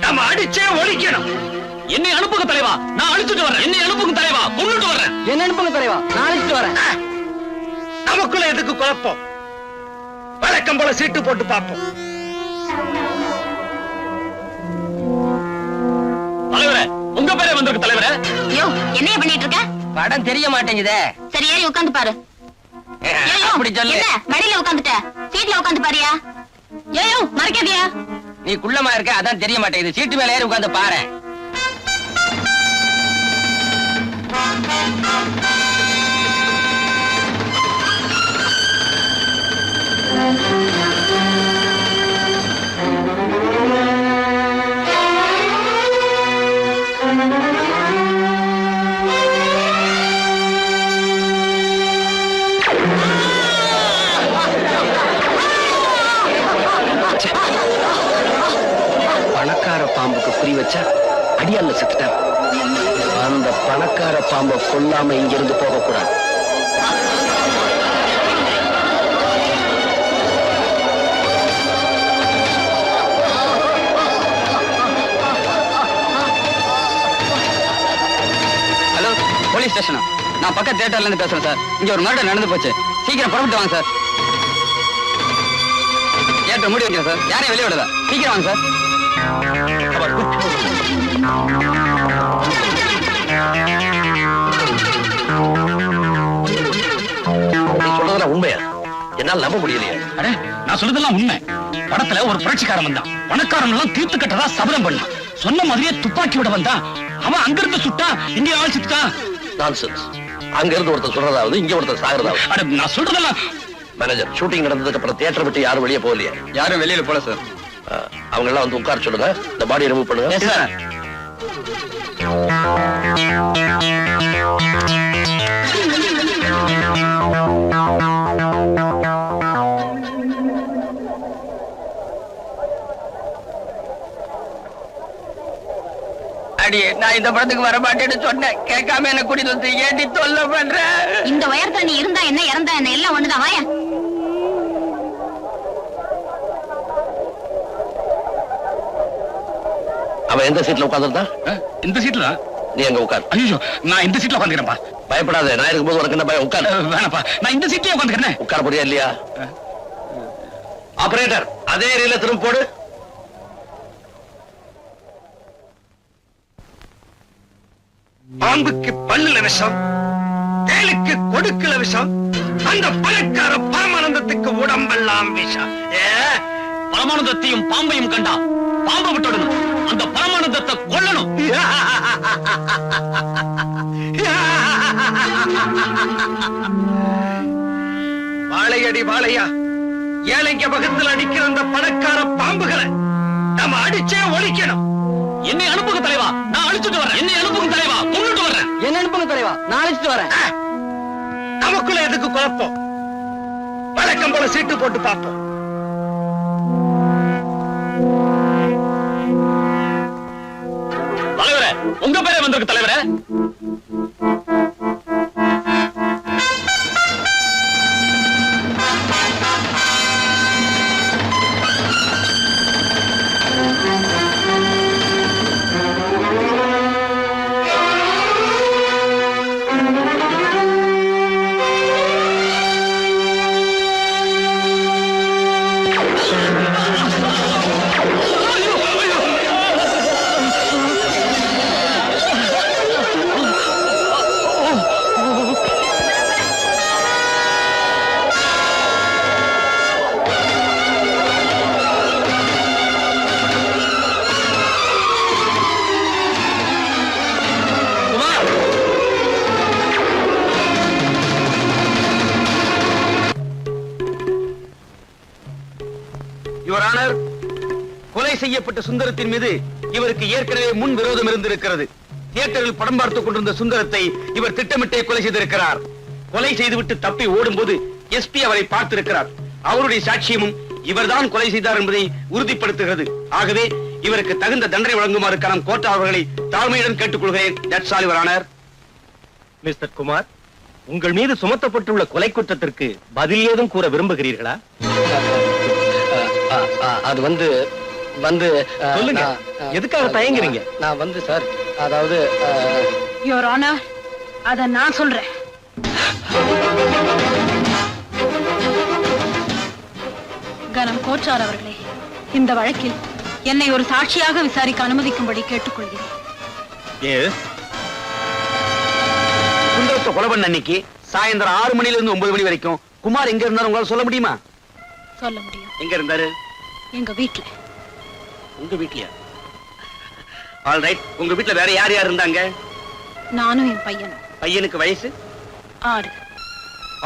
நம்ம அடிச்சே ஒழிக்கணும். என்னை அனுப்புங்க தலைவா, நான் அழிச்சுட்டு வரேன். என்னை அனுப்புங்க தலைவா, கொண்டுட்டு வரேன். என்ன அனுப்புங்க தலைவா, நான் அழிச்சிட்டு வரேன். நமக்குள்ள எதுக்கு குழப்பம்? வழக்கம் போல சீட்டு போட்டு பார்ப்போம். தலைவரே, உங்க பேரே வந்திருக்கு தலைவரே. ஐயோ, என்னைய பண்ணிட்டு இருக்க? படம் தெரிய மாட்டேங்குதே. சரி, ஏறி உட்கார்ந்து பாரு. அப்படி சொல்லு. என்ன மடியில உட்கார்ந்துட்ட? சீட்ல உட்கார்ந்து பாரியா? ஏயோ, மறக்காதியா? நீ குள்ளமா இருக்க, அதான் தெரிய மாட்டேங்குது. சீட்டு மேல ஏறி உட்கார்ந்து பாரு. பணக்கார பாம்புக்கு குறி வச்சா அடியால செத்துட்டான். அந்த பணக்கார பாம்பை கொல்லாம இங்கிருந்து போக கூடாது. ஹலோ, போலீஸ் ஸ்டேஷனா? நான் பக்கத்து தியேட்டர்ல இருந்து பேசுறேன் சார். இங்க ஒரு மர்டர் நடந்து போச்சு. சீக்கிரம் புறப்பட்டு வாங்க சார். தியேட்டர் மூடி வைக்கிறேன் சார். யாரையும் வெளியே விடல. சீக்கிரம் வாங்க சார். நீ சொல்றதெல்லாம் உண்மையா? என்னால நம்ப முடியலையே. அடே, நான் சொல்றதெல்லாம் உண்மை. படத்துல ஒரு புரட்சிக்காரன் வந்தான். பணக்காரன் எல்லாம் தீர்த்து கட்டதா சபதம் பண்ணான். சொன்ன மாதிரியே துப்பாக்கி விட வந்தான். அவன் அங்கிருந்து சுட்டா, இங்க ஆள் சுட்டான். நான்சென்ஸ். அங்க இருந்து ஒருத்தர் சொல்றதாவது, இங்க ஒருத்தர் சாகிறதாவது. அட, நான் சொல்றதெல்லாம் மேனேஜர், ஷூட்டிங் நடந்ததுக்கு அப்புறம் தியேட்டர் விட்டு யாரும் வெளியே போகலையே? யாரும் வெளியில போல சார். அவங்க எல்லாம் வந்து உட்கார சொல்லுங்க. இந்த பாடியை ரிமூவ் பண்ணுங்க. அடியே, நான் இந்த படத்துக்கு வர மாட்டேன்னு சொன்னேன். கேட்காம என்ன கூட்டிட்டு வந்து ஏண்டி தொல்லை பண்ற? இந்த உயரத்துல நீ இருந்தா என்ன, இறந்தா என்ன, எல்லாம் ஒண்ணுதான். வாயா. அவன் எந்த சீட்ல உட்கார்ந்திருந்தா? இந்த சீட்ல. நீ அங்க உட்கார். ஐயோ, நான் இந்த சீட்ல உட்காந்துக்கிறேன்ப்பா. பயப்படாத, நான் இருக்கும்போது உனக்கு என்ன பயம்? உட்கார். வேணாப்பா, நான் இந்த சீட்லயே உட்காந்துக்கிறேன். உட்கார போறியா இல்லையா? ஆபரேட்டர், அதே ரீல திரும்ப போடு. பாம்புக்கு பல்லுல விஷம், தேலுக்கு கொடுக்குல விஷம், அந்த பணக்கார பரமானந்தத்துக்கு உடம்பெல்லாம் விஷம். பரமானந்தத்தையும் பாம்பையும் கண்டா பாம்பை விட்டுடணும். அந்த பரமானந்தத்தை கொல்லணும். வாழையடி வாழையா, ஏழைங்க பக்கத்துல அடிக்கிற அந்த பணக்கார பாம்புகளை நம்ம அடிச்சே ஒழிக்கணும். என்னை அனுப்புங்க தலைவா, நான் அழிச்சுட்டு வரேன். என்னை அனுப்புங்க தலைவா, கொண்டுட்டு வரேன். என்ன அனுப்புங்க தலைவா, நான் அழைச்சிட்டு வரேன். நமக்குள்ள எதுக்கு குழப்பம்? வழக்கம் போல சீட்டு போட்டு பார்ப்போம். தலைவரே, உங்க பேரே வந்திருக்கு தலைவரே. யுவர் ஆனர், கொலை செய்யப்பட்ட சுந்தரத்தின் மீது இவருக்கு ஏற்கனவே முன் விரோதம் இருந்திருக்கிறது. தியேட்டரில் படம் பார்த்துக் கொண்டிருந்த சுந்தரத்தை இவர் திட்டமிட்டே கொலை செய்திருக்கிறார். கொலை செய்துவிட்டு தப்பி ஓடும்போது எஸ்பி அவரை பார்த்திருக்கிறார். அவருடைய சாட்சியமும் இவர்தான் கொலை செய்தார் என்பதை உறுதிப்படுத்துகிறது. ஆகவே இவருக்கு தகுந்த தண்டனை வழங்குமாறு கனம் கோட்டா அவர்களை தாழ்மையுடன் கேட்டுக்கொள்கிறேன். That's all your honour. Mister Kumar, உங்கள் மீது சுமத்தப்பட்டுள்ள கொலை குற்றத்திற்கு பதில் ஏதும் கூற விரும்புகிறீர்களா? அது வந்து சொல்லுங்க. எதுக்காக தயங்குறீங்க? நான் வந்து சார், அதாவது யுவர் ஆனர், அத நான் சொல்றேன். கனம் கோச்சார் அவர்களே, இந்த வழக்கில் என்னை ஒரு சாட்சியாக விசாரிக்க அனுமதிக்கும்படி கேட்டுக்கொள்கிறேன். சுந்தரத்தை கொலை பண்ண அன்னைக்கு சாயந்தரம் 6 மணில இருந்து 9 மணி வரைக்கும் குமார் எங்க இருந்தாரு உங்களால சொல்ல முடியுமா? சொல்ல முடியும். எங்க இருந்தாரு? எங்க வீட்டுல. உங்க வீட்லயா? All right. உங்க வீட்ல வேற யார் யார் இருந்தாங்க? நானும் என் பையனும். பையனுக்கு வயசு 6.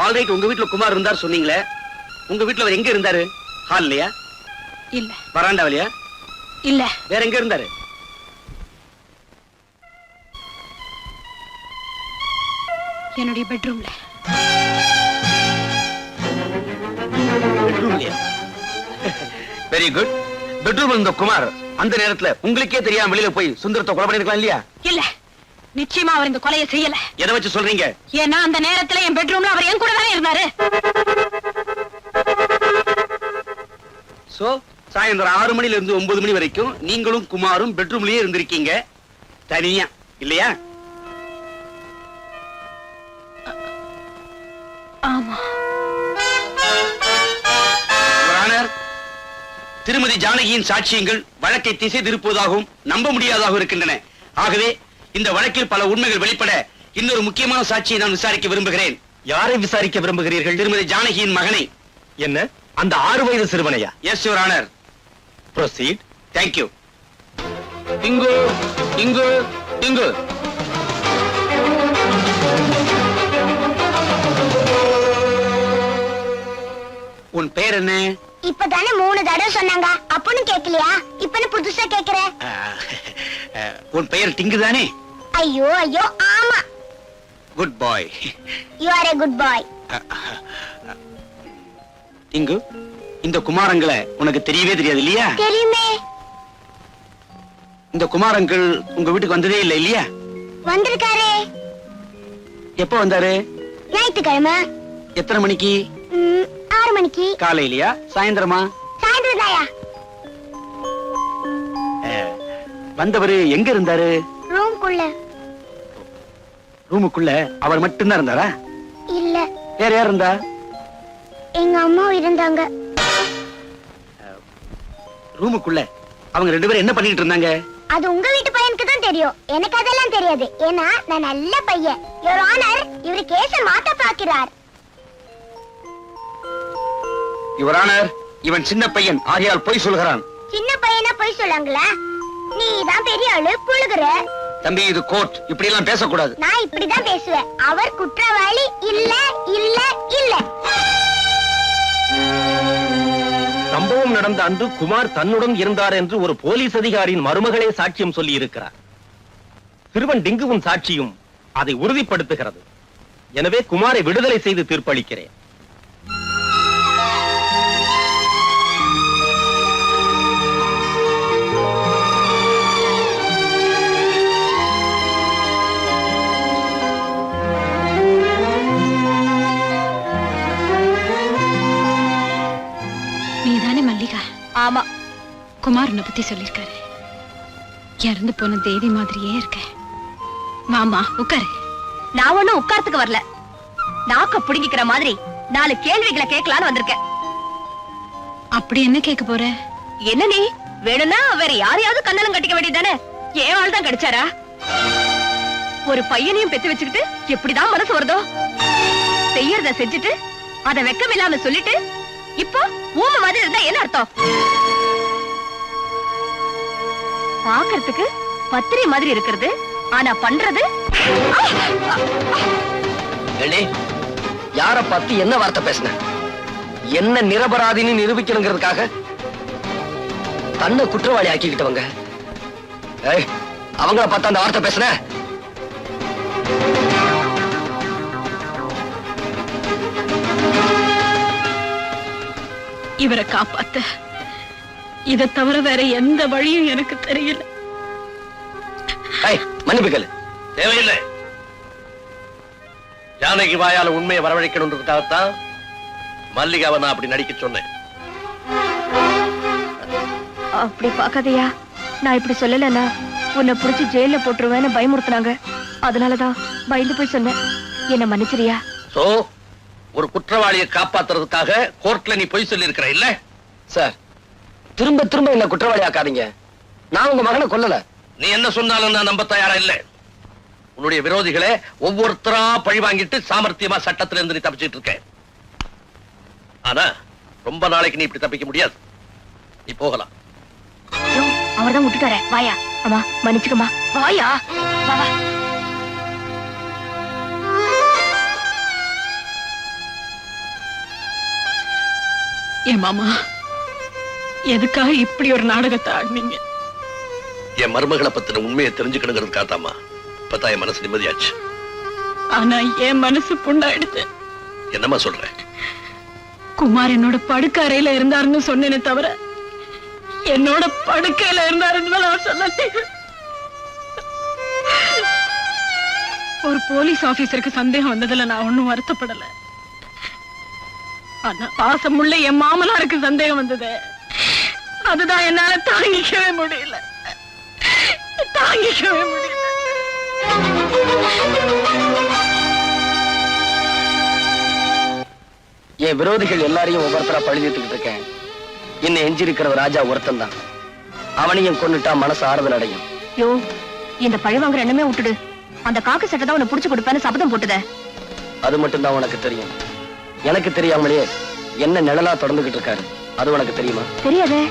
All right. உங்க வீட்ல குமார் இருந்தார் சொன்னீங்களே, உங்க வீட்ல அவர் எங்க இருந்தாரு? ஹால்லயா? இல்ல. வராண்டாவிலயா? இல்ல. வேற எங்க இருந்தாரு? என்னுடைய பெட்ரூம்ல. பெட்ரூம்லயா? Very good. பெட்ரூம்ல இருந்த குமார் அந்த நேரத்துல உங்களுக்கே தெரியாம வெளியில போய் சுந்தரத்தை கொலை பண்ணிருக்கலாம் இல்லையா? இல்ல, நிச்சயமா அவர் இந்த கொலையை செய்யல. எதை வச்சு சொல்றீங்க? ஏன்னா அந்த நேரத்துல என் பெட்ரூம்ல அவர் என் கூட தானே இருந்தாரு. சோ சாயந்தரம் 6 மணில இருந்து 9 மணி வரைக்கும் நீங்களும் குமாரும் பெட்ரூம்லயே இருந்திருக்கீங்க, தனியா இல்லையா? ஆமா. திருமதி ஜானகியின் சாட்சியங்கள் வழக்கை திசை திருப்புவதாகவும் நம்ப முடியாததாகவும் இருக்கின்றன. ஆகவே இந்த வழக்கில் பல உண்மைகள் வெளிப்பட இன்னொரு முக்கியமான சாட்சியை நான் விசாரிக்க விரும்புகிறேன். யாரை விசாரிக்க விரும்புகிறீர்கள்? திருமதி ஜானகியின் மகனை. என்ன, அந்த 6 வயது சிறுவனையா? Yes your honour. Proceed. Thank you. Tinku Tinku Tinku. உன் பெயர் என்ன? இப்பதானே 3 தடவை சொன்னாங்க, அப்பன்னு கேக்கலையா? இப்பன்னு புதுசா கேக்குற? உன் பெயர் டிங்கு தானே? ஐயோ ஐயோ, ஆமா. Good bye. You are a good boy. டிங்கு, இந்த குமாரங்களை உனக்கு தெரியவே தெரியாது இல்லையா? தெரியுமே. இந்த குமாரங்கள் உங்க வீட்டுக்கு வந்ததே இல்லை இல்லையா? வந்திருக்காரே. எப்ப வந்தாரு? ஞாயிற்றுக்கிழமை. எத்தனை மணிக்கு? 6 மணிக்கு. காலையிலயா சாயந்தரமா? சாயந்தரம் தாயா. வந்தவரு எங்க இருந்தாரு? ரூம்குள்ள. ரூமுக்குள்ள அவர் மட்டும்தான் இருந்தாரா? இல்ல, வேற யார் இருந்தா? எங்க அம்மா இருந்தாங்க. ரூமுக்குள்ள அவங்க 2 பேரும் என்ன பண்ணிட்டு இருந்தாங்க? அது உங்க வீட்டு பையனுக்கு தான் தெரியும், எனக்கு அதெல்லாம் தெரியாது. ஏன்னா நான் நல்ல பையன். யுவர் ஆனர், இவரு கேஸ மாத்த பாக்கிறார். யுவர் ஆனர், இவன் சின்ன பையன் ஆகையால் பொய் சொல்கிறான். சின்ன பையனா போய் சொல்லாங்களா? நீ தான் பெரிய ஆளு, புழுகுற. தம்பி, இது கோர்ட், இப்படி எல்லாம் பேசக்கூடாது. நான் இப்படிதான் பேசுவேன். அவர் குற்றவாளி இல்ல இல்ல இல்ல. சம்பவம் நடந்த அன்று குமார் தன்னுடன் இருந்தார் என்று ஒரு போலீஸ் அதிகாரியின் மருமகளே சாட்சியம் சொல்லி இருக்கிறார். சிறுவன் டிங்குவின் சாட்சியும் அதை உறுதிப்படுத்துகிறது. எனவே குமாரை விடுதலை செய்து தீர்ப்பளிக்கிறேன். நீதானே மல்லிகா? ஆமா. குமார் உன்னை பத்தி சொல்லிருக்காரு. இறந்து போன தேவி மாதிரியே இருக்க. மாமா உட்காரு. நான் ஒண்ணும் உட்கார்த்துக்கு வரல. நாக்க புடுங்கிக்கிற மாதிரி 4 கேள்விகளை கேட்கலான்னு வந்திருக்கேன். அப்படி என்ன கேட்க போற? என்ன நீ வேணும்னா வேற யாரையாவது கண்ணலம் கட்டிக்க வேண்டியதானே? ஏன் ஆள் தான் கிடைச்சாரா? ஒரு பையனையும் பெத்து வச்சுக்கிட்டு எப்படிதான் மனசு வருதோ? செய்யறத செஞ்சுட்டு அத வெக்கம் இல்லாம சொல்லிட்டு இப்போ ஊம மாதிரி இருந்தா என்ன அர்த்தம்? பாக்குறதுக்கு பத்திரி மாதிரி இருக்கிறது, ஆனா பண்றது. யார பார்த்து என்ன வார்த்தை பேசின? என்ன நிரபராதின்னு நிரூபிக்கணுங்கிறதுக்காக தன்னை குற்றவாளி ஆக்கிக்கிட்டவங்க. அவங்கள பார்த்து அந்த வார்த்தை பேசின? இவரை காப்பாத்த இதை தவிர வேற எந்த வழியும் எனக்கு தெரியல. மன்னிப்புகள் தேவையில்லை. ஜானகி வாயால உண்மையை வரவழைக்கணும்ன்றதுக்காகத்தான் மல்லிகாவை நான் அப்படி நடிக்க சொன்னேன். அப்படி பாக்காதயா, நான் இப்படி சொல்லலன்னா உன்னை புடிச்சு ஜெயில போட்டுருவேன்னு பயமுறுத்தினாங்க. அதனாலதான் பயந்து போய் சொன்னேன். என்ன மன்னிச்சிரியா? சோ, ஒரு குற்றவாளியை காப்பாத்துறதுக்காக கோர்ட்ல நீ பொய் சொல்லி இருக்கிற இல்ல? சார், திரும்ப திரும்ப என்ன குற்றவாளி ஆக்காதீங்க. நான் உங்க மகனை கொல்லல. நீ என்ன சொன்னாலும் நான் நம்ப தயாரா இல்ல. உன்னுடைய விரோதிகளை ஒவ்வொருத்தரா பழி வாங்கிட்டு சாமர்த்தியமா சட்டத்துல இருந்து நீ தப்பிச்சிட்டு இருக்க. ஆனா ரொம்ப நாளைக்கு நீ இப்படி தப்பிக்க முடியாது. நீ போகலாம். அவர்தான் விட்டுட்டார. வாயா. அம்மா மன்னிச்சுக்கம்மா. வாயா. வா வா. என் மாமா எதுக்காக இப்படி ஒரு நாடகத்தை ஆடினீங்க? என் மருமகளை பத்தின உண்மையை தெரிஞ்சுக்கணுங்கிறதுக்காகத்தாமா இப்பதான் என் மனசு நிம்மதியாச்சு. ஆனா என் மனசு புண்ணாயிடுது. என்னம்மா சொல்ற? குமார் என்னோட படுக்க அறையில இருந்தாருன்னு சொன்னேனே தவிர என்னோட படுக்கையில இருந்தாருன்னு நான் சொன்னேன். ஒரு போலீஸ் ஆபீசருக்கு சந்தேகம் வந்ததுல நான் ஒண்ணும் வருத்தப்படல. ஆனா பாசமுள்ள என் மாமனாருக்கு சந்தேகம் வந்தது. அதுதான் என்னால தாங்கிக்கவே முடியல. தாங்கிக்கவே முடியல. என் விரோதிகள் எல்லாரையும் ஒவ்வொருத்தரா பழி தீர்த்துக்கிட்டு இருக்கேன். இன்னும் எஞ்சிருக்கிறது ராஜா ஒருத்தன் தான். அவனையும் கொன்னுட்டா மனசு ஆறுதல் அடையும். யோ, இந்த பழி வாங்குற எண்ணமே விட்டுடு. அந்த காக்கு சட்டை தான் உன்னை புடிச்சு கொடுப்பேன்னு சபதம் போட்டுத. அது மட்டும் தான் உனக்கு தெரியும். எனக்கு தெரியாமலே என்ன நிழலா தொடர்ந்துகிட்டு இருக்காரு. அது உனக்கு தெரியுமா? தெரியாதே.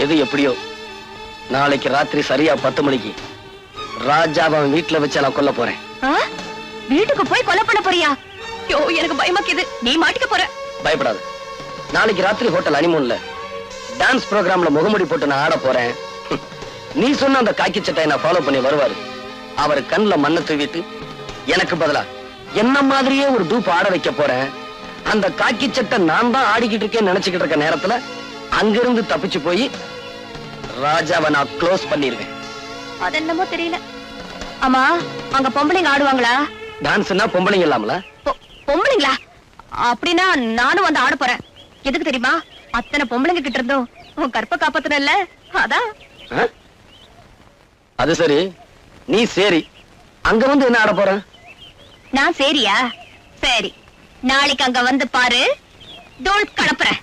எது எப்படியோ நாளைக்கு ராத்திரி சரியா 10 மணிக்கு ராஜாவை வீட்டுல வச்சு நான் கொல்ல போறேன். வீட்டுக்கு போய் கொலை பண்ண போறியா? யோ, எனக்கு பயமாக்குது. நீ மாட்டிக்க போற. பயப்படாது. நாளைக்கு ராத்திரி ஹோட்டல் ஹனிமூன்ல டான்ஸ் ப்ரோக்ராம்ல முகமுடி போட்டு நான் ஆட போறேன். நீ சொன்ன அந்த காக்கி சட்டையை நான் ஃபாலோ பண்ணி வருவாரு. அவர் கண்ணுல மண்ணை தூவிட்டு எனக்கு பதிலா என்ன மாதிரியே ஒரு டூப் ஆட வைக்க போறேன். அந்த காக்கி சட்டை நான் தான் ஆடிக்கிட்டு இருக்கேன்னு நினைச்சுக்கிட்டு இருக்க நேரத்துல அங்கிருந்து தப்பிச்சு போய் ராஜாவை நான் க்ளோஸ் பண்ணிருவேன். அது என்னமோ தெரியல. ஆமா, அங்க பொம்பளைங்க ஆடுவாங்களா? டான்ஸ்னா பொம்பளைங்க இல்லாமல? பொம்பளைங்களா? அப்படின்னா நானும் வந்து ஆட போறேன். எதுக்கு தெரியுமா? அத்தனை பொம்பளைங்க கிட்ட இருந்தோம் உன் கற்ப காப்பாத்தனல்ல, அதான். அது சரி, நீ சரி அங்க வந்து என்ன ஆட போற? நான் சரியா? சரி, நாளைக்கு அங்க வந்து பாரு, தோல் கலப்புறேன்.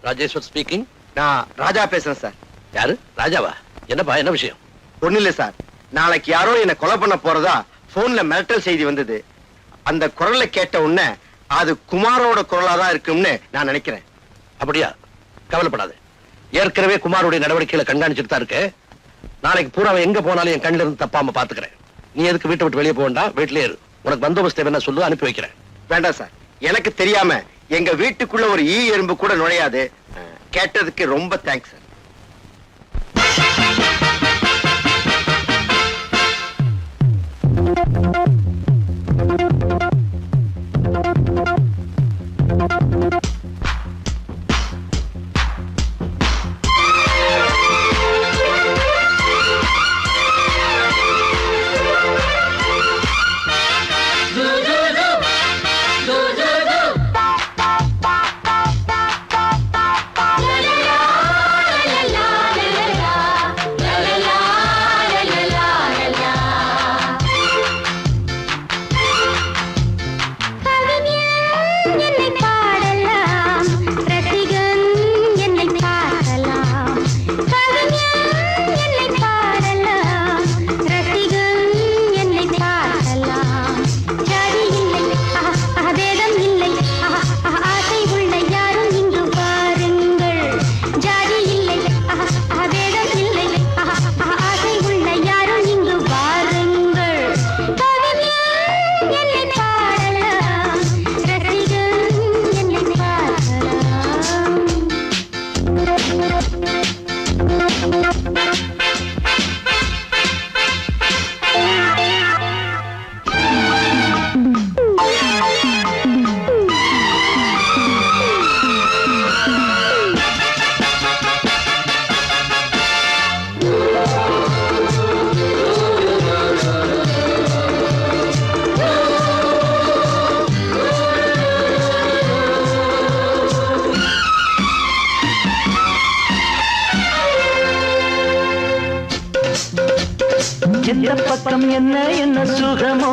ராஜேஸ்வர் ஸ்பீக்கிங். நான் ராஜா பேசுறேன் சார். யாரு? ராஜாவா? என்னப்பா, என்ன விஷயம்? ஒண்ணு இல்ல சார், நாளைக்கு யாரோ என்ன கொலை பண்ண போறதா போன்ல மிரட்டல் செய்தி வந்தது. அந்த குரலை கேட்ட உடனே அது குமாரோட குரலா தான் இருக்கும்னு நான் நினைக்கிறேன். அப்படியா? கவலைப்படாது. ஏற்கனவே குமாரோடைய நடவடிக்கைகளை கண்காணிச்சுட்டு தான் இருக்கு. நாளைக்கு பூரா எங்க போனாலும் என் கண்ணில இருந்து தப்பாம பாத்துக்கிறேன். நீ எதுக்கு வீட்டை விட்டு வெளியே போகண்டா, வீட்டிலே இரு. உனக்கு பந்தோபஸ்து என்ன சொல்லு, அனுப்பி வைக்கிறேன். வேண்டாம் சார், எனக்கு தெரியாம எங்க வீட்டுக்குள்ள ஒரு ஈ எறும்பு கூட நுழையாது. கேட்டதுக்கு ரொம்ப தேங்க்ஸ் சார். எந்த பக்கம் என்ன என்ன சுகமோ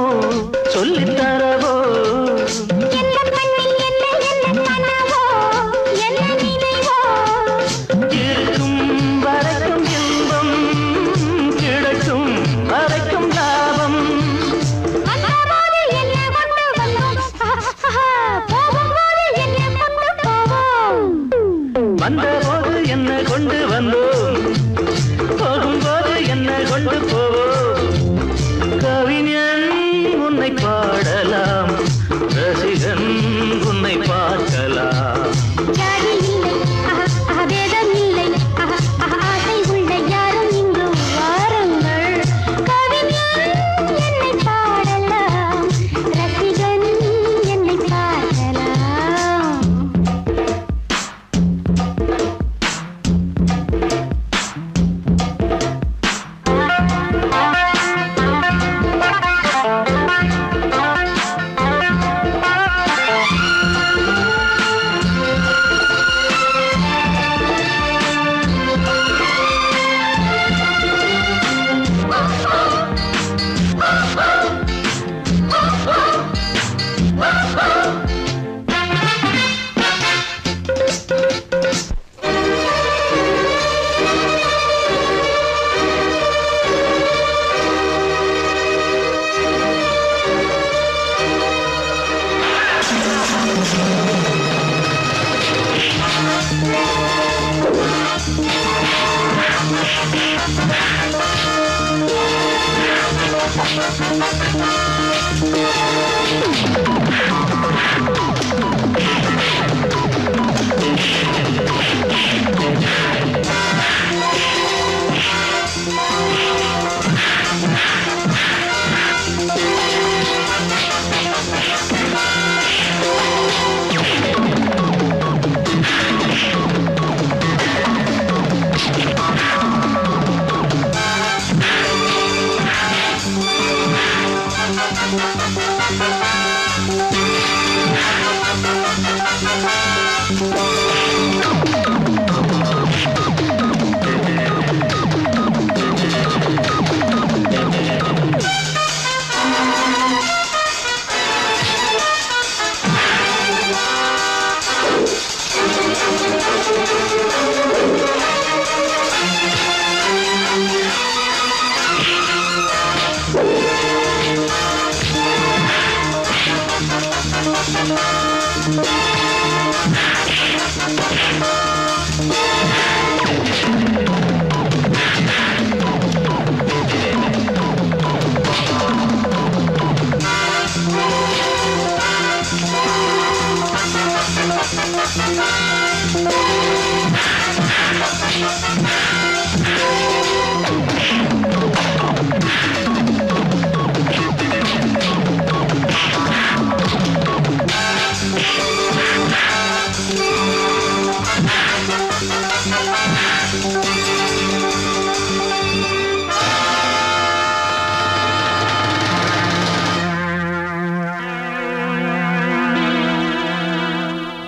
சொல்லித் தரவோ, இருக்கும் வரைக்கும் இன்பம், கிடைக்கும் வரைக்கும் லாபம். வந்தபோது என்ன கொண்டு வந்தோம், போகும்போது என்ன கொண்டு போவோம். கவிஞன் உன்னை பாடலாம்,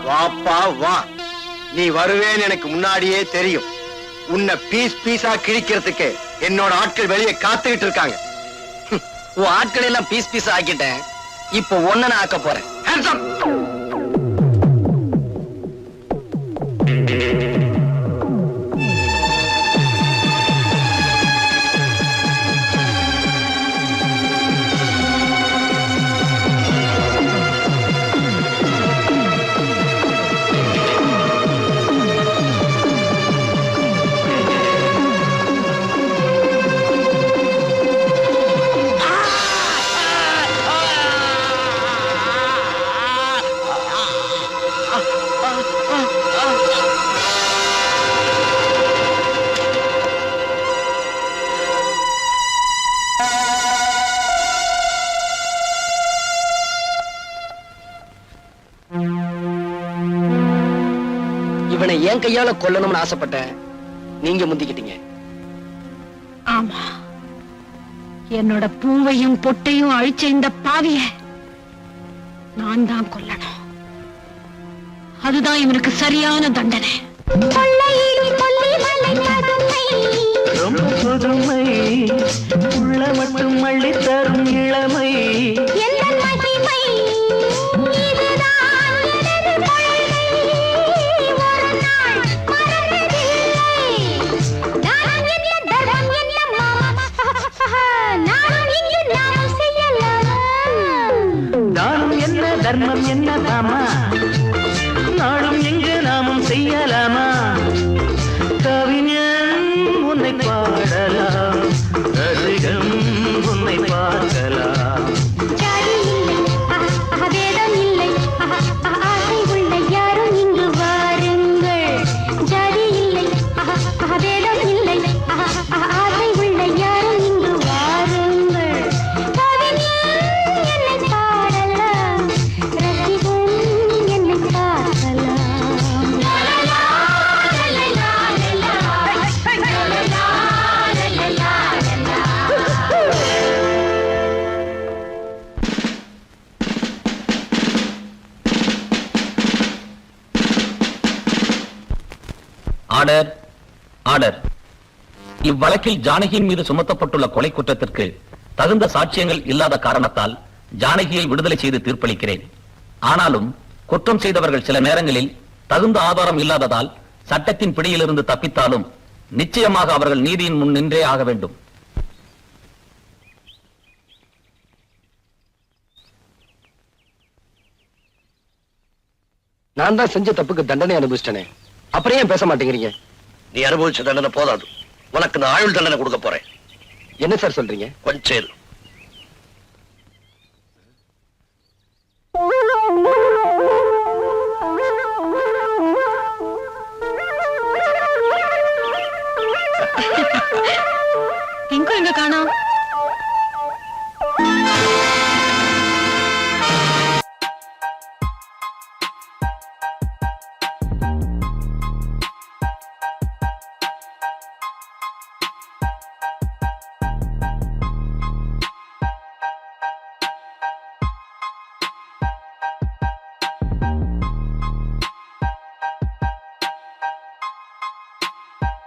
வாப்பா வா, நீ வருவேன்னு எனக்கு முன்னாடியே தெரியும். உன்னை பீஸ் பீஸா கிழிக்கிறதுக்கு என்னோட ஆட்கள் வெளியே காத்துக்கிட்டு இருக்காங்க. உன் ஆட்களை எல்லாம் பீஸ் பீஸ் ஆக்கிட்டேன். இப்போ ஒன்ன நான் ஆக்க போறேன். Hands up! இவனை என் கையால கொல்லணும்னு ஆசைப்பட்டேன். நீங்க முந்திக்கிட்டீங்க. ஆமா, என்னோட பூவையும் பொட்டையும் அழிச்ச இந்த பாவிய நான் தான் கொல்லணும். அதுதான் இவனுக்கு சரியான தண்டனை. ரொம்ப புதுமை உள்ள மட்டும் அள்ளி தரும் இளமை. தானம் என்ன தர்மம் என்ன தாமா, நாளும் எங்கு நாமும் செய்யலாமா. கவிஞன் உன்னை பாடலாம், ரசிகம் உன்னை பார்க்கலாம். Order, order. இவ்வழக்கில் ஜானகியின் மீது சுமத்தப்பட்டுள்ள கொலை குற்றத்திற்கு தகுந்த சாட்சியங்கள் இல்லாத காரணத்தால் ஜானகியை விடுதலை செய்து தீர்ப்பளிக்கிறேன். ஆனாலும் குற்றம் செய்தவர்கள் சில நேரங்களில் தகுந்த ஆதாரம் இல்லாததால் சட்டத்தின் பிடியிலிருந்து தப்பித்தாலும் நிச்சயமாக அவர்கள் நீதியின் முன் நின்றே ஆக வேண்டும். நான் தான் செஞ்ச தப்புக்கு தண்டனை அனுபவிச்சிட்டேனே, அப்புறம் ஏன் பேச மாட்டேங்கிறீங்க? நீ அனுபவிச்ச தண்டனை போதாது, உனக்கு நான் ஆயுள் தண்டனை கொடுக்க போறேன். என்ன சார் சொல்றீங்க? கொஞ்சம் இரு.